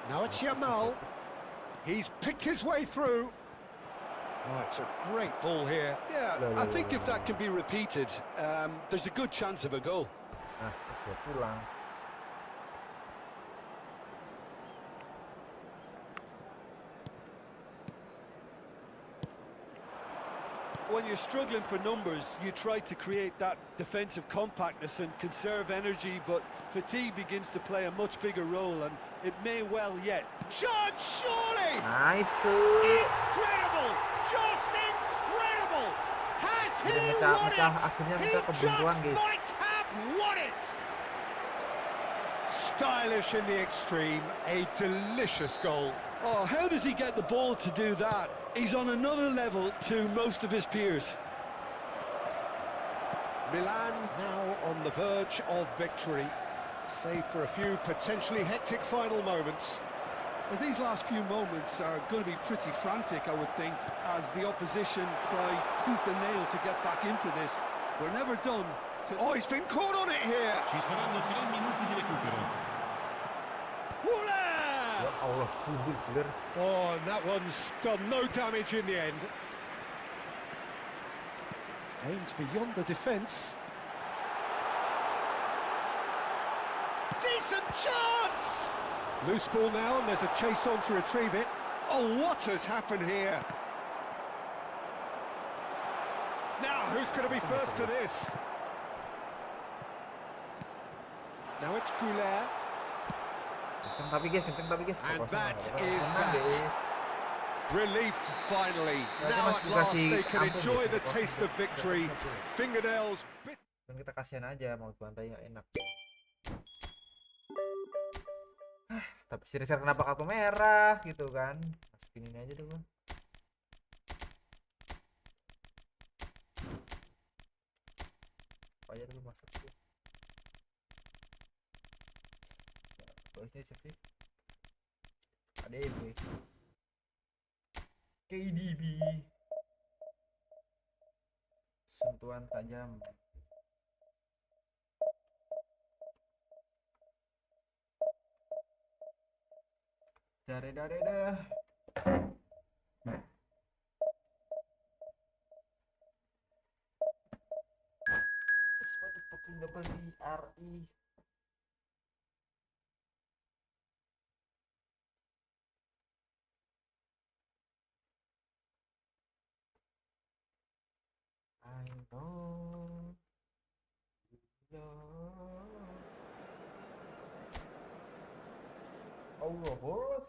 Now it's Yamal. He's picked his way through. Oh, it's a great ball here. Yeah, I think if that can be repeated, there's a good chance of a goal. Nah, udah pulang. When you're struggling for numbers, you try to create that defensive compactness and conserve energy, but fatigue begins to play a much bigger role, and it may well yet. Judge, surely! Nice. Incredible! Just incredible! Has he won it? Akhirnya He mereka just kebuntuan, guys. might have won it! Stylish in the extreme, a delicious goal. Oh, how does he get the ball to do that? He's on another level to most of his peers. Milan now on the verge of victory, save for a few potentially hectic final moments. Well, these last few moments are going to be pretty frantic, I would think, as the opposition try tooth and nail to get back into this. We're never done. Oh, he's been caught on it here. Ci saranno 3 minuti di recupero. Woola! Ya Allah, sulit clear. Oh, and that one's done no damage in the end. Aimed beyond the defence. Decent chance! Loose ball now, and there's a chase on to retrieve it. Oh, what has happened here? Now, who's going to be first to this? Now it's Goulet. Kenceng tapi guys. And Pokoknya that nggak is apa-apa. that. Deh. Relief finally. Nah, Now Mas at dikasih last they can ampun enjoy gitu, the pokoknya. taste of victory. Fingernails bit. Dan kita kasihan aja mau bantai nggak enak. Tapi Sirikar kenapa kartu merah gitu kan? Masukin ini aja deh gua. Apa aja dulu masukin. Baiknya cek sih. ADB. KDB. Sentuhan tajam. Dare dah. What the fucking double DRE. I know. Allah bos.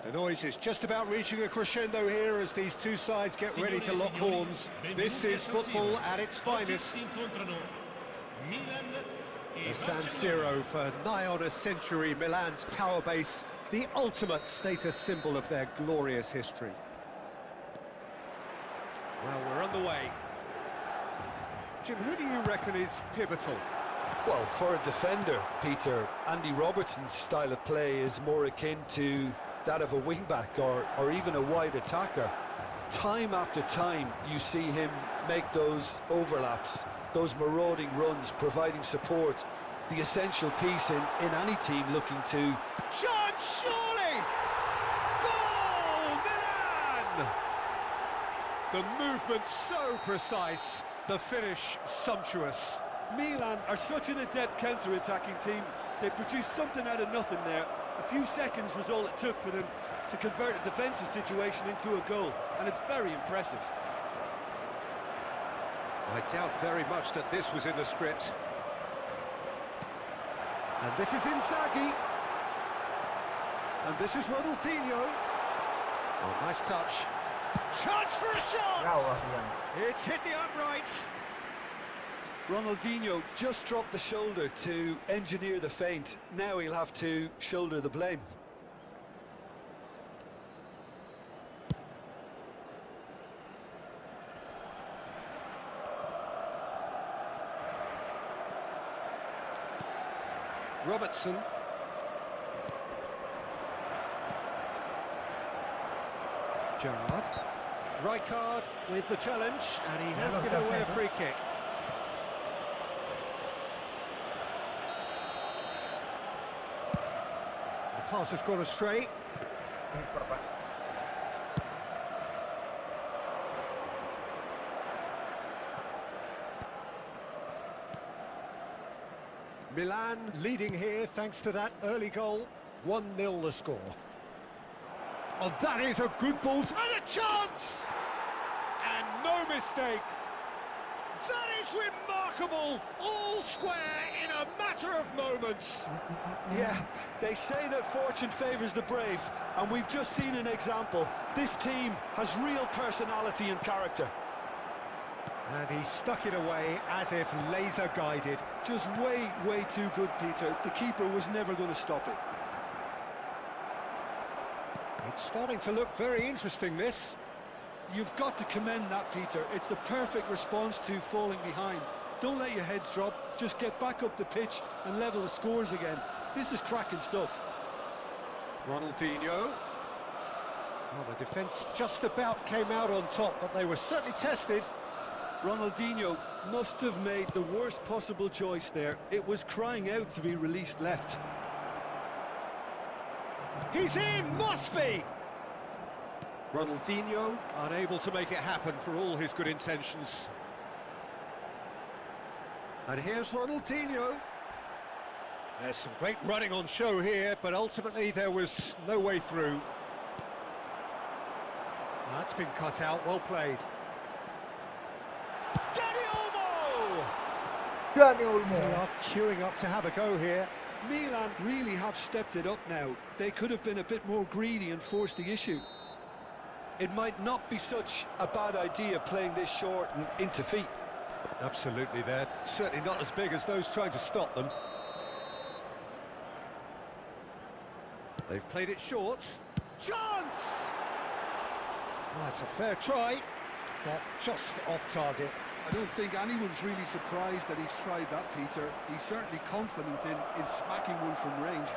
The noise is just about reaching a crescendo here as these two sides get ready to lock horns. This is football at its finest. The San Siro, for nigh on a century, Milan's power base, the ultimate status symbol of their glorious history. Well, we're underway. Jim, who do you reckon is pivotal? Well, for a defender, Peter, Andy Robertson's style of play is more akin to that of a wing-back or even a wide attacker. Time after time, you see him make those overlaps, those marauding runs, providing support, the essential piece in any team looking to... Chance, surely! Goal, Milan! The movement so precise, the finish sumptuous. Milan are such an adept counter-attacking team. They produced something out of nothing there. A few seconds was all it took for them to convert a defensive situation into a goal, and it's very impressive. I doubt very much that this was in the script. And this is Inzaghi. And this is Ronaldinho. Oh, nice touch. Chance for a shot! It's hit the upright. Ronaldinho just dropped the shoulder to engineer the feint. Now he'll have to shoulder the blame. Robertson. Gerrard. Rijkaard with the challenge, and he has given away a free kick. The pass has gone astray. Milan leading here thanks to that early goal. 1-0 the score. Oh, that is a good ball. And a chance! And no mistake. That is remarkable. All square in a matter of moments. Yeah, they say that fortune favours the brave, and we've just seen an example. This team has real personality and character. And he stuck it away as if laser guided. Just way too good, Peter. The keeper was never going to stop it. It's starting to look very interesting, this. You've got to commend that, Peter. It's the perfect response to falling behind. Don't let your heads drop. Just get back up the pitch and level the scores again. This is cracking stuff. Ronaldinho. Well, the defence just about came out on top, but they were certainly tested. Ronaldinho must have made the worst possible choice there. It was crying out to be released left. He's in, must be! Ronaldinho unable to make it happen for all his good intentions. And here's Ronaldinho. There's some great running on show here, but ultimately there was no way through. That's been cut out, well played. They are queuing up to have a go here. Milan really have stepped it up now. They could have been a bit more greedy and forced the issue. It might not be such a bad idea playing this short and into feet. Absolutely, they're certainly not as big as those trying to stop them. They've played it short. Chance! Well, that's a fair try, but just off target. I don't think anyone's really surprised that he's tried that, Peter. He's certainly confident in smacking one from range.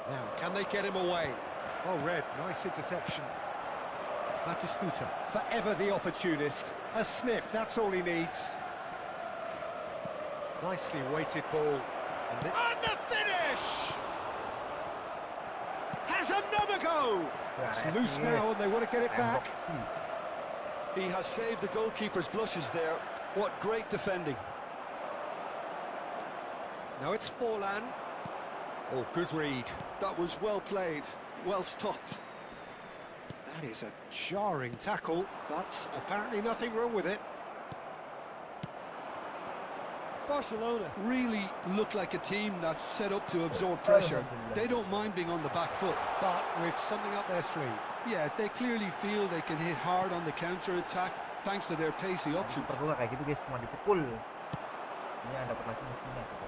Now, can they get him away? Oh, Red, nice interception. Batistuta, forever the opportunist. A sniff, that's all he needs. Nicely weighted ball. And the finish! Has another go! It's loose now and they want to get it back. He has saved the goalkeeper's blushes there. What great defending. Now it's Forlan. Oh, good read. That was well played, well stopped. That That is a jarring tackle, but apparently nothing wrong with it. Barcelona really look like a team that's set up to absorb pressure. They don't mind being on the back foot. But with something up their sleeve. Yeah, they clearly feel they can hit hard on the counter-attack thanks to their pacey options. Perlu kayak gitu guys, cuma dipukul. Ini yang dapat lagi musuhnya gitu.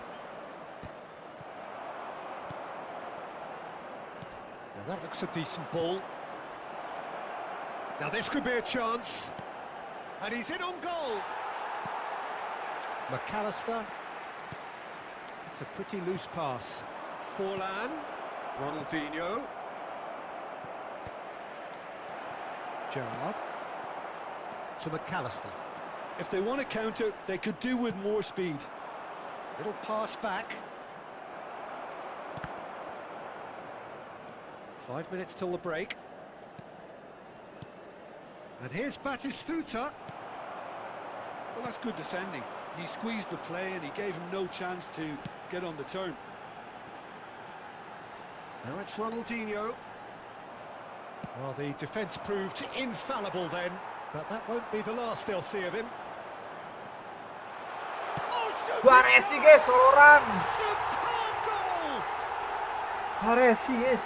Now that looks a decent ball. Now this could be a chance. And he's in on goal. McAllister. It's a pretty loose pass. Forlan. Ronaldinho. Gerrard. To McAllister. If they want to counter, they could do with more speed. Little pass back. 5 minutes till the break. And here's Batistuta. Well, that's good defending. He squeezed the play and he gave him no chance to get on the turn. Now it's Ronaldinho. Well, the defence proved infallible then, but that won't be the last they'll see of him. Oh, Suarez sih guys, orang. Superb goal! Suarez sih guys.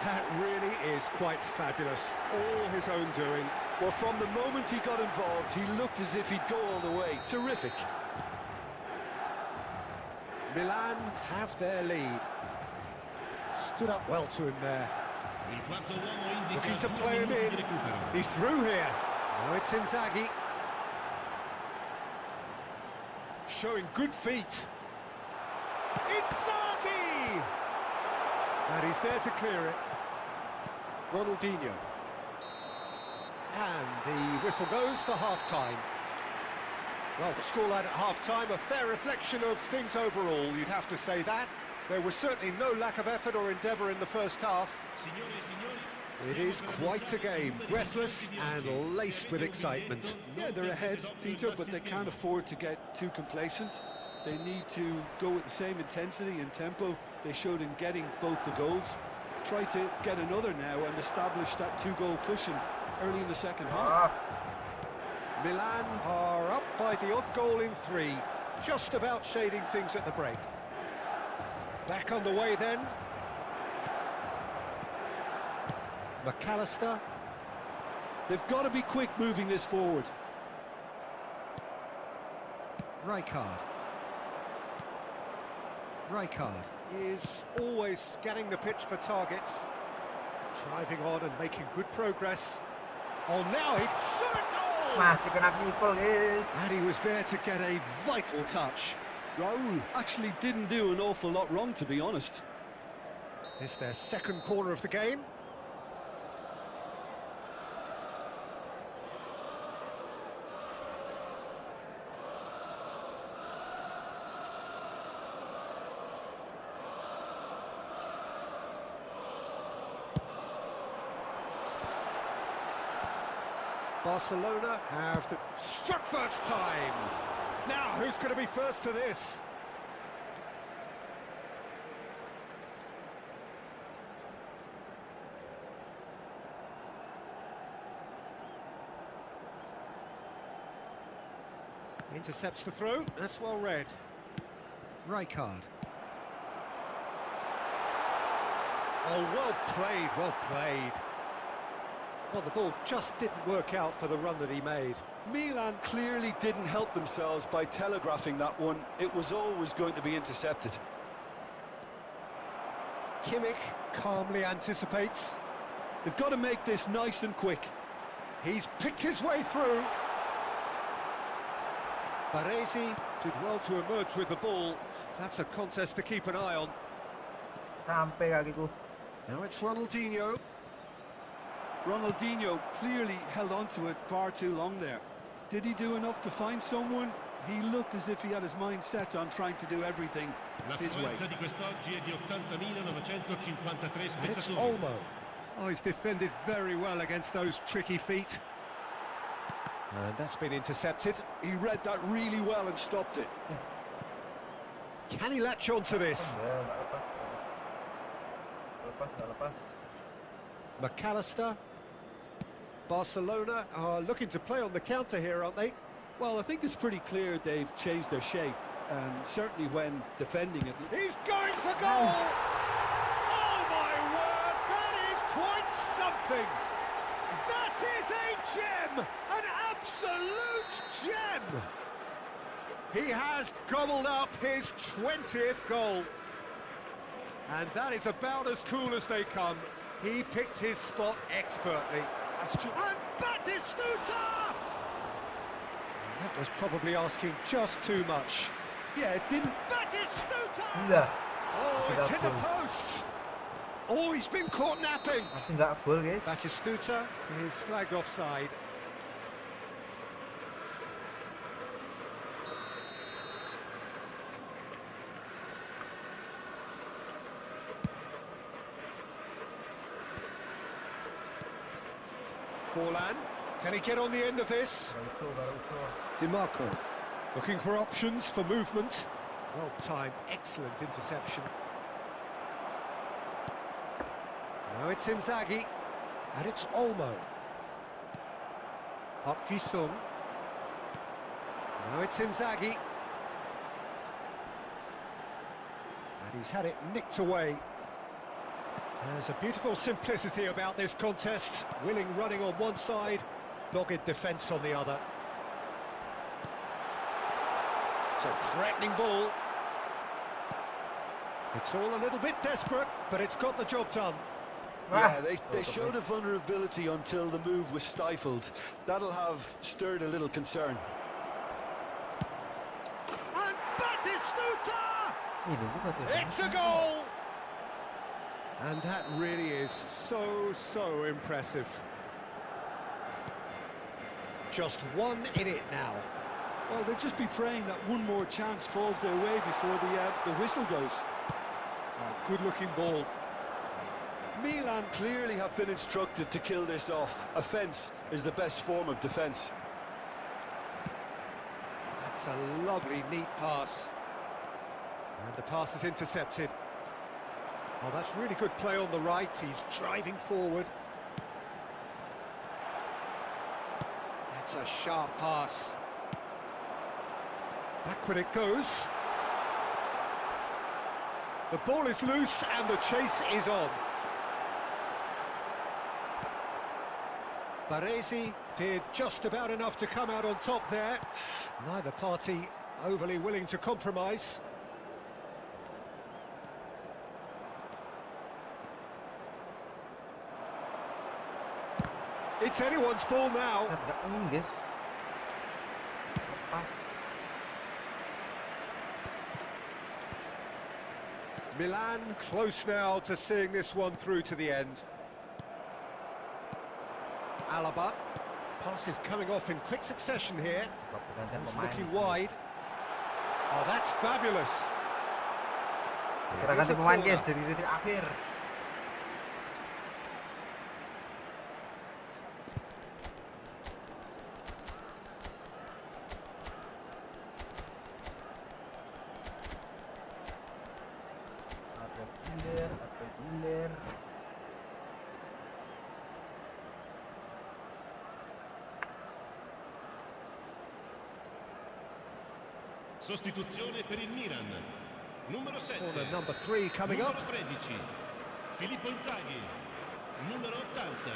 That really is quite fabulous. All his own doing. Well, from the moment he got involved, he looked as if he'd go all the way. Terrific. Milan have their lead. Stood up well to him there. Looking to play him in. He's through here. Oh, it's Inzaghi. Showing good feet. Inzaghi! And he's there to clear it. Ronaldinho. And the whistle goes for half-time. Well, the scoreline at half-time, a fair reflection of things overall, you'd have to say that. There was certainly no lack of effort or endeavour in the first half. It is quite a game, breathless and laced with excitement. Yeah, they're ahead, Peter, but they can't afford to get too complacent. They need to go with the same intensity and tempo they showed in getting both the goals. Try to get another now and establish that two-goal cushion early in the second half. Milan are up by the odd goal in 3, just about shading things at the break. Back on the way then. McAllister. They've got to be quick moving this forward. Rijkaard is always scanning the pitch for targets. Driving on and making good progress. Oh, now he shot a goal! Masih kena kiper guys. And he was there to get a vital touch. Raul actually didn't do an awful lot wrong, to be honest. It's their second corner of the game. Barcelona have struck first time. Now, who's going to be first to this? Intercepts the throw. That's well read. Rijkaard. Oh, well played, well played. Well, the ball just didn't work out for the run that he made. Milan clearly didn't help themselves by telegraphing that one. It was always going to be intercepted. Kimmich calmly anticipates. They've got to make this nice and quick. He's picked his way through. Baresi did well to emerge with the ball. That's a contest to keep an eye on. Sampai kakiku. Now it's Ronaldinho. Ronaldinho clearly held on to it far too long there. Did he do enough to find someone? He looked as if he had his mind set on trying to do everything his way. Di quest'oggi è di 80.953 And it's spettatori. Olmo. Oh, he's defended very well against those tricky feet. And that's been intercepted. He read that really well and stopped it. Can he latch on to this? Ya, nggak lepas. Lepas, nggak lepas. McAllister. Barcelona are looking to play on the counter here, aren't they? Well, I think it's pretty clear they've changed their shape, and certainly when defending it. He's going for goal! Oh my word, that is quite something! That is a gem! An absolute gem! He has gobbled up his 20th goal. And that is about as cool as they come. He picked his spot expertly. That's true. And Batistuta! That was probably asking just too much. Yeah, it didn't. Batistuta! Iya. Oh, it's hit the Sudah post. Oh, he's been caught napping. Masih nggak gol, guys. Batistuta is flagged offside. Forlan, can he get on the end of this? DiMarco, looking for options for movement. Well timed, excellent interception. Now it's Inzaghi, and it's Olmo. Up Ji-sung. Now it's Inzaghi. And he's had it nicked away. There's a beautiful simplicity about this contest. Willing running on one side, dogged defence on the other. It's a threatening ball. It's all a little bit desperate, but it's got the job done. Yeah, they showed a vulnerability until the move was stifled. That'll have stirred a little concern. And Batistuta! It's a goal! And that really is so impressive. Just one in it now. Well, they'll just be praying that one more chance falls their way before the whistle goes. A good-looking ball. Milan clearly have been instructed to kill this off. Offence is the best form of defence. That's a lovely, neat pass. And the pass is intercepted. Oh, that's really good play on the right. He's driving forward. That's a sharp pass. Backward it goes. The ball is loose and the chase is on. Baresi did just about enough to come out on top there. Neither party overly willing to compromise. It's anyone's ball now. Nggak ingin, guys. Lepas. Milan close now to seeing this one through to the end. Alaba. Pass is coming off in quick succession here. Pergantian He's pemain. looking wide. Oh, that's fabulous. Kita ganti pemain, guys, dari titik akhir. Atlet Iler. Sostituzione per il Milan. Numero 7. Corner number 3 coming Numero up. 13. Filippo Inzaghi. Numero 80.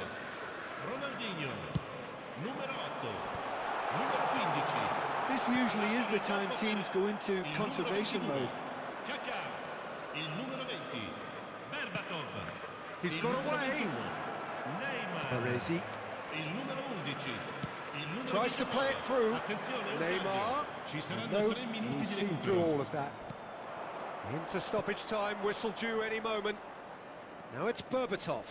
Ronaldinho. Numero 8. Numero 15. This usually is the time teams go into Il conservation numero 22. mode. Kaká. Il numero 20. Berbatov. He's Il got numero away. 21. Neymar. Baresi Il numero 11. Il numero tries to 19. play it through. Attenzione, un Neymar. cambio. Ci saranno No, 3 minuti he's di seen recupero. through all of that. Into stoppage time, whistle due any moment. Now it's Berbatov.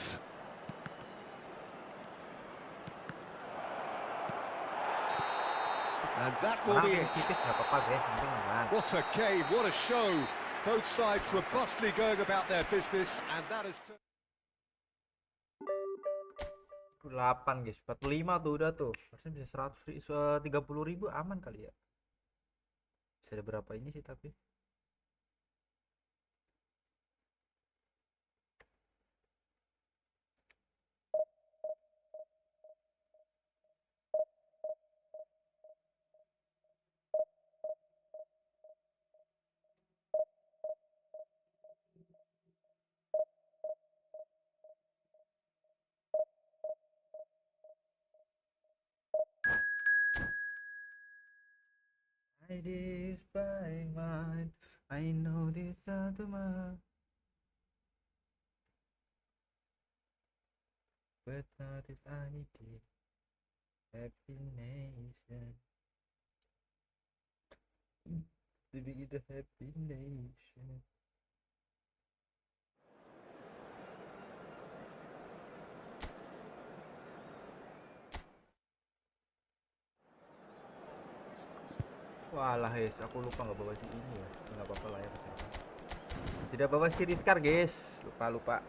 And that will be Menang it. tipis nggak apa-apa, guys. Penting menang. What a game, what a show. Both sides robustly going about their business, and that has... 8, guys. 45 tuh udah tuh. Harusnya bisa 30.000 aman kali ya. Bisa ada berapa ini sih tapi. this by mine. I know this automatic, but not as I did. Happy nation. To be the happy nation. Walah guys, aku lupa nggak bawa si ini ya. Nggak apa-apa lah ya. Tidak bawa si Rizkar guys, lupa.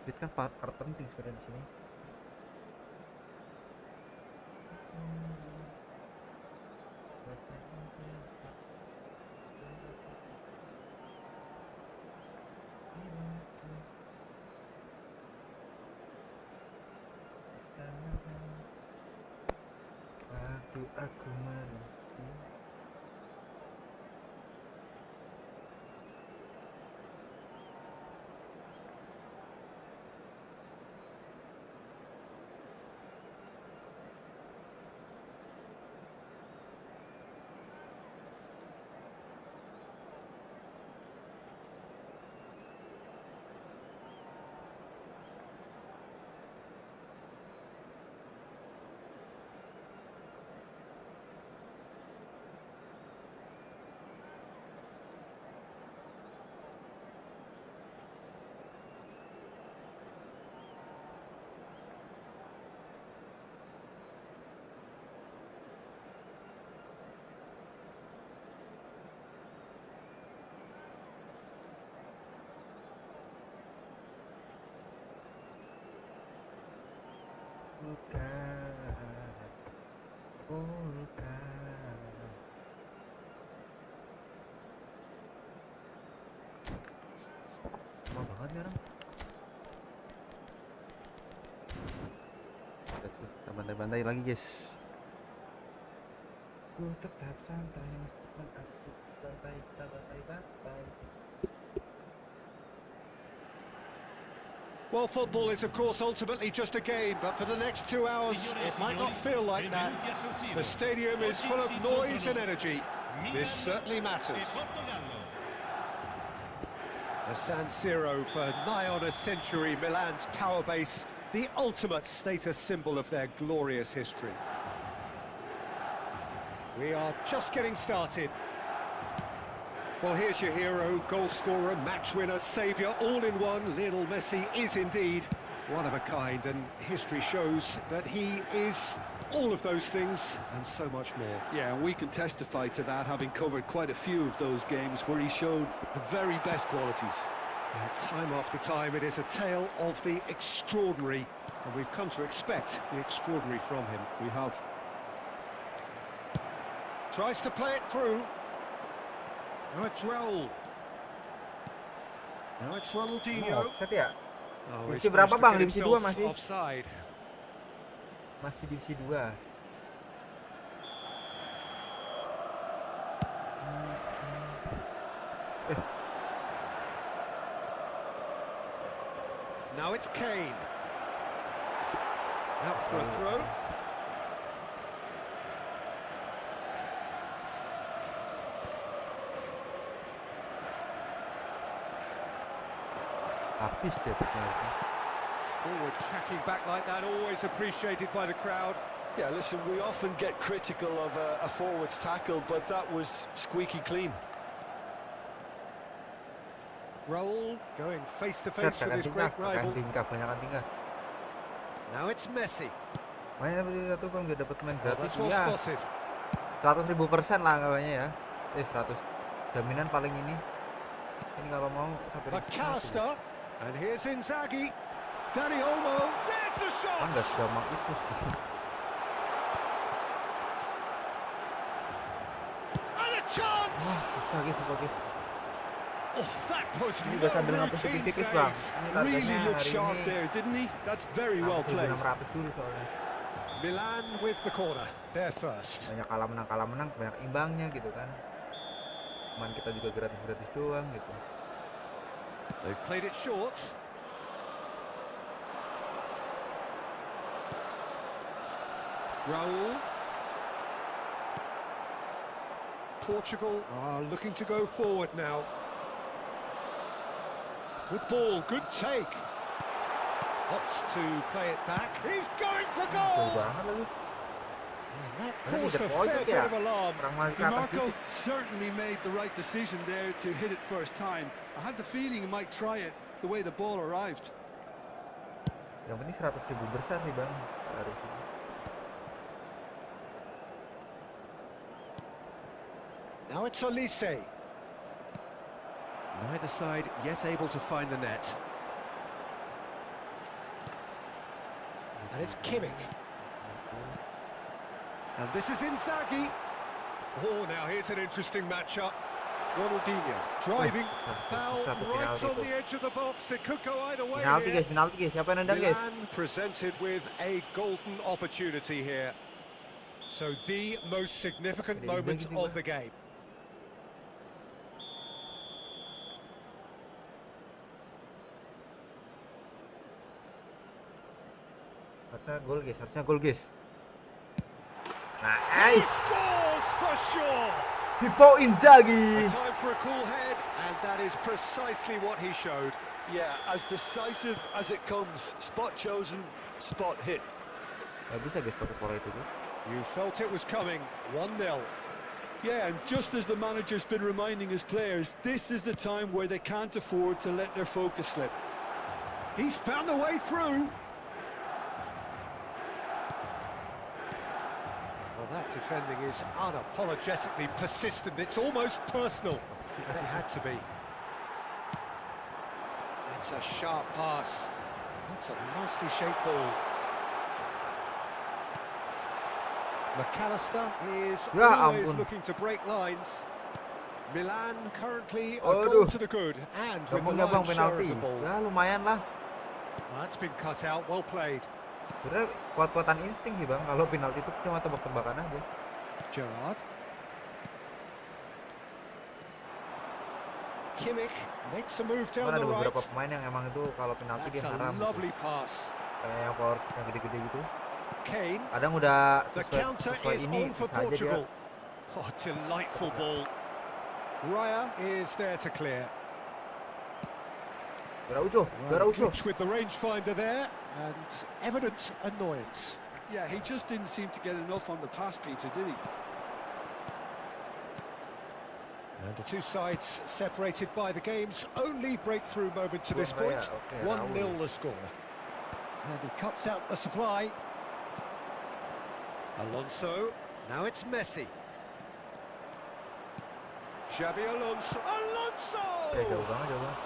Rizkar part penting sebenarnya di sini. Waktu aku mati. Lama banget ya orang. Kita bantai-bantai lagi guys. Ku tetap santai meskipun asik bantai. Well, football is, of course, ultimately just a game, but for the next 2 hours, it might not feel like that. The stadium is full of noise and energy. This certainly matters. The San Siro for nigh on a century, Milan's power base, the ultimate status symbol of their glorious history. We are just getting started. Well, here's your hero, goal scorer, match winner, saviour, all in one. Lionel Messi is indeed one of a kind, and history shows that he is all of those things and so much more. Yeah, and we can testify to that, having covered quite a few of those games where he showed the very best qualities. Time after time, it is a tale of the extraordinary, and we've come to expect the extraordinary from him. We have. Tries to play it through. Now it's Raul. Now it's Ronaldinho. Offside ya? Oh, Divisi berapa bang? Divisi 2 masih? Offside. Masih divisi 2. Now it's Kane. Out for a throw. Habis dia ternyata. Forward tracking back like that, always appreciated by the crowd. Yeah, listen, we often get critical of a forward's tackle, but that was squeaky clean. Raul going face to face with his great rival. Tingkah. Now it's Messi. Mainnya beli satu bang, dia dapat main Oh, gratis that's well ya. spotted. 100.000% lah anggapannya ya. 100. Jaminan paling ini. Ini kalau mau sampai McAllister, and here's Inzaghi. Dani Olmo, there's the shot. Enggak segampang itu sih. And a chance. Wah, susah guys, guys. Oh, that was Ini no udah sambil ngapus routine tipis-tipis save. bang. Ini Really targetnya looked hari sharp ini there, didn't he? That's very well played. 600 dulu soalnya. Milan with the corner, they're first. Banyak kalah menang, banyak imbangnya gitu kan. Cuman kita juga gratis doang gitu. They've played it short. Raul. Portugal are looking to go forward now. Good ball, good take. Opts to play it back. He's going for Jauh goal! banget lagi. And that Karena caused di a pojok fair bit ya. of alarm. Kurang masuk ke atas DeMarco dikit. certainly made the right decision there to hit it first time. I had the feeling he might try it the way the ball arrived. Yang penting 100.000 besar sih bang. Harusnya. Now it's Olise. Neither side yet able to find the net. And it's Kimmich. And this is Inzaghi. Oh, now here's an interesting matchup. Ronaldinho driving, foul right on the edge of the box. It could go either way here. Penalti guys. Siapa yang nendang guys? Milan presented with a golden opportunity here. So the most significant moment of the game. Harusnya gol guys. He Nice. scores for sure. Pippo Inzaghi. Time for a cool head, and that is precisely what he showed. Yeah, as decisive as it comes. Spot chosen, spot hit. Gak bisa guys pakai pola itu guys. You felt it was coming. 1-0. Yeah, and just as the manager's been reminding his players, this is the time where they can't afford to let their focus slip. He's found a way through. Well, that defending is unapologetically persistent. It's almost personal, and it had to be. It's a sharp pass. That's a nicely shaped ball. McAllister is always looking to break lines. Milan currently a goal to the good, and with the lion's share of the ball. Ya lumayan lah. That's been cut out, well played. Sebenarnya kuat-kuatan insting sih bang. Kalau penalti itu cuma tebak-tebakan aja. Gerrard. Kimmich makes a move down Ada the right. beberapa pemain yang emang itu kalau penalti dia That's a haram. lovely pass. Kayak yang power yang gede-gede gitu. Kane. Kadang udah The counter sesuai is ini on for bisa aja dia. Portugal. Oh, delightful ball. Raya is there to clear. Araujo. Glitch with the rangefinder there, and evident annoyance. Yeah, he just didn't seem to get enough on the pass, Peter, did he? And the two sides separated by the game's only breakthrough moment to this point. 1-0 the score. And he cuts out the supply. Alonso. Now it's Messi. Xabi Alonso. Alonso! Jauh banget.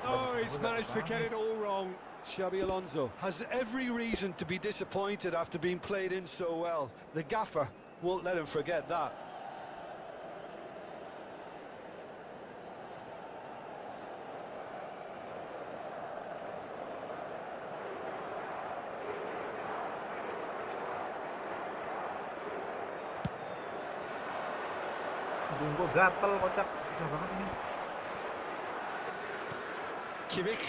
Oh, he's managed to get it all wrong. Xabi Alonso has every reason to be disappointed after being played in so well. The gaffer won't let him forget that. Gue gatel kocak. Susah banget ini. Kimmich.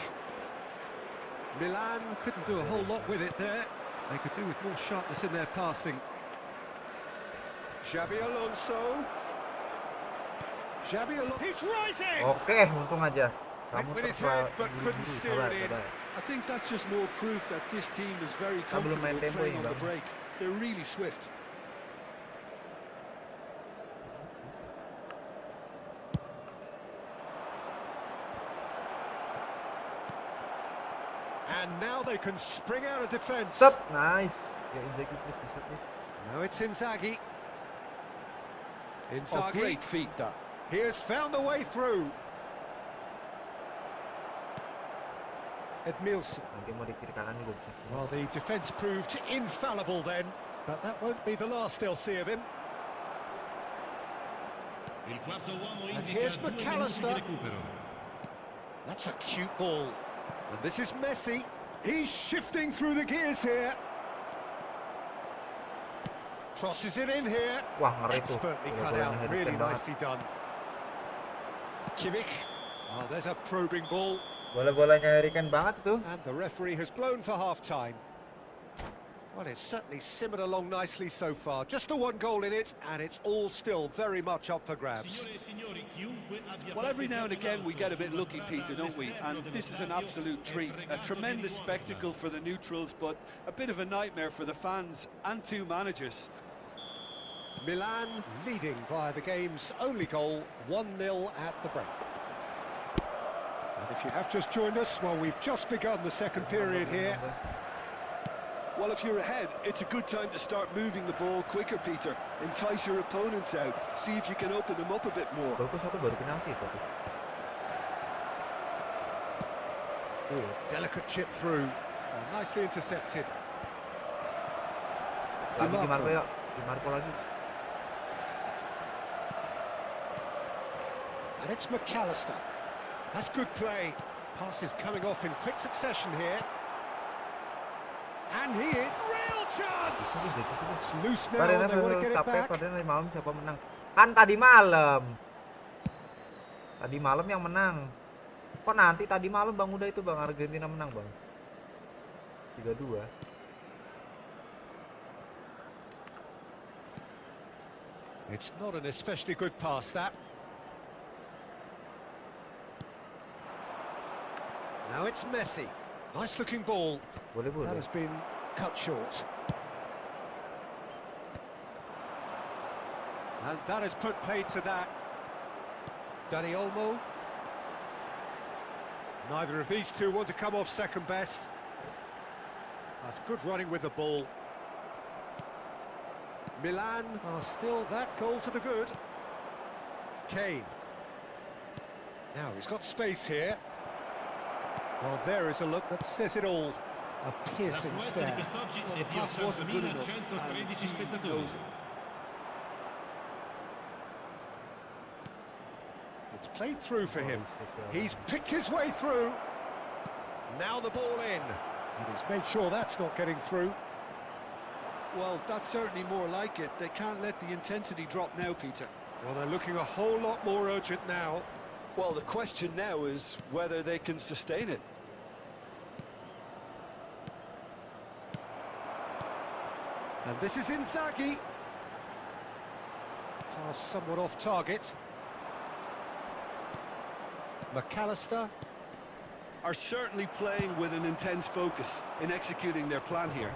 Milan couldn't do a whole lot with it there. They could do with more sharpness in their passing. Xabi Alonso. He's rising! Oke, untung aja. Kamu With his head, but couldn't steer sabar, it in. sabar. I think that's just more proof that this team is very belum comfortable main tempo playing ini, on the Bang. break. They're really swift. And now they can spring out of defence. Stop, nice. Ya Inzaghi please. Now it's Inzaghi. Oh, Inzaghi. great feat, that. He has found a way through. Edmilson. Nanti mau di kiri kanan juga bisa semua. Well, the defence proved infallible then, but that won't be the last they'll see of him. Il quarto uomo And indica here's 2 minuti McAllister. di recupero. That's a cute ball. And this is Messi. He's shifting through the gears here. Crosses it in here. Wah, ngeri tuh. Expertly Bola cut yang out, Harry really Kane banget. nicely done. Kimmich. Oh, there's a probing ball. Bola-bolanya Harry Kane banget tuh. And the referee has blown for half-time. Well, it's certainly simmered along nicely so far. Just the one goal in it, and it's all still very much up for grabs. Well, every now and again we get a bit lucky, Peter, don't we? And this is an absolute treat. A tremendous spectacle for the neutrals, but a bit of a nightmare for the fans and two managers. Milan leading via the game's only goal, 1-0 at the break. And if you have just joined us, well, we've just begun the second period here. Well, if you're ahead, it's a good time to start moving the ball quicker, Peter. Entice your opponents out. See if you can open them up a bit more. Oh, delicate chip through. Oh, nicely intercepted. Di Marco lagi. And it's McAllister. That's good play. Passes coming off in quick succession here. And he is real chance. It's loose now. They want to get it back. Tadi malam siapa menang? Kan tadi malam. Tadi malam yang menang. Kok nanti tadi malam Bang udah itu Bang Argentina menang Bang. 3-2. It's not an especially good pass, that. Now it's Messi. Nice looking ball. That has been cut short. And that has put paid to that. Dani Olmo. Neither of these two want to come off second best. That's good running with the ball. Milan are still that goal to the good. Kane. Now he's got space here. Well, there is a look that says it all. A piercing stare. Well, the pass wasn't good enough, and he knows it. It's played through for him. He's picked his way through. Now the ball in. And he's made sure that's not getting through. Well, that's certainly more like it. They can't let the intensity drop now, Peter. Well, they're looking a whole lot more urgent now. Well, the question now is whether they can sustain it. And this is Inzaghi. Pass somewhat off target. McAllister. Are certainly playing with an intense focus in executing their plan here.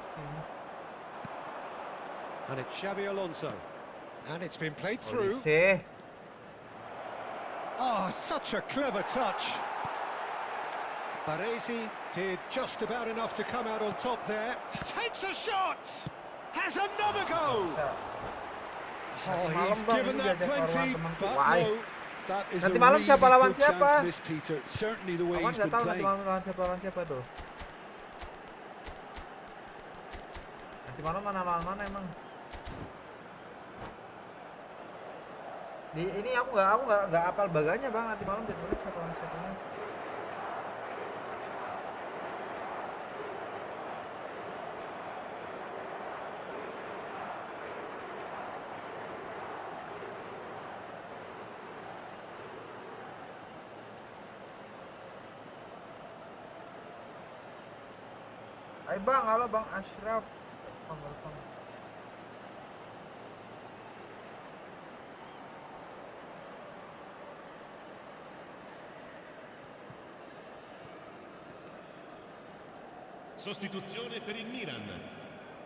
And it's Xabi Alonso. And it's been played through. Oh, such a clever touch. Baresi did just about enough to come out on top there. Takes a shot! Has another go! Oh, he's given that plenty, but no. That is a really good chance missed, Peter. Certainly the way he's been playing. Nanti malam mana emang? Ini aku nggak apal baganya Bang, nanti malam jadwalnya siapa. Hai Bang, halo Bang Ashraf. Welcome. Sostituzione per il Milan.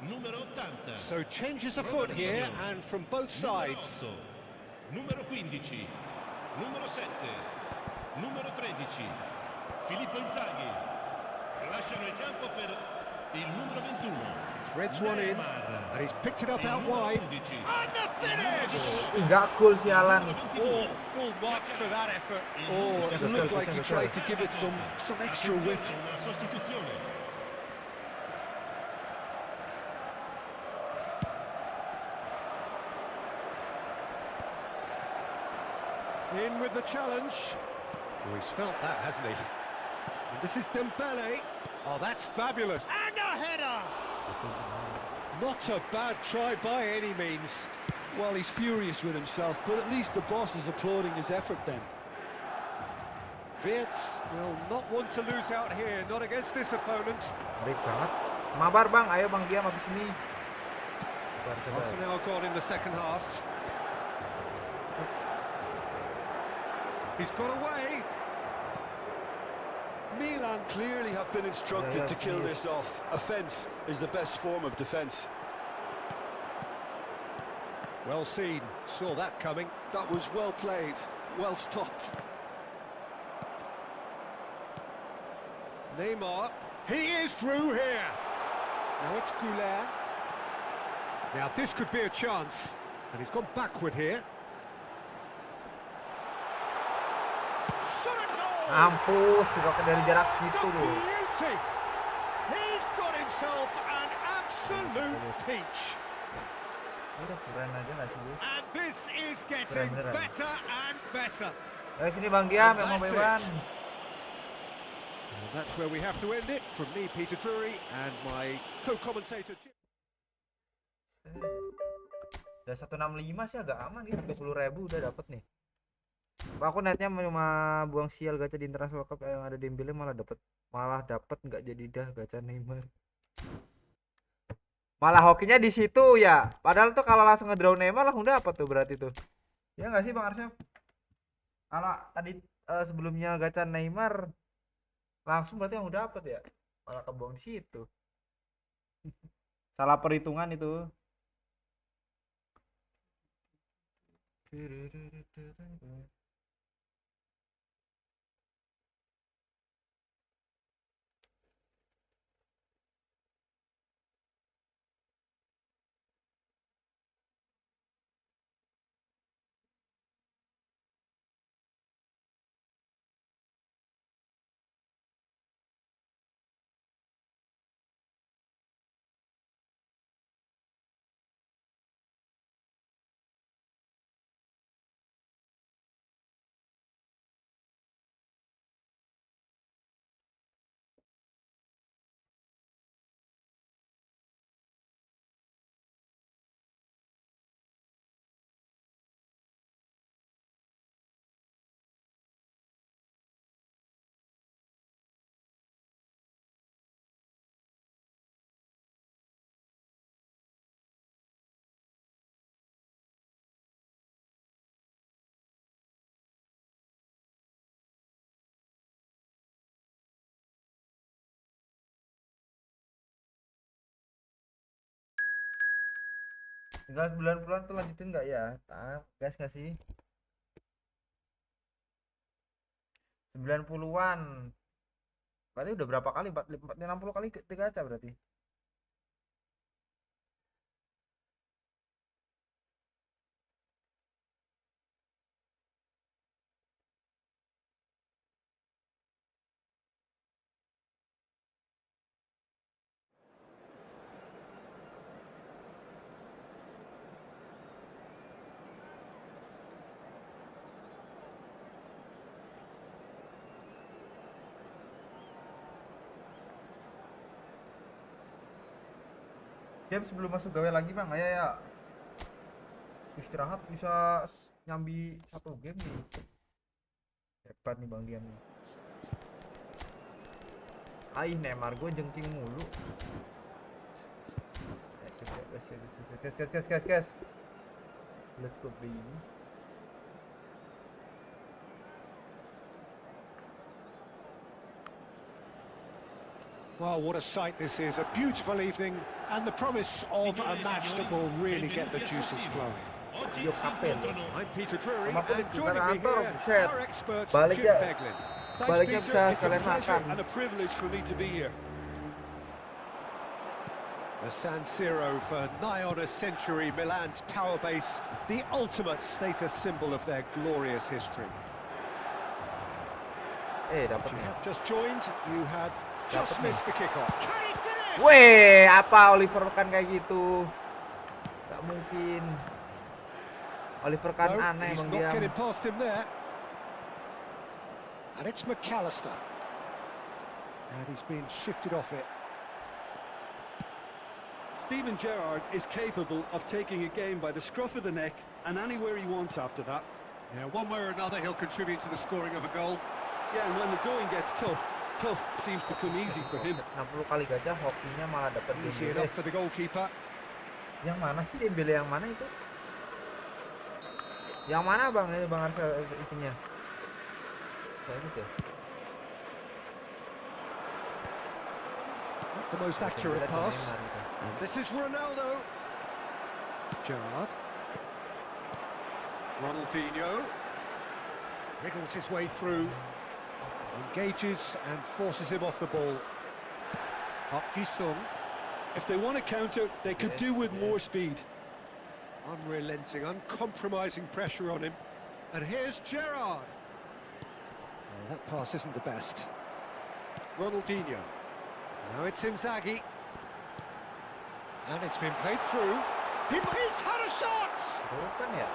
Numero 80. So changes afoot here and from both sides. Numero 15. Numero 7. Numero 13. Filippo Inzaghi. Lasciano il campo per il numero 21. Threads one in, and he's picked it up out wide. And the finish! Enggak cool sialan. Oh, full marks for that effort. Oh, it looked like he tried to give it some extra whip. In with the challenge. Oh, he's felt that, hasn't he? And this is Dembele. Oh, that's fabulous. And a header! Not a bad try by any means. Well, he's furious with himself, but at least the boss is applauding his effort then. Wirtz will not want to lose out here, not against this opponent. Mabar bang, ayo bang dia habis ini. Half an hour gone in the second half. He's got away. Milan clearly have been instructed to kill this off. Offence is the best form of defence. Well seen, saw that coming. That was well played, well stopped. Neymar, he is through here. Now it's Goulet. Now this could be a chance, and he's gone backward here. Ampus, sudah dari jarak segitu Some loh. beauty. He's got himself an absolute peach. Udah keren aja nggak sih? And this is getting Beneran. better and better. Ayo sini bang dia, And memang that's beban. it. And that's where we have to end it. From me, Peter Drury, and my co-commentator, Jim. Udah 165 sih agak aman nih, 30.000 udah dapet nih. Aku netnya cuma buang sial gacha di International Cup yang ada Dembele malah dapet nggak jadi dah gacha Neymar. Malah hokinya di situ ya. Padahal tuh kalau langsung ngedraw Neymar langsung dapat tuh berarti tuh. Ya nggak sih Bang Arsyaf? Kalau tadi sebelumnya gacha Neymar langsung berarti yang udah dapat ya. Malah kebuang di situ. Salah perhitungan itu. Tinggal 9 bulan tuh lanjutin nggak ya? Gas nggak sih? 90-an. Berarti udah berapa kali? 60 kali gacha berarti. Jam sebelum masuk gawe lagi bang, ayo ya istirahat bisa nyambi 1 game nih. Hebat nih bang Diam nih. Aih Neymar gue jengking mulu. Gas. Let's go baby. Well, what a sight this is. A beautiful evening and the promise of a match that will really get the juices flowing. Yo kapten. I'm Peter Drury, Sama and kulit joining bukan me kantor, here, buset. our expert, Balik Jim ya. Beglin. Thanks, Baliknya Peter. bisa It's a kalian pleasure makan. and a privilege for me to be here. The San Siro for nigh on a century, Milan's power base, the ultimate status symbol of their glorious history. Dapat If you nih. have just joined, you have just Dapat nih. missed the kickoff. Can he finish? Weh, apa Oliver kan kayak gitu? Gak mungkin. Oliver kan No, aneh he's bang not Diam. getting past him there. And it's McAllister. And he's been shifted off it. Steven Gerrard is capable of taking a game by the scruff of the neck and anywhere he wants after that. Yeah, one way or another, he'll contribute to the scoring of a goal. Yeah, and when the going gets tough, Tough seems to come easy for him. 60 kali gajah, hokinya malah dapat Easy Dembele. enough for the goalkeeper. Yang mana sih Dembele, yang mana itu? Yang mana bang? Ini bang Arsel itunya. Kayak gitu. Not the most accurate pass. And this is Ronaldo. Gerrard. Ronaldinho. Wriggles his way through. Engages and forces him off the ball. Park Ji-sung. If they want to counter, they could do with more speed. Unrelenting, uncompromising pressure on him. And here's Gerrard. Oh, that pass isn't the best. Ronaldinho. Now it's Inzaghi. And it's been played through. He's had a shot! Bukan ya?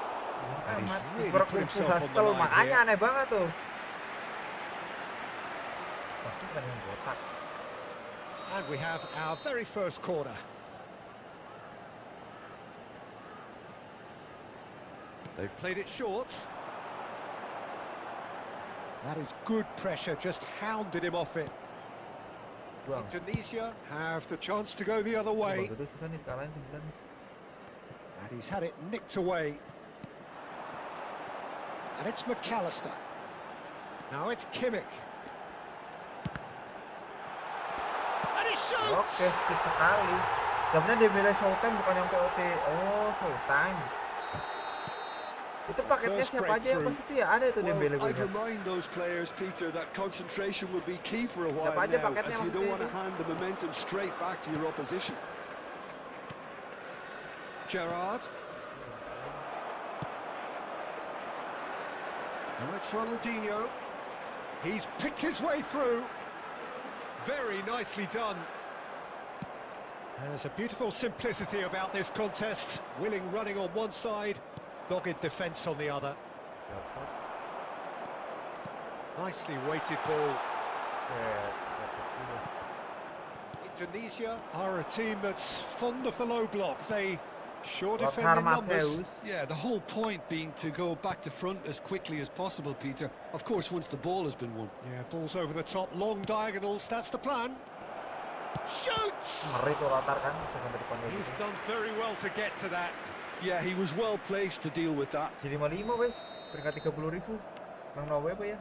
And he's really Kiper put himself on the Hustel, line makanya here. aneh banget tuh. Pasti kan yang botak. And we have our very first corner. They've played it short. That is good pressure, just hounded him off it. Buang. Indonesia have the chance to go the other way. Bagus susah nih kalahin 9. And he's had it nicked away. And it's McAllister. Now it's Kimmich. And he shoots! Oke, skip sekali. Sebenarnya Dembele Showtime bukan yang POT. Oh, Showtime. Itu paketnya siapa aja yang pas itu ya? Ada itu Dembele. Well, I'd remind those players, Peter, that concentration will be key for a while Siapa aja now, paketnya as you don't want to maksudnya hand the momentum straight back to your opposition. Gerrard. Now it's Ronaldinho. He's picked his way through. Very nicely done. There's a beautiful simplicity about this contest. Willing running on one side, dogged defence on the other. Nicely weighted ball. Indonesia are a team that's fond of the low block. They sure defend in numbers. Yeah, the whole point being to go back to front as quickly as possible, Peter. Of course, once the ball has been won. Yeah, balls over the top, long diagonals, that's the plan. Shoots! Ngeri tuh Latar kan, sampai depan dia He's gitu. done very well to get to that. Yeah, he was well placed to deal with that. Si 55 wes, peringkat 30.000. Nang Norway apa ya?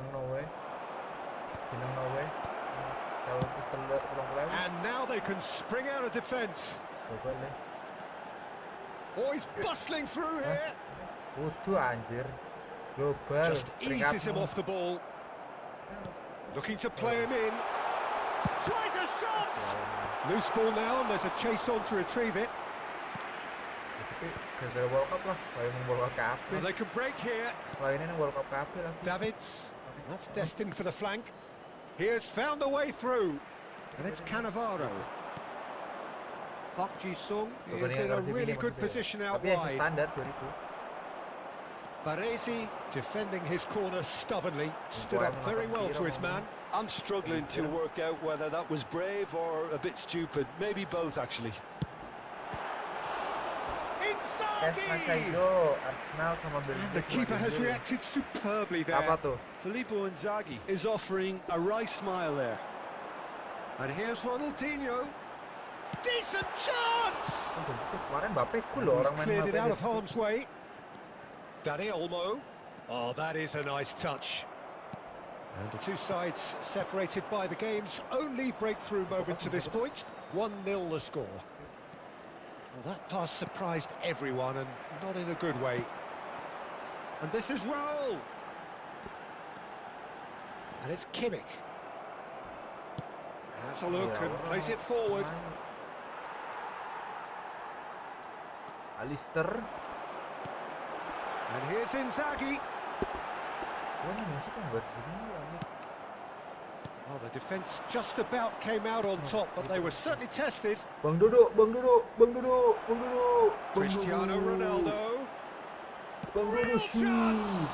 Nang Norway. Nang Norway. Selalu pistol pulang ke And now they can spring out of defence. Global ya. Oh, he's bustling through here. Utuh anjir. Global. Just eases him off the ball. Looking to play him in. Tries a shot! Loose ball now, and there's a chase on to retrieve it. Gara-gara World Cup lah, lain World Cup kafe. And they can break here. Lainnya World Cup kafe lah. Davids, that's destined for the flank. He has found a way through. And it's Cannavaro. Park Ji-sung is in a really good position out Tapi ya wide. standar 2000. Baresi defending his corner stubbornly, stood up very well to his man. I'm struggling to work out whether that was brave or a bit stupid. Maybe both, actually. Inzaghi! And the keeper has reacted superbly there. Apa tuh? Filippo Inzaghi is offering a wry smile there. And here's Ronaldinho. Decent chance! Kemarin Mbappe cool And loh he's orang main cleared it Mbappe out deh. of harm's way. Danny Olmo. Oh, that is a nice touch. And the two sides separated by the game's only breakthrough moment to this point. 1-0 the score. Well, that pass surprised everyone, and not in a good way. And this is Raul. And it's Kimmich. Has a look and plays it forward. Alister. And here's Inzaghi. Wah, ini musik yang buat gini. Well, the defence just about came out on top, but they were certainly tested. Bang Duduk, Bang Duduk, Bang Duduk, Bang Duduk. Cristiano Ronaldo. Bang Real Duduk. chance!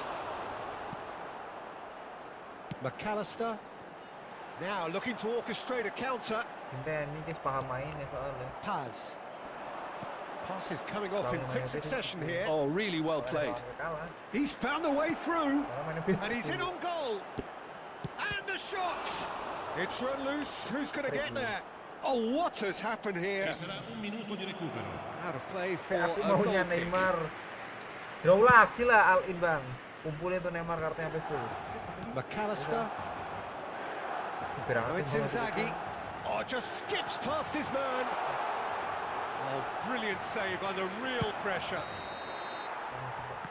McAllister. Now looking to orchestrate a counter. Ini guys paham main ya soalnya. Paz. Pass is coming off in quick succession here. Oh, really well played. He's found a way through. And he's in on goal. And a shot! It's run loose. Who's going to get there? Oh, what has happened here? Ci sarà un minuto di recupero. Out of play for Kayak a aku goal maunya kick. Neymar. Jauh lagi lah Al-In bang. Kumpulin tuh Neymar kartunya sampai full. McAllister. Now it's Inzaghi. Oh, just skips past his man. Oh, brilliant save under real pressure.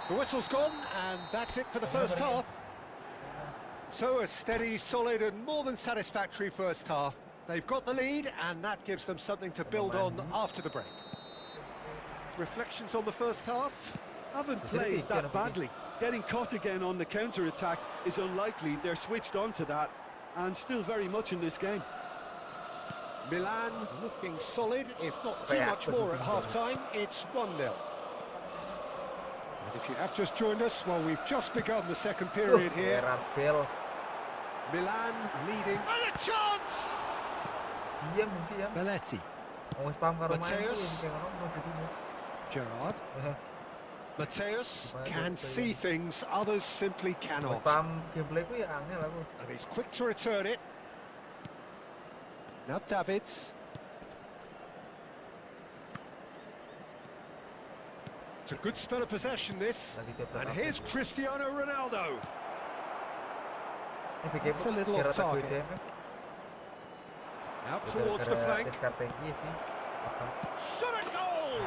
The whistle's gone, and that's it for the first half. So a steady, solid and more than satisfactory first half. They've got the lead, and that gives them something to build on after the break. Reflections on the first half? Haven't played that badly. Getting caught again on the counter-attack is unlikely. They're switched on to that, and still very much in this game. Milan looking solid, if not too much more at half-time. It's 1-0. And if you have just joined us, well, we've just begun the second period here. Milan leading. And a chance! Belletti. Mateus. Gerrard. Mateus can see things others simply cannot. And he's quick to return it. Now Davids. It's a good spell of possession, this. And here's Cristiano Ronaldo. It's a little off target. Out towards the flank. Shot a goal!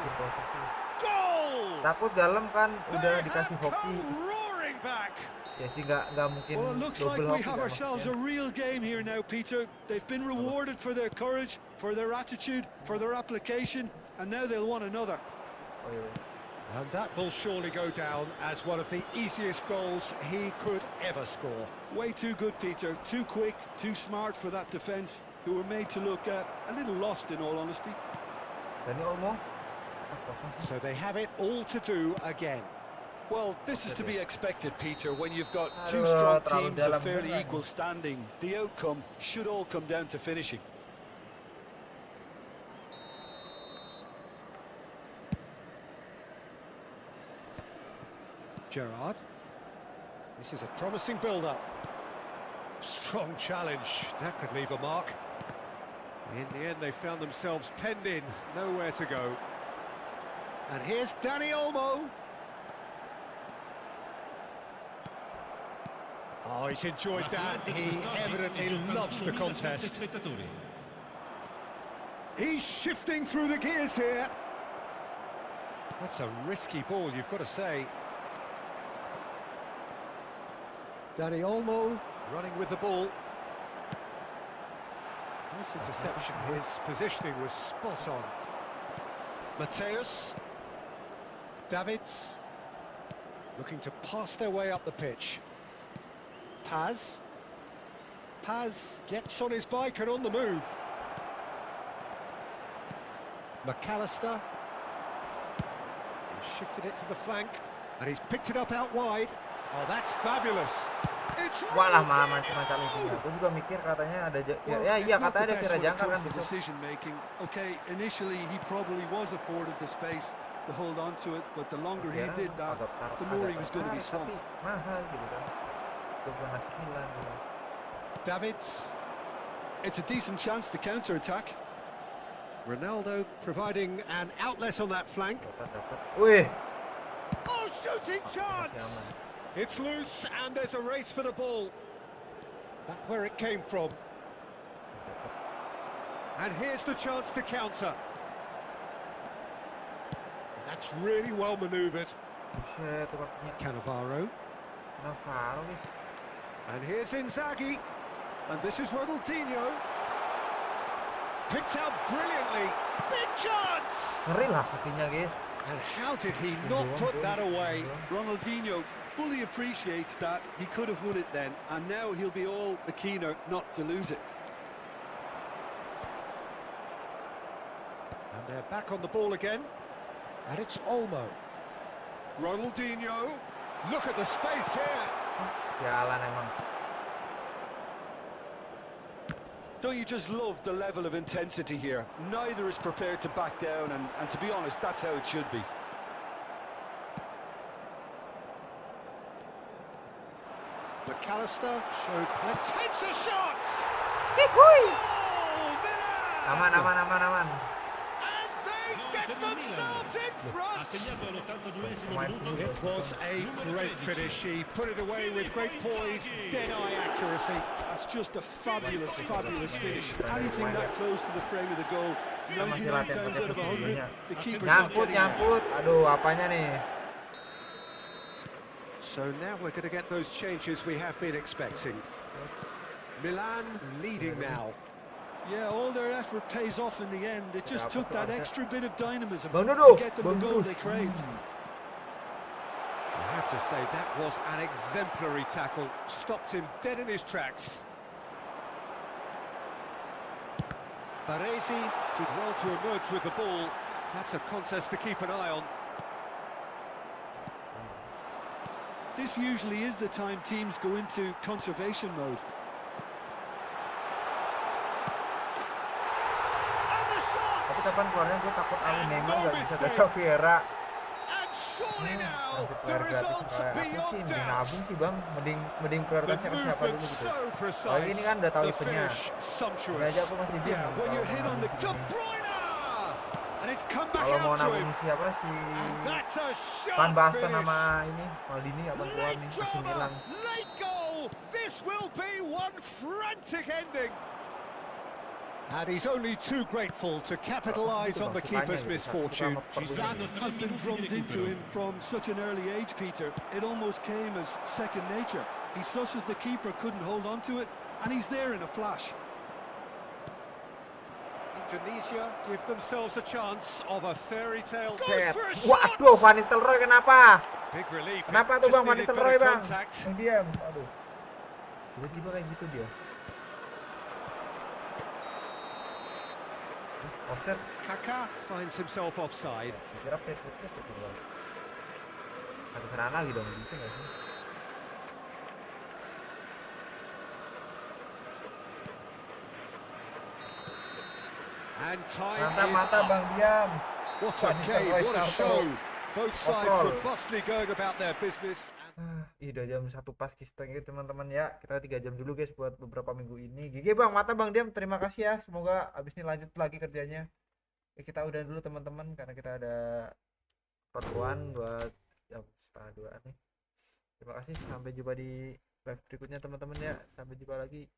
Goal! Takut dalam kan udah dikasih hoki. Roaring back. Ya sih nggak mungkin. Well, it looks like we have ourselves a real game here now, Peter. They've been rewarded for their courage, for their attitude, for their application, and now they'll want another. And that will surely go down as one of the easiest goals he could ever score. Way too good, Peter. Too quick, too smart for that defence, who were made to look a little lost, in all honesty. So they have it all to do again. Well, this is to be expected, Peter, when you've got two strong teams of fairly equal standing. The outcome should all come down to finishing. Gerrard. This is a promising build-up. Strong challenge. That could leave a mark. In the end, they found themselves penned in. Nowhere to go. And here's Dani Olmo. Oh, he's enjoyed that. He evidently loves the contest. He's shifting through the gears here. That's a risky ball, you've got to say. Dani Olmo running with the ball. Nice interception. His positioning was spot on. Mateus. Davids. Looking to pass their way up the pitch. Paz. Paz gets on his bike and on the move. McAllister. He's shifted it to the flank. And he's picked it up out wide. Oh, that's fabulous. It's Walah macam itu. Aku juga mikir katanya ada katanya ada kira jangka kan gitu. Decision making. Okay, initially he probably was afforded the space to hold on to it, but the longer he did that, the more he was going to be swamped. Mahal gitu kan. Davids. It's a decent chance to counter-attack. Ronaldo providing an outlet on that flank. Wih. Oh, shooting chance! It's loose and there's a race for the ball. Back where it came from. And here's the chance to counter. And that's really well manoeuvred. Cannavaro. And here's Inzaghi. And this is Ronaldinho. Picked out brilliantly. Big chance! Ngeri lah kakinya, guys. And how did he not put that away? Ronaldinho fully appreciates that. He could have won it then, and now he'll be all the keener not to lose it. And they're back on the ball again. And it's Olmo. Ronaldinho. Look at the space here. Jalan emang. Don't you just love the level of intensity here? Neither is prepared to back down, and to be honest, that's how it should be. McAllister showed plenty. Takes a shot! Aman. And they get themselves in Ha front! segnato all'82esimo minuto. It was a great finish. He put it away with great poise, dead-eye accuracy. That's just a fabulous, fabulous finish. Anything that close to the frame of the goal, Kita masih 99 latihan times pakai out of 100, posisinya. the keeper's not getting it. Nyangkut. Aduh, apanya nih? So now we're going to get those changes we have been expecting. Milan leading now. Yeah, all their effort pays off in the end. It just took that extra bit of dynamism Bang to Dodo, get them the goal they craved. I have to say that was an exemplary tackle. Stopped him dead in his tracks. Baresi did well to emerge with the ball. That's a contest to keep an eye on. This usually is the time teams go into conservation mode. And the shot! Tapi kapan keluarnya gue takut Ali Neymar gak bisa baca Vieira. And surely now, Nasib the player gratis results kayak aku beyond sih mending doubt. nabung sih bang, mending The prioritasnya ke siapa dulu movement gitu. so Apalagi precise. ini kan udah tahu The eventnya. finish Ini sumptuous. aja aku masih bingung. Yeah, when you're hit on the De Bruyne! And it's come back Kalau mau out to him. nabung siapa sih? And that's a Van sharp Basten finish. sama ini Maldini apa keluar Late nih AC drama, Milan. late goal. This will be one frantic ending. And he's only too grateful to capitalise on the keeper's misfortune. That has been drummed into him from such an early age, Peter. It almost came as second nature. He's such as the keeper couldn't hold on to it, and he's there in a flash. Indonesia give themselves a chance of a fairy tale. Go Set. for a shot! Waduh, Van Nistelrooy kenapa? Big relief. Kenapa It tuh just bang Van needed Nistelrooy better bang? contact. Yang diam. Aduh. Tiba-tiba kayak gitu dia. Offset. Kaka finds himself offside. Kira play gitu bang. Satu serangan lagi dong, gitu nggak sih? And time Mata-mata is bang up. diam. What a game, what a show. Both sides robustly going about their business. Udah jam 1 pas kita gitu teman-teman ya. Kita 3 jam dulu guys buat beberapa minggu ini. GG bang, mata bang diam. Terima kasih ya. Semoga abis ini lanjut lagi kerjanya. Kita udah dulu teman-teman karena kita ada pertemuan buat jam 1:30 nih. Terima kasih. Sampai jumpa di live berikutnya teman-teman ya. Sampai jumpa lagi.